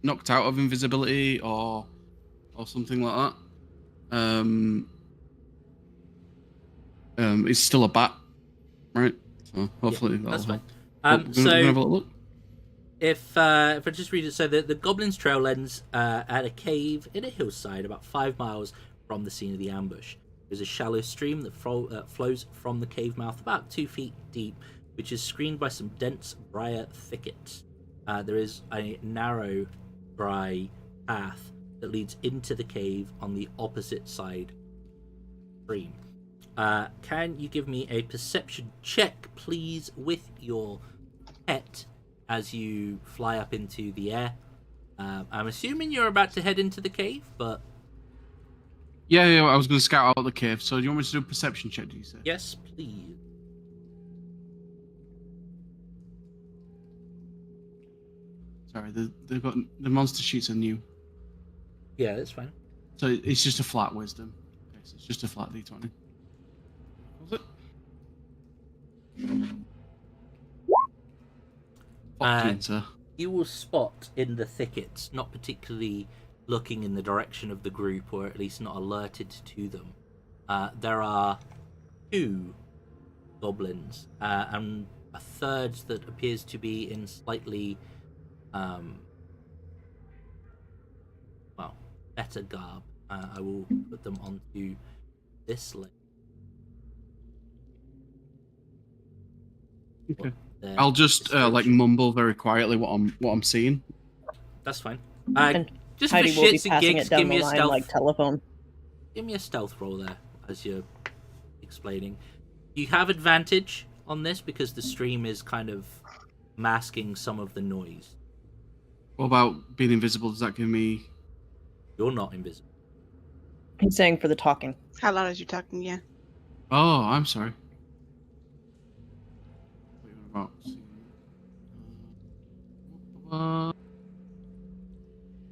knocked out of invisibility or something like that, it's still a bat, right? So hopefully that's fine. We're gonna have a look. If I just read it, so the Goblin's trail ends at a cave in a hillside about 5 miles from the scene of the ambush. There's a shallow stream that flows from the cave mouth about 2 feet deep, which is screened by some dense briar thickets. There is a narrow, dry path that leads into the cave on the opposite side of the stream. Can you give me a perception check, please, with your pet as you fly up into the air? I'm assuming you're about to head into the cave, but... Yeah, I was going to scout out the cave. So do you want me to do a perception check, did you say? Yes, please. Sorry, the monster sheets are new. Yeah, that's fine. So it's just a flat wisdom. Okay, so it's just a flat d20. Was it? 14, sir. You will spot in the thickets, not particularly looking in the direction of the group, or at least not alerted to them, there are 2 goblins, and a third that appears to be in slightly, better garb. I will put them onto this list. Okay. I'll just mumble very quietly what I'm seeing. That's fine. And Just Heidi for will be shits and passing gigs, it down give me the a line stealth. like telephone. Give me a stealth roll there as you're explaining. You have advantage on this because the stream is kind of masking some of the noise. What about being invisible? Does that give me... You're not invisible. He's saying for the talking. How loud is you talking? Yeah. Oh, I'm sorry.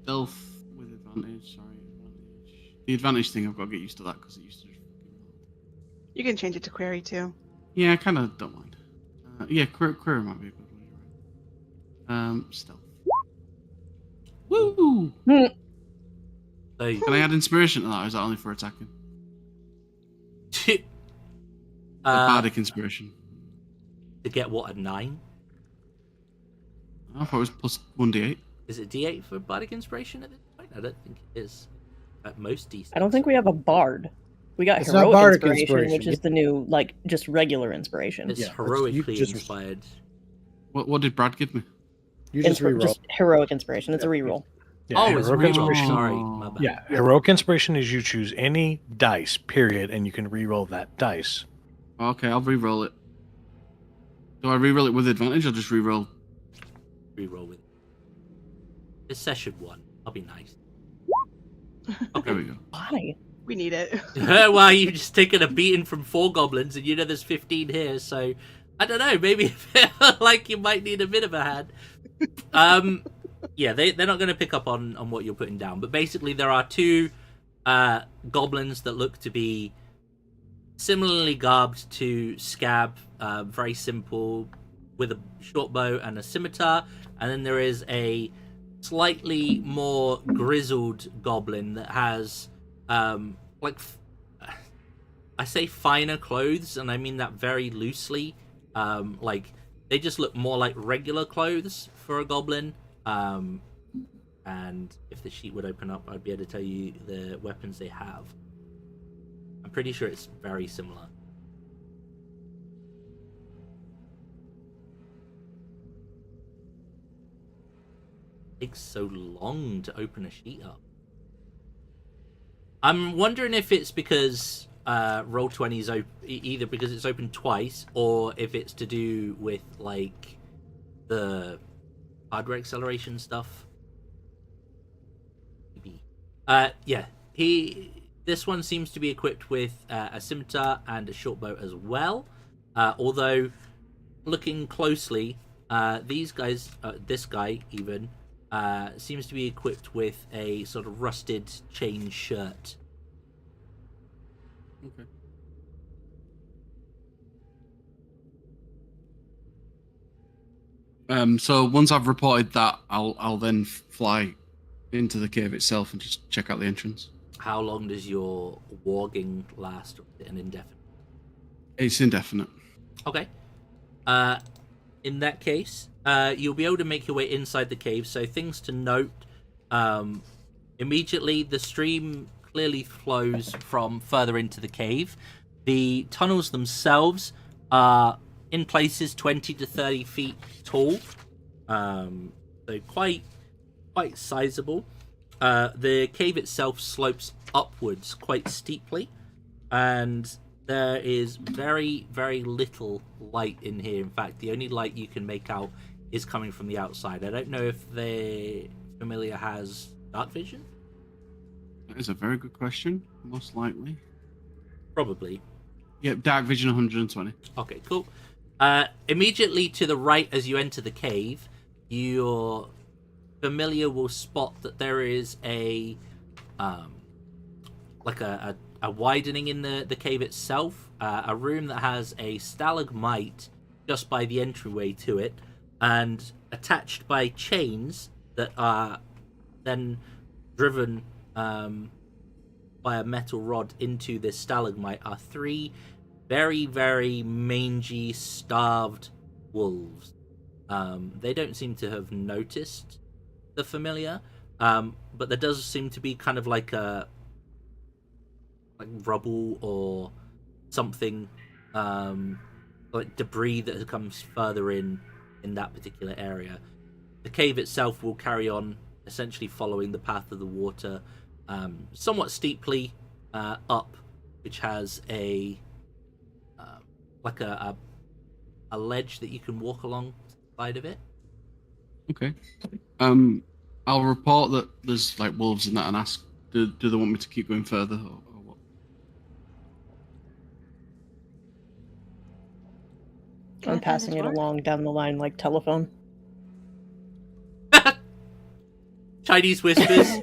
Stealth with advantage. Sorry, advantage. The advantage thing, I've got to get used to that because it used to just... You can change it to query too. Yeah, I kind of don't mind. Yeah, query might be a good one. You're right. Stealth. Woo! So, Can I add inspiration to that, or is that only for attacking? Bardic inspiration. to get what, a 9? I thought it was plus 1d8. Is it D8 for Bardic Inspiration at this point? I don't think it is. At most D6. I don't think we have a bard. We got It's not heroic bardic inspiration, which inspiration. is the new, like, just regular inspiration. It's Yeah, that's- heroically you just- inspired. What did Brad give me? You just reroll. Just heroic inspiration. It's a reroll. Yeah, Oh, it's heroic reroll. inspiration. Sorry, my bad. Yeah, heroic inspiration is you choose any dice, period, and you can re-roll that dice. Okay, I'll re-roll it. Do I re-roll it with advantage or just re-roll? Reroll with it. It's session 1. I'll be nice. There we go. Why? We need it. Well, you've just taken a beating from 4 goblins, and you know there's 15 here, so I don't know. Maybe you feel like you might need a bit of a hand. Yeah, they're not going to pick up on what you're putting down, but basically there are 2 goblins that look to be similarly garbed to Scab, very simple, with a short bow and a scimitar, and then there is a slightly more grizzled goblin that has I say finer clothes, and I mean that very loosely. Like they just look more like regular clothes for a goblin. And if the sheet would open up, I'd be able to tell you the weapons they have. I'm pretty sure it's very similar. It takes so long to open a sheet up. I'm wondering if it's because Roll20 is either because it's open twice, or if it's to do with like the hardware acceleration stuff. Maybe. Yeah. This one seems to be equipped with a scimitar and a short bow as well. Although, looking closely, these guys, this guy even, seems to be equipped with a sort of rusted chain shirt. Okay. So once I've reported that, I'll then fly into the cave itself and just check out the entrance. How long does your warging last? Or is it an indefinite? It's indefinite. Okay. In that case, you'll be able to make your way inside the cave. So things to note: immediately, the stream clearly flows from further into the cave. The tunnels themselves are in places 20 to 30 feet tall, so quite sizable. The cave itself slopes upwards quite steeply, and there is very, very little light in here. In fact, the only light you can make out is coming from the outside. I don't know if the familiar has dark vision. That is a very good question. Most likely. Probably. Yep, dark vision 120. Okay, cool. Immediately to the right as you enter the cave, your familiar will spot that there is a widening in the cave itself, a room that has a stalagmite just by the entryway to it, and attached by chains that are then driven by a metal rod into this stalagmite are 3 very, very mangy, starved wolves. They don't seem to have noticed the familiar, but there does seem to be kind of like rubble or something, like debris that comes further in that particular area. The cave itself will carry on, essentially following the path of the water, somewhat steeply up, which has a ledge that you can walk along the side of it. Okay. I'll report that there's like wolves in that and ask, do they want me to keep going further or what? Can I I'm find a passing it dwarf? along down the line like telephone. Chinese whispers.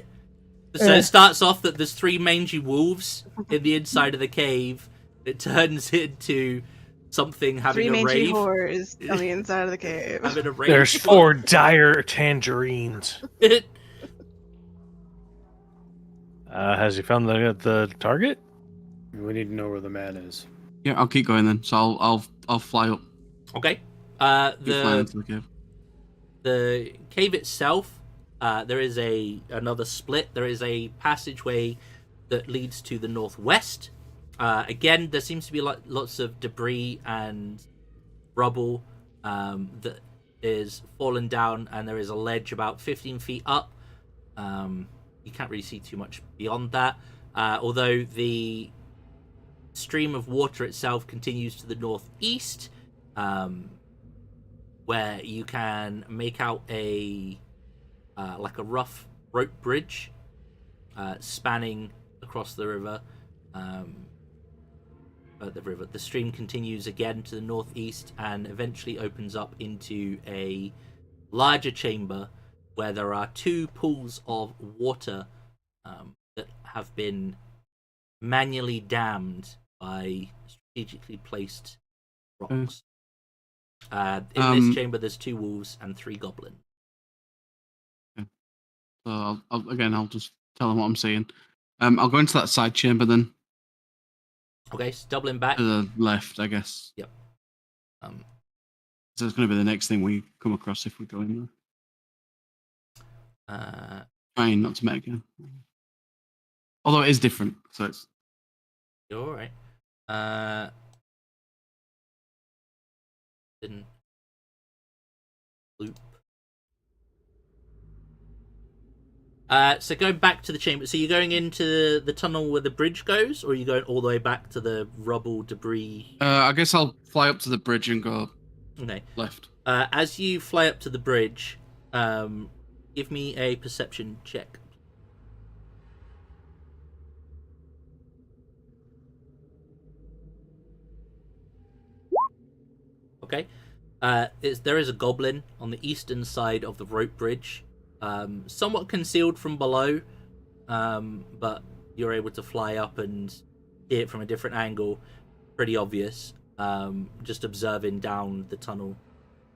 So it starts off that there's 3 mangy wolves in the inside of the cave. It turns into something having 3 a mangy rave. whores on the inside of the cave. Having a rave. There's 4 dire tangerines. Has he found the target? We need to know where the man is. Yeah, I'll keep going then. So I'll fly up. Okay. Keep flying into the cave. The cave itself, there is another split. There is a passageway that leads to the northwest. Again, there seems to be lots of debris and rubble that is fallen down, and there is a ledge about 15 feet up. You can't really see too much beyond that, although the stream of water itself continues to the northeast, where you can make out a rough rope bridge spanning across the river. The stream continues again to the northeast and eventually opens up into a larger chamber where there are 2 pools of water that have been manually dammed by strategically placed rocks. In this chamber, there's 2 wolves and 3 goblins. Okay. So I'll just tell them what I'm saying. I'll go into that side chamber then. Okay, so doubling back To the left, I guess. Yep. So it's going to be the next thing we come across if we go in there. Trying not to met again. Although it is different, so it's... You're all right. Didn't loop. So going back to the chamber. So you're going into the tunnel where the bridge goes, or are you going all the way back to the rubble debris? I guess I'll fly up to the bridge and go Okay. left. As you fly up to the bridge, give me a perception check. Okay. There is a goblin on the eastern side of the rope bridge, somewhat concealed from below, but you're able to fly up and see it from a different angle. Pretty obvious. Just observing down the tunnel,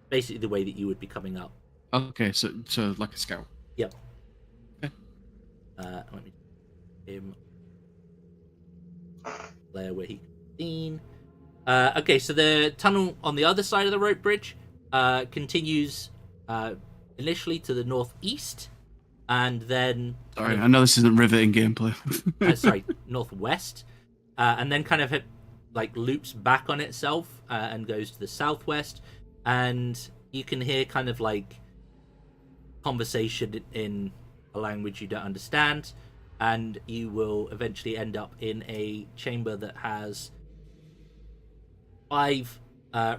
basically the way that you would be coming up. Okay, so like a scout. Yep. Okay. Let me him there where he can be seen. Okay, so the tunnel on the other side of the rope bridge continues initially to the northeast, and then... Sorry, I know this isn't riveting gameplay. Northwest, and then kind of loops back on itself and goes to the southwest, and you can hear kind of conversation in a language you don't understand, and you will eventually end up in a chamber that has 5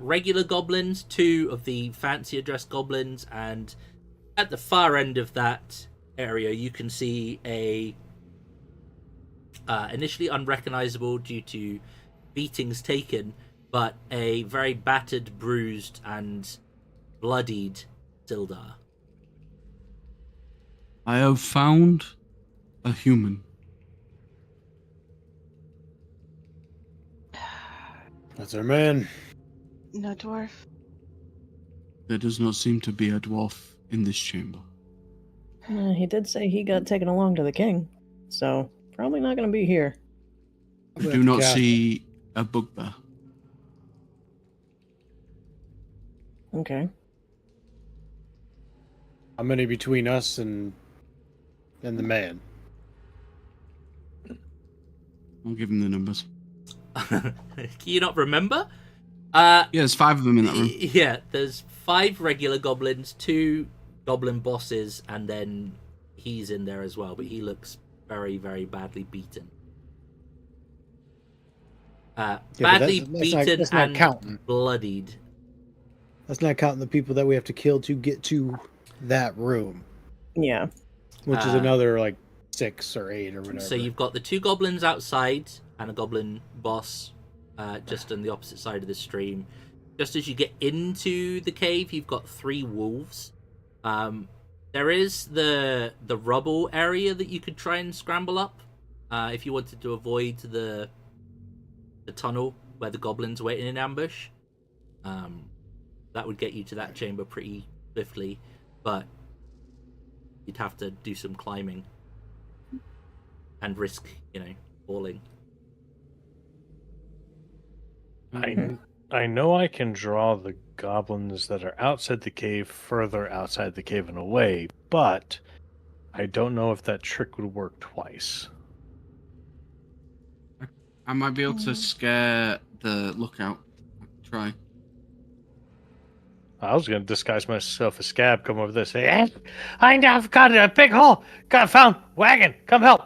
regular goblins, 2 of the fancier dressed goblins, and at the far end of that area you can see a initially unrecognizable due to beatings taken, but a very battered, bruised, and bloodied Sildar. I have found a human. That's our man. No dwarf. There does not seem to be a dwarf in this chamber. He did say he got taken along to the king, so probably not going to be here. I do not see a bugbear. Okay. How many between us and the man? I'll give him the numbers. Can you not remember? Yeah, there's 5 of them in that room. Yeah, there's 5 regular goblins, 2 goblin bosses, and then he's in there as well, but he looks very, very badly beaten. Badly beaten that's not and counting. bloodied. That's not counting the people that we have to kill to get to that room, Yeah. which is another like 6 or 8 or whatever. So you've got the 2 goblins outside and a goblin boss just on the opposite side of the stream. Just as you get into the cave, you've got 3 wolves. There is the rubble area that you could try and scramble up if you wanted to avoid the tunnel where the goblins are waiting in ambush. That would get you to that chamber pretty swiftly, but you'd have to do some climbing and risk, falling. I know I can draw the goblins that are outside the cave further outside the cave and away, but I don't know if that trick would work twice. I might be able to scare the lookout. Try. I was going to disguise myself as Scab, come over this, say, hey, I've got a big hole, found wagon, come help,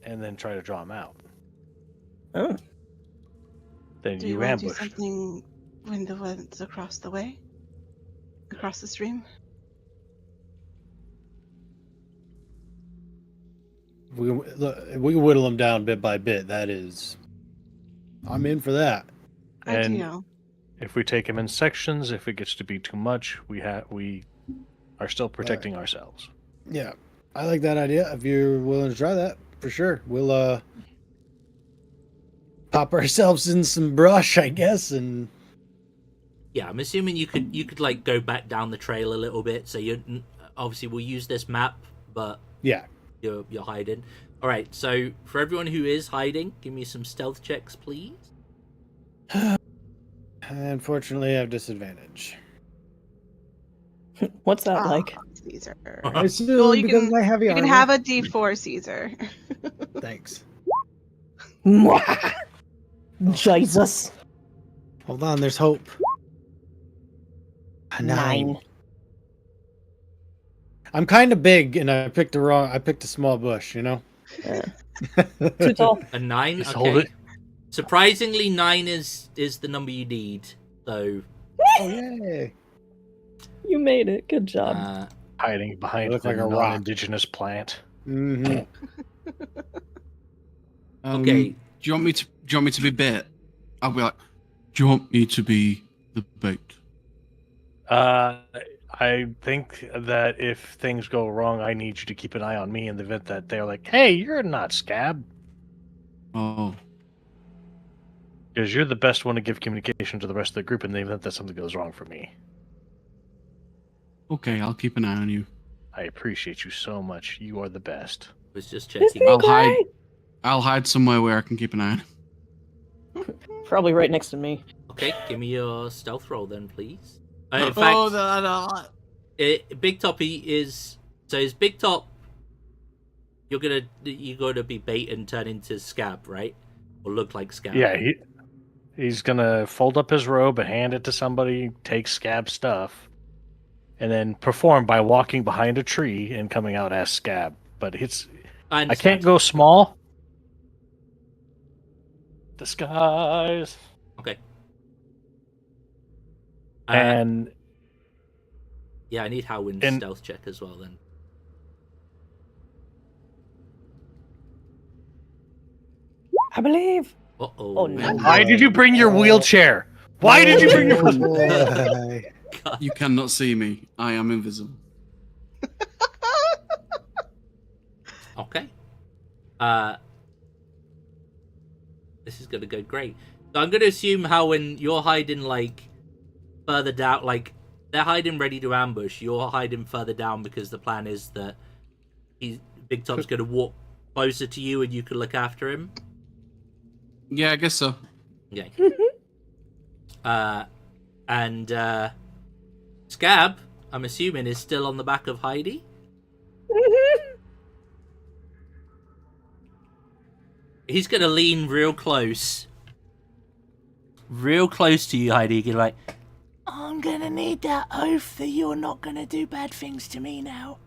and then try to draw him out. Oh. Then Do you you want to do ambush. something when the one's across the way? Across the stream? we whittle them down bit by bit. That is, I'm in for that. And Ideal. if we take him in sections, if it gets to be too much, we are still protecting ourselves. Yeah, I like that idea. If you're willing to try that, for sure. We'll pop ourselves in some brush, I guess, and Yeah, I'm assuming you could like go back down the trail a little bit. So you obviously we'll use this map, but yeah. you're hiding. All right. So for everyone who is hiding, give me some stealth checks, please. Unfortunately, I have disadvantage. What's that like? Caesar. I assume Well, you because can- of my heavy You armor. can have a D4, Caesar. Thanks. Jesus. Hold on, there's hope. A 9. I'm kind of big, and I picked a small bush, Yeah. Too tall. A 9. Just hold Okay. it. Surprisingly, 9 is the number you need. So Oh yay! You made it. Good job. Hiding behind look a like a rock. non-indigenous plant. Mm-hmm. Okay. Do you want me to be bait? I'll be like, do you want me to be the bait? I think that if things go wrong, I need you to keep an eye on me in the event that they're like, hey, you're not Scab. Oh, Because you're the best one to give communication to the rest of the group in the event that something goes wrong for me. okay. I'll keep an eye on you. I appreciate you so much. You are the best. Was just Isn't checking. he I'll hide. great? I'll hide somewhere where I can keep an eye on. Probably right next to me. Okay, give me your stealth roll then, please. In fact, Big Toppy is Big Top. You're gonna be bait and turn into Scab, right? Or look like Scab. Yeah, he's gonna fold up his robe and hand it to somebody, take Scab stuff, and then perform by walking behind a tree and coming out as Scab. But I understand. can't go small. Disguise. Okay. And yeah, I need Howin's and- stealth check as well then. I believe. Uh-oh. Oh, no. why did you bring your wheelchair? Why did you bring your Boy. You cannot see me. I am invisible. Okay. This is gonna go great. So I'm gonna assume when you're hiding like further down, like they're hiding ready to ambush. You're hiding further down because the plan is that Big Top's gonna walk closer to you and you can look after him. Yeah, I guess so. Okay. And Scab, I'm assuming, is still on the back of Heidi. He's gonna lean real close to you, Heidi. You're like, I'm gonna need that oath that you're not gonna do bad things to me now.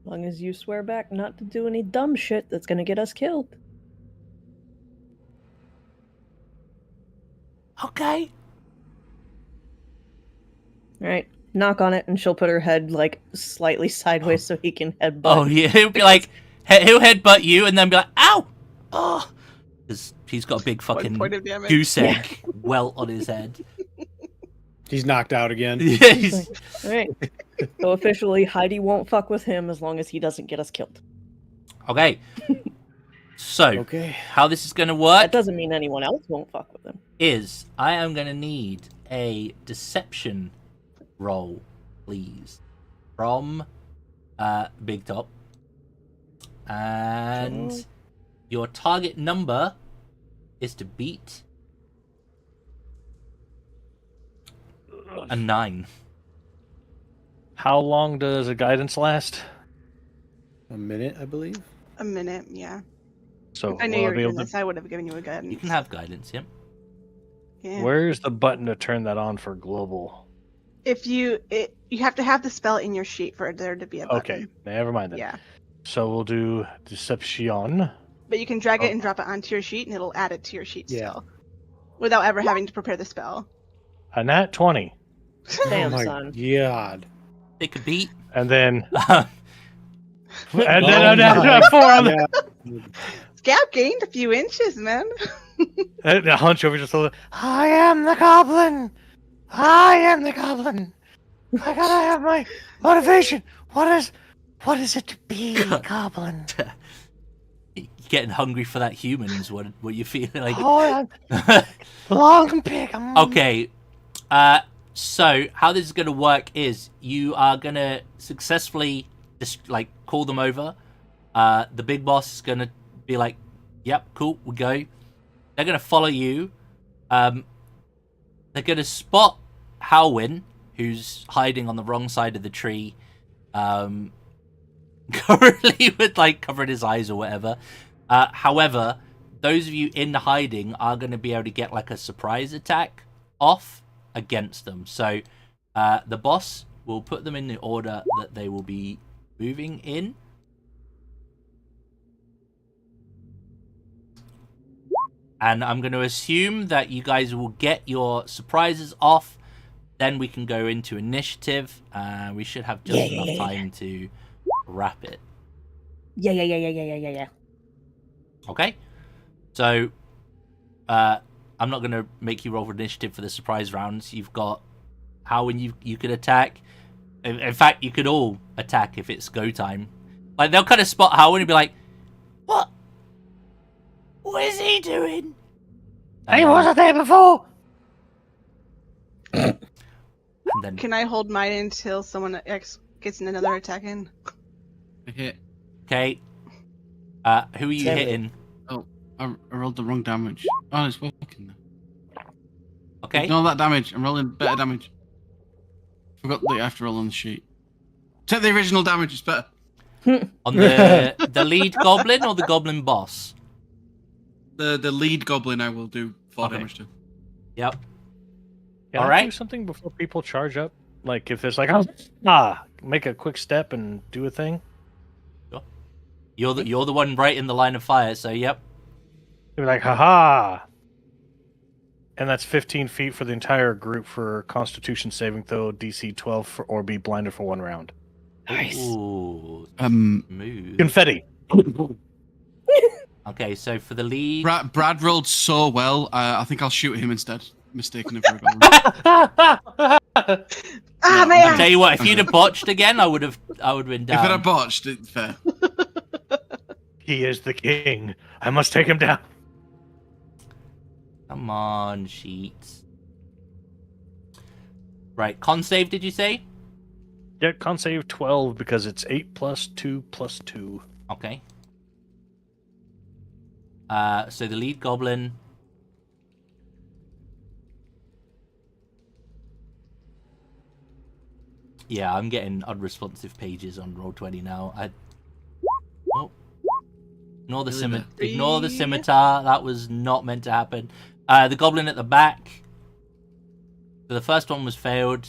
As long as you swear back not to do any dumb shit that's gonna get us killed. Okay. Alright, knock on it and she'll put her head, like, slightly sideways so he can headbutt. Oh, yeah, he'll be like, he'll headbutt you and then be like, ow! Oh! Because he's got a big fucking point of damage. goose egg welt on his head. He's knocked out again. Yeah, he's... Alright. So officially, Heidi won't fuck with him as long as he doesn't get us killed. Okay. So, Okay. how this is going to work That doesn't mean anyone else won't fuck with him. is I am going to need a deception roll, please, from Big Top. And Sure. your target number is to beat a 9. How long does a guidance last? A minute, I believe. A minute, yeah. So If I knew will you I were be doing able this, I would have given you a guidance. You can have guidance, yeah. Yeah. Where's the button to turn that on for global? If you have to have the spell in your sheet for there to be a button. Okay, never mind then. Yeah. So we'll do deception. But you can drag Oh. it and drop it onto your sheet, and it'll add it to your sheet Yeah. still, without ever having to prepare the spell. A nat 20. Damn, oh my son. god. Take a beat. And then Uh, and Oh then my 4 on the God. Scab gained a few inches, man. and a hunch over just a little. I am the goblin. I am the goblin. I gotta have my motivation. What is it to be a goblin? getting hungry for that human is what you feel like. Oh, long pig. Okay. So how this is going to work is you are going to successfully just like call them over. The big boss is going to be like, yep, cool, we go. They're going to follow you. They're going to spot Halwyn, who's hiding on the wrong side of the tree, currently with like covering his eyes or whatever. However, those of you in the hiding are going to be able to get like a surprise attack off against them. So the boss will put them in the order that they will be moving in. And I'm going to assume that you guys will get your surprises off. Then we can go into initiative. We should have just enough time to wrap it. Yeah. Okay? So, I'm not going to make you roll for initiative for the surprise rounds. You've got how when you could attack. In fact, you could all attack if it's go time. Like, they'll kind of spot Howard and be like, What? What is he doing? He wasn't there before. And then, Can I hold mine until someone gets another attack in? I hit. okay. Who are you 7. hitting? I rolled the wrong damage. Oh, it's working now. Okay. Ignore that damage. I'm rolling better damage. Forgot that you have to roll on the sheet. Take the original damage. It's better. On the lead goblin or the goblin boss? The lead goblin I will do 4 Okay. damage to. Yep. Can All I right. do something before people charge up? Like if there's like make a quick step and do a thing. You're the one right in the line of fire, so yep. They're like, haha. And that's 15 feet for the entire group for Constitution saving throw, DC 12 or be blinded for 1 round. Nice. Ooh, move. Confetti. Okay, so for the lead, Brad rolled so well. I think I'll shoot him instead. Mistaken him for a goblin. Ah, Yeah, my I'll ass! tell you what, if you'd have botched again, I would have been If down. it had botched, it's fair. He is the king. I must take him down. Come on, sheets. Right, con save, did you say? Yeah, con save 12 because it's 8 plus 2 plus 2. Okay. So the lead goblin Yeah, I'm getting unresponsive pages on Roll20 now. Oh. Ignore the scimitar. That was not meant to happen. The goblin at the back. So the first one was failed.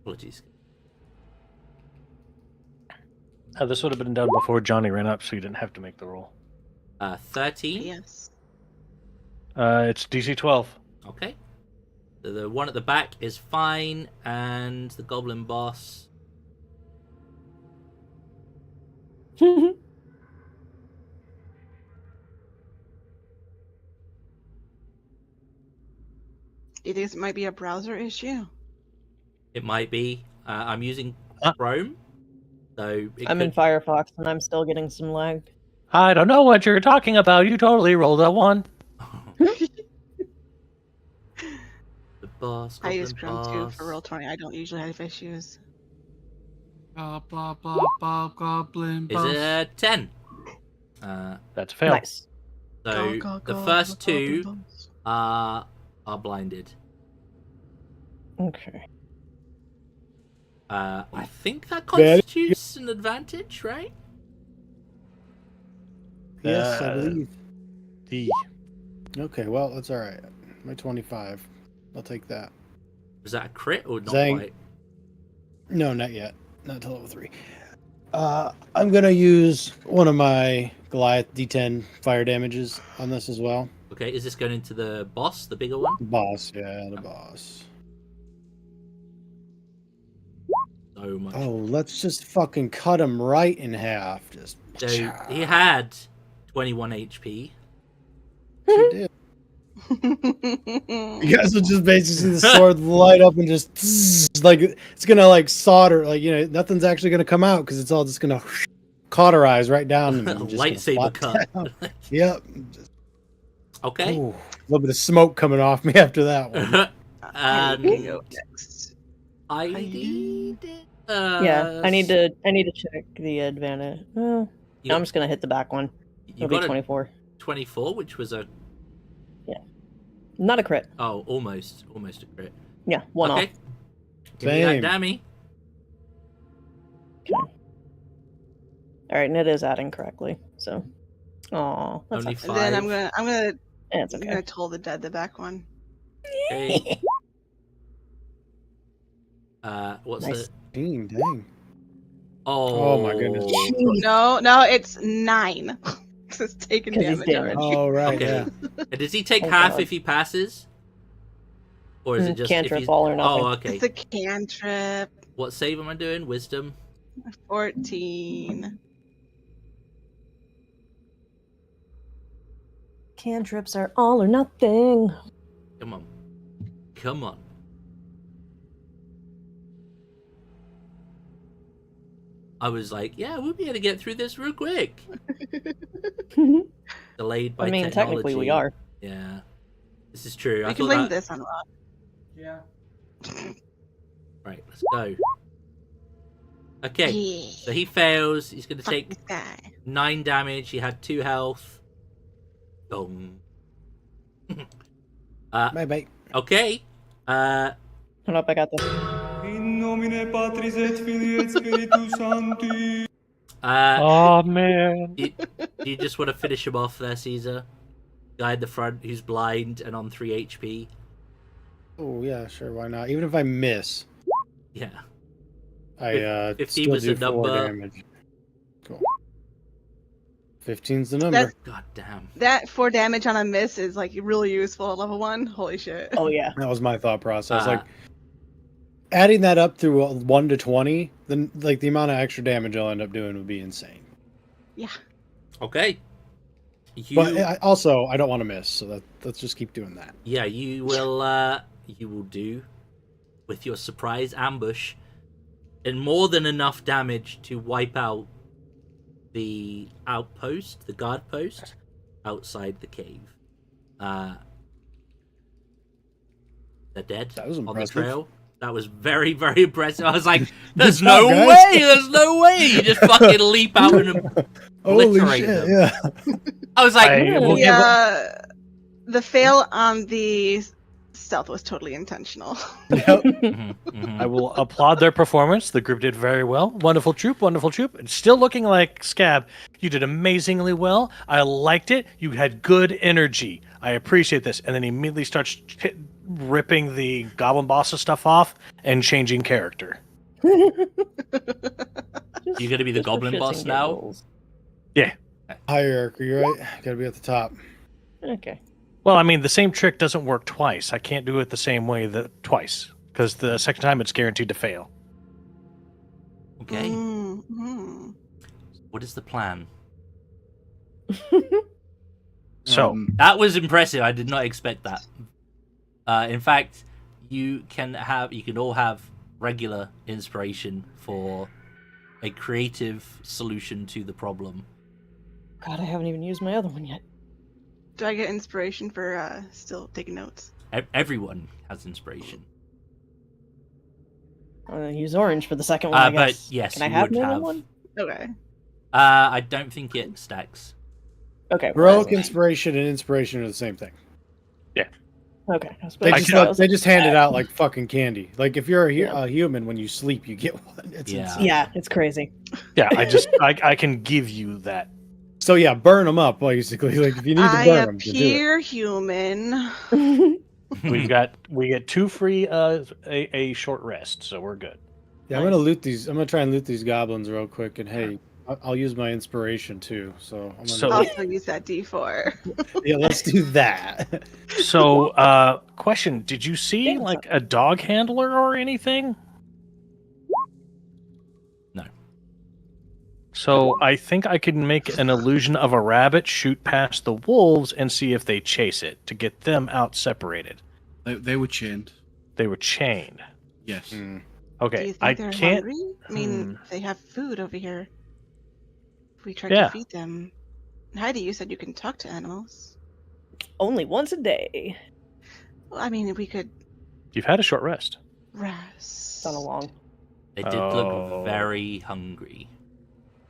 Apologies. This would have been done before Johnny ran up, so you didn't have to make the roll. 13. Yes. It's DC 12. Okay. So the one at the back is fine, and the goblin boss. Do you think it might be a browser issue? It might be. I'm using Chrome, so I'm in Firefox and I'm still getting some lag. I don't know what you're talking about. You totally rolled a 1. The boss. I use Goblin Chrome too boss. for Roll20. I don't usually have issues. Goblin Is boss. it a 10? That's a fail. Nice. So the first two are blinded. Okay. I think that constitutes an advantage, right? Yes, I believe. D. Okay, well, that's all right. My 25. I'll take that. Was that a crit or not Zang. quite? No, not yet. Not till level 3. I'm gonna use one of my Goliath D10 fire damages on this as well. Okay, is this going into the boss, the bigger one? Boss, yeah, the boss. So much. Oh, let's just fucking cut him right in half. Just. So he had 21 HP. Sure did. You guys will just basically see the sword light up and just like it's gonna like solder, like nothing's actually gonna come out because it's all just gonna cauterize right down. And just Lightsaber cut. Yep. Okay. Ooh, a little bit of smoke coming off me after that one. Okay, go next. ID. Yeah, I need to check the advantage. Well, You I'm just gonna hit the back one. You It'll be got a 24. 24, which was a Not a crit. almost a crit. Yeah, one Okay. off. Give me that Same. dammy. All right, and it is adding correctly. So, oh, that's Only not And then I'm 5. it's I'm okay. gonna toll the dead the back one. Okay. What's Nice. the? Dang. Oh, my goodness. No, it's 9. It's taking 'Cause he's damage already. Oh right, Okay. yeah. And does he take Oh, half God. if he passes? Or is it just if Cantrip, he's... all or nothing. Oh, okay. It's a cantrip. What save am I doing? Wisdom. 14. Cantrips are all or nothing. Come on. Come on. I was like, yeah, we'll be able to get through this real quick. Delayed by I mean, technology. technically we are. Yeah. This is true. We I can thought blame that... this on Rob. Yeah. Right, let's go. Okay, Yeah. so he fails. He's going to Fuck take this guy. 9 damage. He had 2 health. Boom. Bye. Okay. Hold up, I got this. In nomine Patris et Filii et Spiritus Sancti. Oh man. You just want to finish him off there, Caesar? Guy at the front who's blind and on 3 HP. Oh yeah, sure, why not? Even if I miss, Yeah. I 15 still was do the 4 number. damage. Cool. 15's the number. God damn. That 4 damage on a miss is like really useful at level 1. Holy shit. Oh yeah. That was my thought process. Like adding that up through 1 to 20, then like the amount of extra damage I'll end up doing would be insane. Yeah. Okay. You... But I don't want to miss, so let's just keep doing that. Yeah, you will do with your surprise ambush and more than enough damage to wipe out the outpost, the guard post outside the cave. They're dead That was on the impressive. trail. That was very, very impressive. I was like, there's Good no job, way, guys. there's no way. You just fucking leap out and Holy obliterate shit! them. Yeah. I was like, I will give Yeah. The fail on the stealth was totally intentional. Yep. I will applaud their performance. The group did very well. Wonderful troop, wonderful troop. It's still looking like Scab. You did amazingly well. I liked it. You had good energy. I appreciate this. And then he immediately starts ripping the goblin boss's stuff off and changing character. You gonna be the goblin boss now? Giggles. Yeah. Hierarchy, right? Gotta be at the top. Okay. Well, I mean, the same trick doesn't work twice. I can't do it the same way twice, because the second time it's guaranteed to fail. Okay. Mm-hmm. What is the plan? So, That was impressive. I did not expect that. In fact, you can all have regular inspiration for a creative solution to the problem. God, I haven't even used my other one yet. Do I get inspiration for still taking notes? Everyone has inspiration. I'm gonna use orange for the second one. I But guess. yes, Can I you have would more than have. one? Okay. I don't think it stacks. Okay. Heroic well, inspiration and inspiration are the same thing. Okay. They just hand it out like fucking candy. Like if you're a human, when you sleep, you get one. It's Yeah. insane. Yeah, it's crazy. yeah, I can give you that. So yeah, burn them up basically. Like if you need to I burn them, to do it. appear human. We get 2 free a short rest, so we're good. Yeah, I'm gonna loot these. I'm gonna try and loot these goblins real quick. And hey, I'll use my inspiration too. So I'm gonna So- Also use that D4. yeah, let's do that. So, question: did you see like a dog handler or anything? No. So I think I could make an illusion of a rabbit shoot past the wolves and see if they chase it to get them out separated. They were chained. They were chained. Yes. Do you Okay, think I they're can't. hungry? I mean, they have food over here. If we try Yeah. to feed them. Heidi, you said you can talk to animals. Only once a day. Well, I mean, if we could You've had a short rest. rest. It's not a long. They did Oh. look very hungry.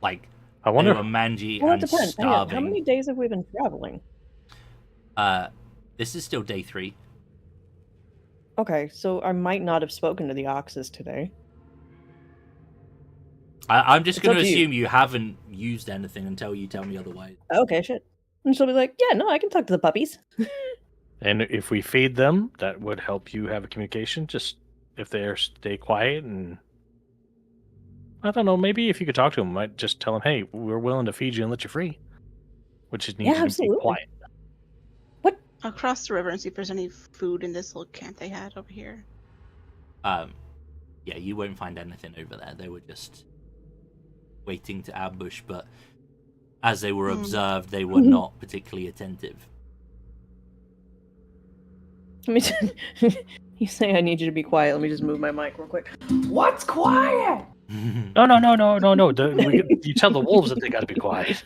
Like I they wonder. were mangy Well, it and depends. Hang on, starving. how many days have we been traveling? This is still day 3. Okay, so I might not have spoken to the oxes today. I'm just It's going up to to you. assume you haven't used anything until you tell me otherwise. Okay, shit. And she'll be like, yeah, no, I can talk to the puppies. And if we feed them, that would help you have a communication. Just if they stay quiet, and I don't know, maybe if you could talk to them, might just tell them, "Hey, we're willing to feed you and let you free," which is needs to be absolutely. quiet. I'll cross the river and see if there's any food in this little camp they had over here. Yeah, you won't find anything over there. They were just waiting to ambush, but as they were observed, they were not particularly attentive. Let me. You say I need you to be quiet. Let me just move my mic real quick. What's quiet? No. You tell the wolves that they got to be quiet.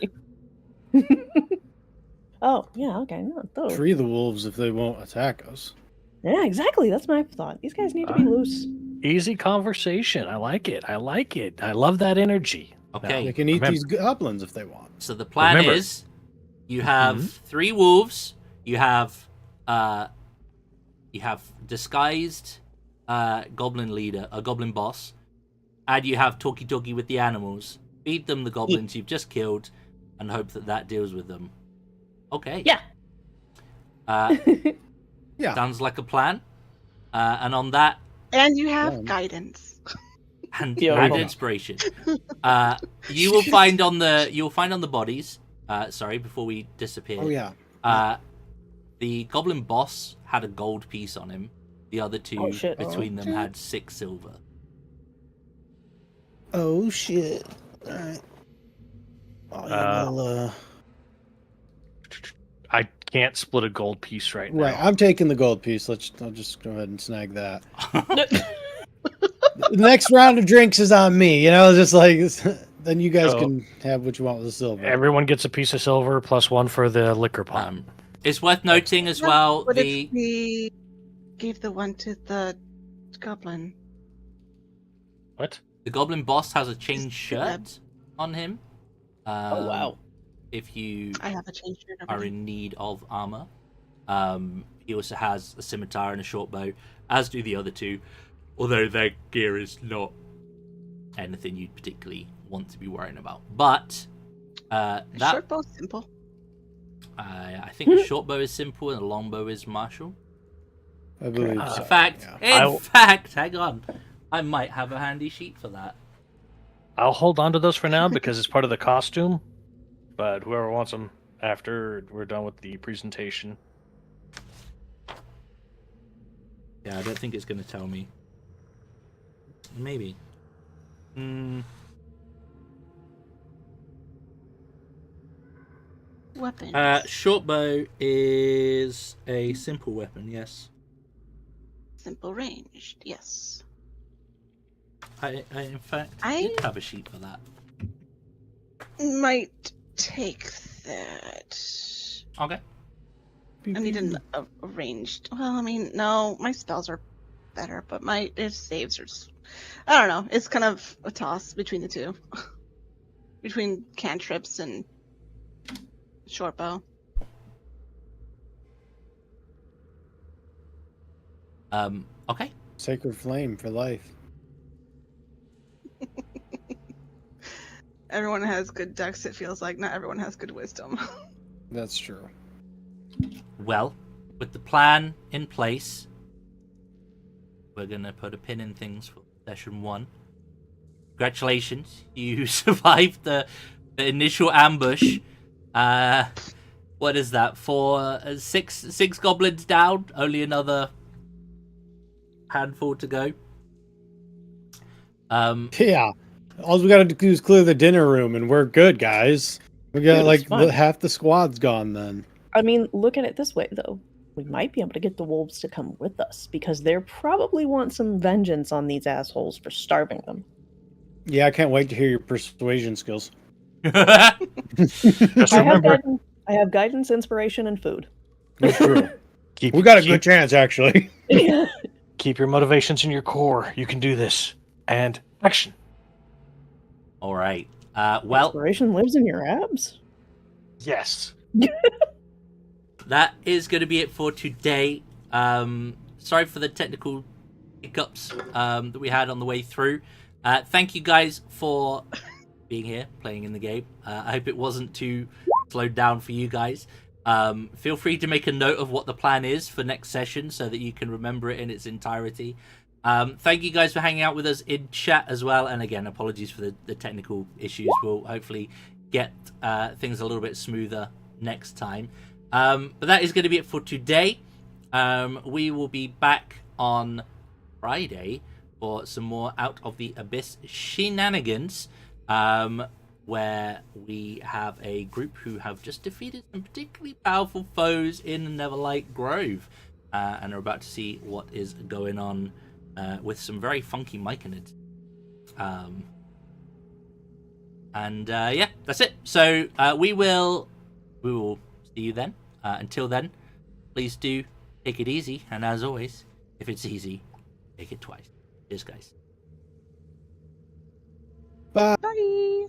Oh, yeah, okay. No, totally. Free the wolves if they won't attack us. Yeah, exactly. That's my thought. These guys need to be loose. Easy conversation. I like it. I love that energy. Okay. They can eat Remember- these goblins if they want. So the plan Remember- is, you have 3 wolves. You have disguised goblin leader, a goblin boss, and you have talkie-talkie with the animals. Feed them the goblins you've just killed, and hope that deals with them. Okay. Yeah. Yeah. Sounds like a plan. And on that, And you have Yeah. guidance. and, Yeah, and hold on. inspiration, you'll find on the bodies. Sorry, before we disappear. Oh yeah. The goblin boss had a gold piece on him. The other 2 Oh, shit. between them had 6 silver. Oh shit. All right. Oh, yeah, well, I can't split a gold piece right now. right. I'm taking the gold piece. I'll just go ahead and snag that. The next round of drinks is on me. You know, just like then you guys So- can have what you want with the silver. Everyone gets a piece of silver plus 1 for the liquor pot. It's worth noting as well. What if we gave the one to the goblin? What? The goblin boss has a chain Just shirt on him. Oh, wow. If you I have a change shirt are already. in need of armor, He also has a scimitar and a short bow, as do the other two, although their gear is not anything you'd particularly want to be worrying about. But A that short bow's simple. I think the short bow is simple and the long bow is martial. I believe so. In fact, yeah. hang on, I might have a handy sheet for that. I'll hold on to those for now because it's part of the costume. But whoever wants them after we're done with the presentation. Yeah, I don't think it's going to tell me. Maybe. Weapons. Short bow is a simple weapon, yes. Simple ranged, yes. I in fact I- did have a sheet for that. Might take that. Okay. I need a ranged. Well, I mean, no, my spells are better, but my saves are. I don't know. It's kind of a toss between the two, between cantrips and short bow. Okay. Sacred flame for life. Everyone has good dex. It feels like not everyone has good wisdom. That's true. Well, with the plan in place, we're gonna put a pin in things for session 1. Congratulations, you survived the initial ambush. What is that? Six goblins down. Only another handful to go. Yeah. All we gotta do is clear the dinner room and we're good, guys. We got Dude, it's fun. half the squad's gone then. I mean, look at it this way, though. We might be able to get the wolves to come with us because they probably want some vengeance on these assholes for starving them. Yeah, I can't wait to hear your persuasion skills. Just remember, I have guidance, inspiration, and food. That's true. keep, We got a keep, good chance, actually. keep your motivations in your core. You can do this. And action. All right. Well, Inspiration lives in your abs? Yes. that is going to be it for today. Sorry for the technical hiccups that we had on the way through. Thank you guys for being here, playing in the game. I hope it wasn't too slowed down for you guys. Feel free to make a note of what the plan is for next session so that you can remember it in its entirety. Thank you guys for hanging out with us in chat as well. And again, apologies for the technical issues. We'll hopefully get things a little bit smoother next time. But that is going to be it for today. We will be back on Friday for some more Out of the Abyss shenanigans, where we have a group who have just defeated some particularly powerful foes in Neverlight Grove, and are about to see what is going on with some very funky myconids. Yeah, that's it. So we will see you then. Until then, please do take it easy, and as always, if it's easy, take it twice. Cheers, guys. Bye. Bye.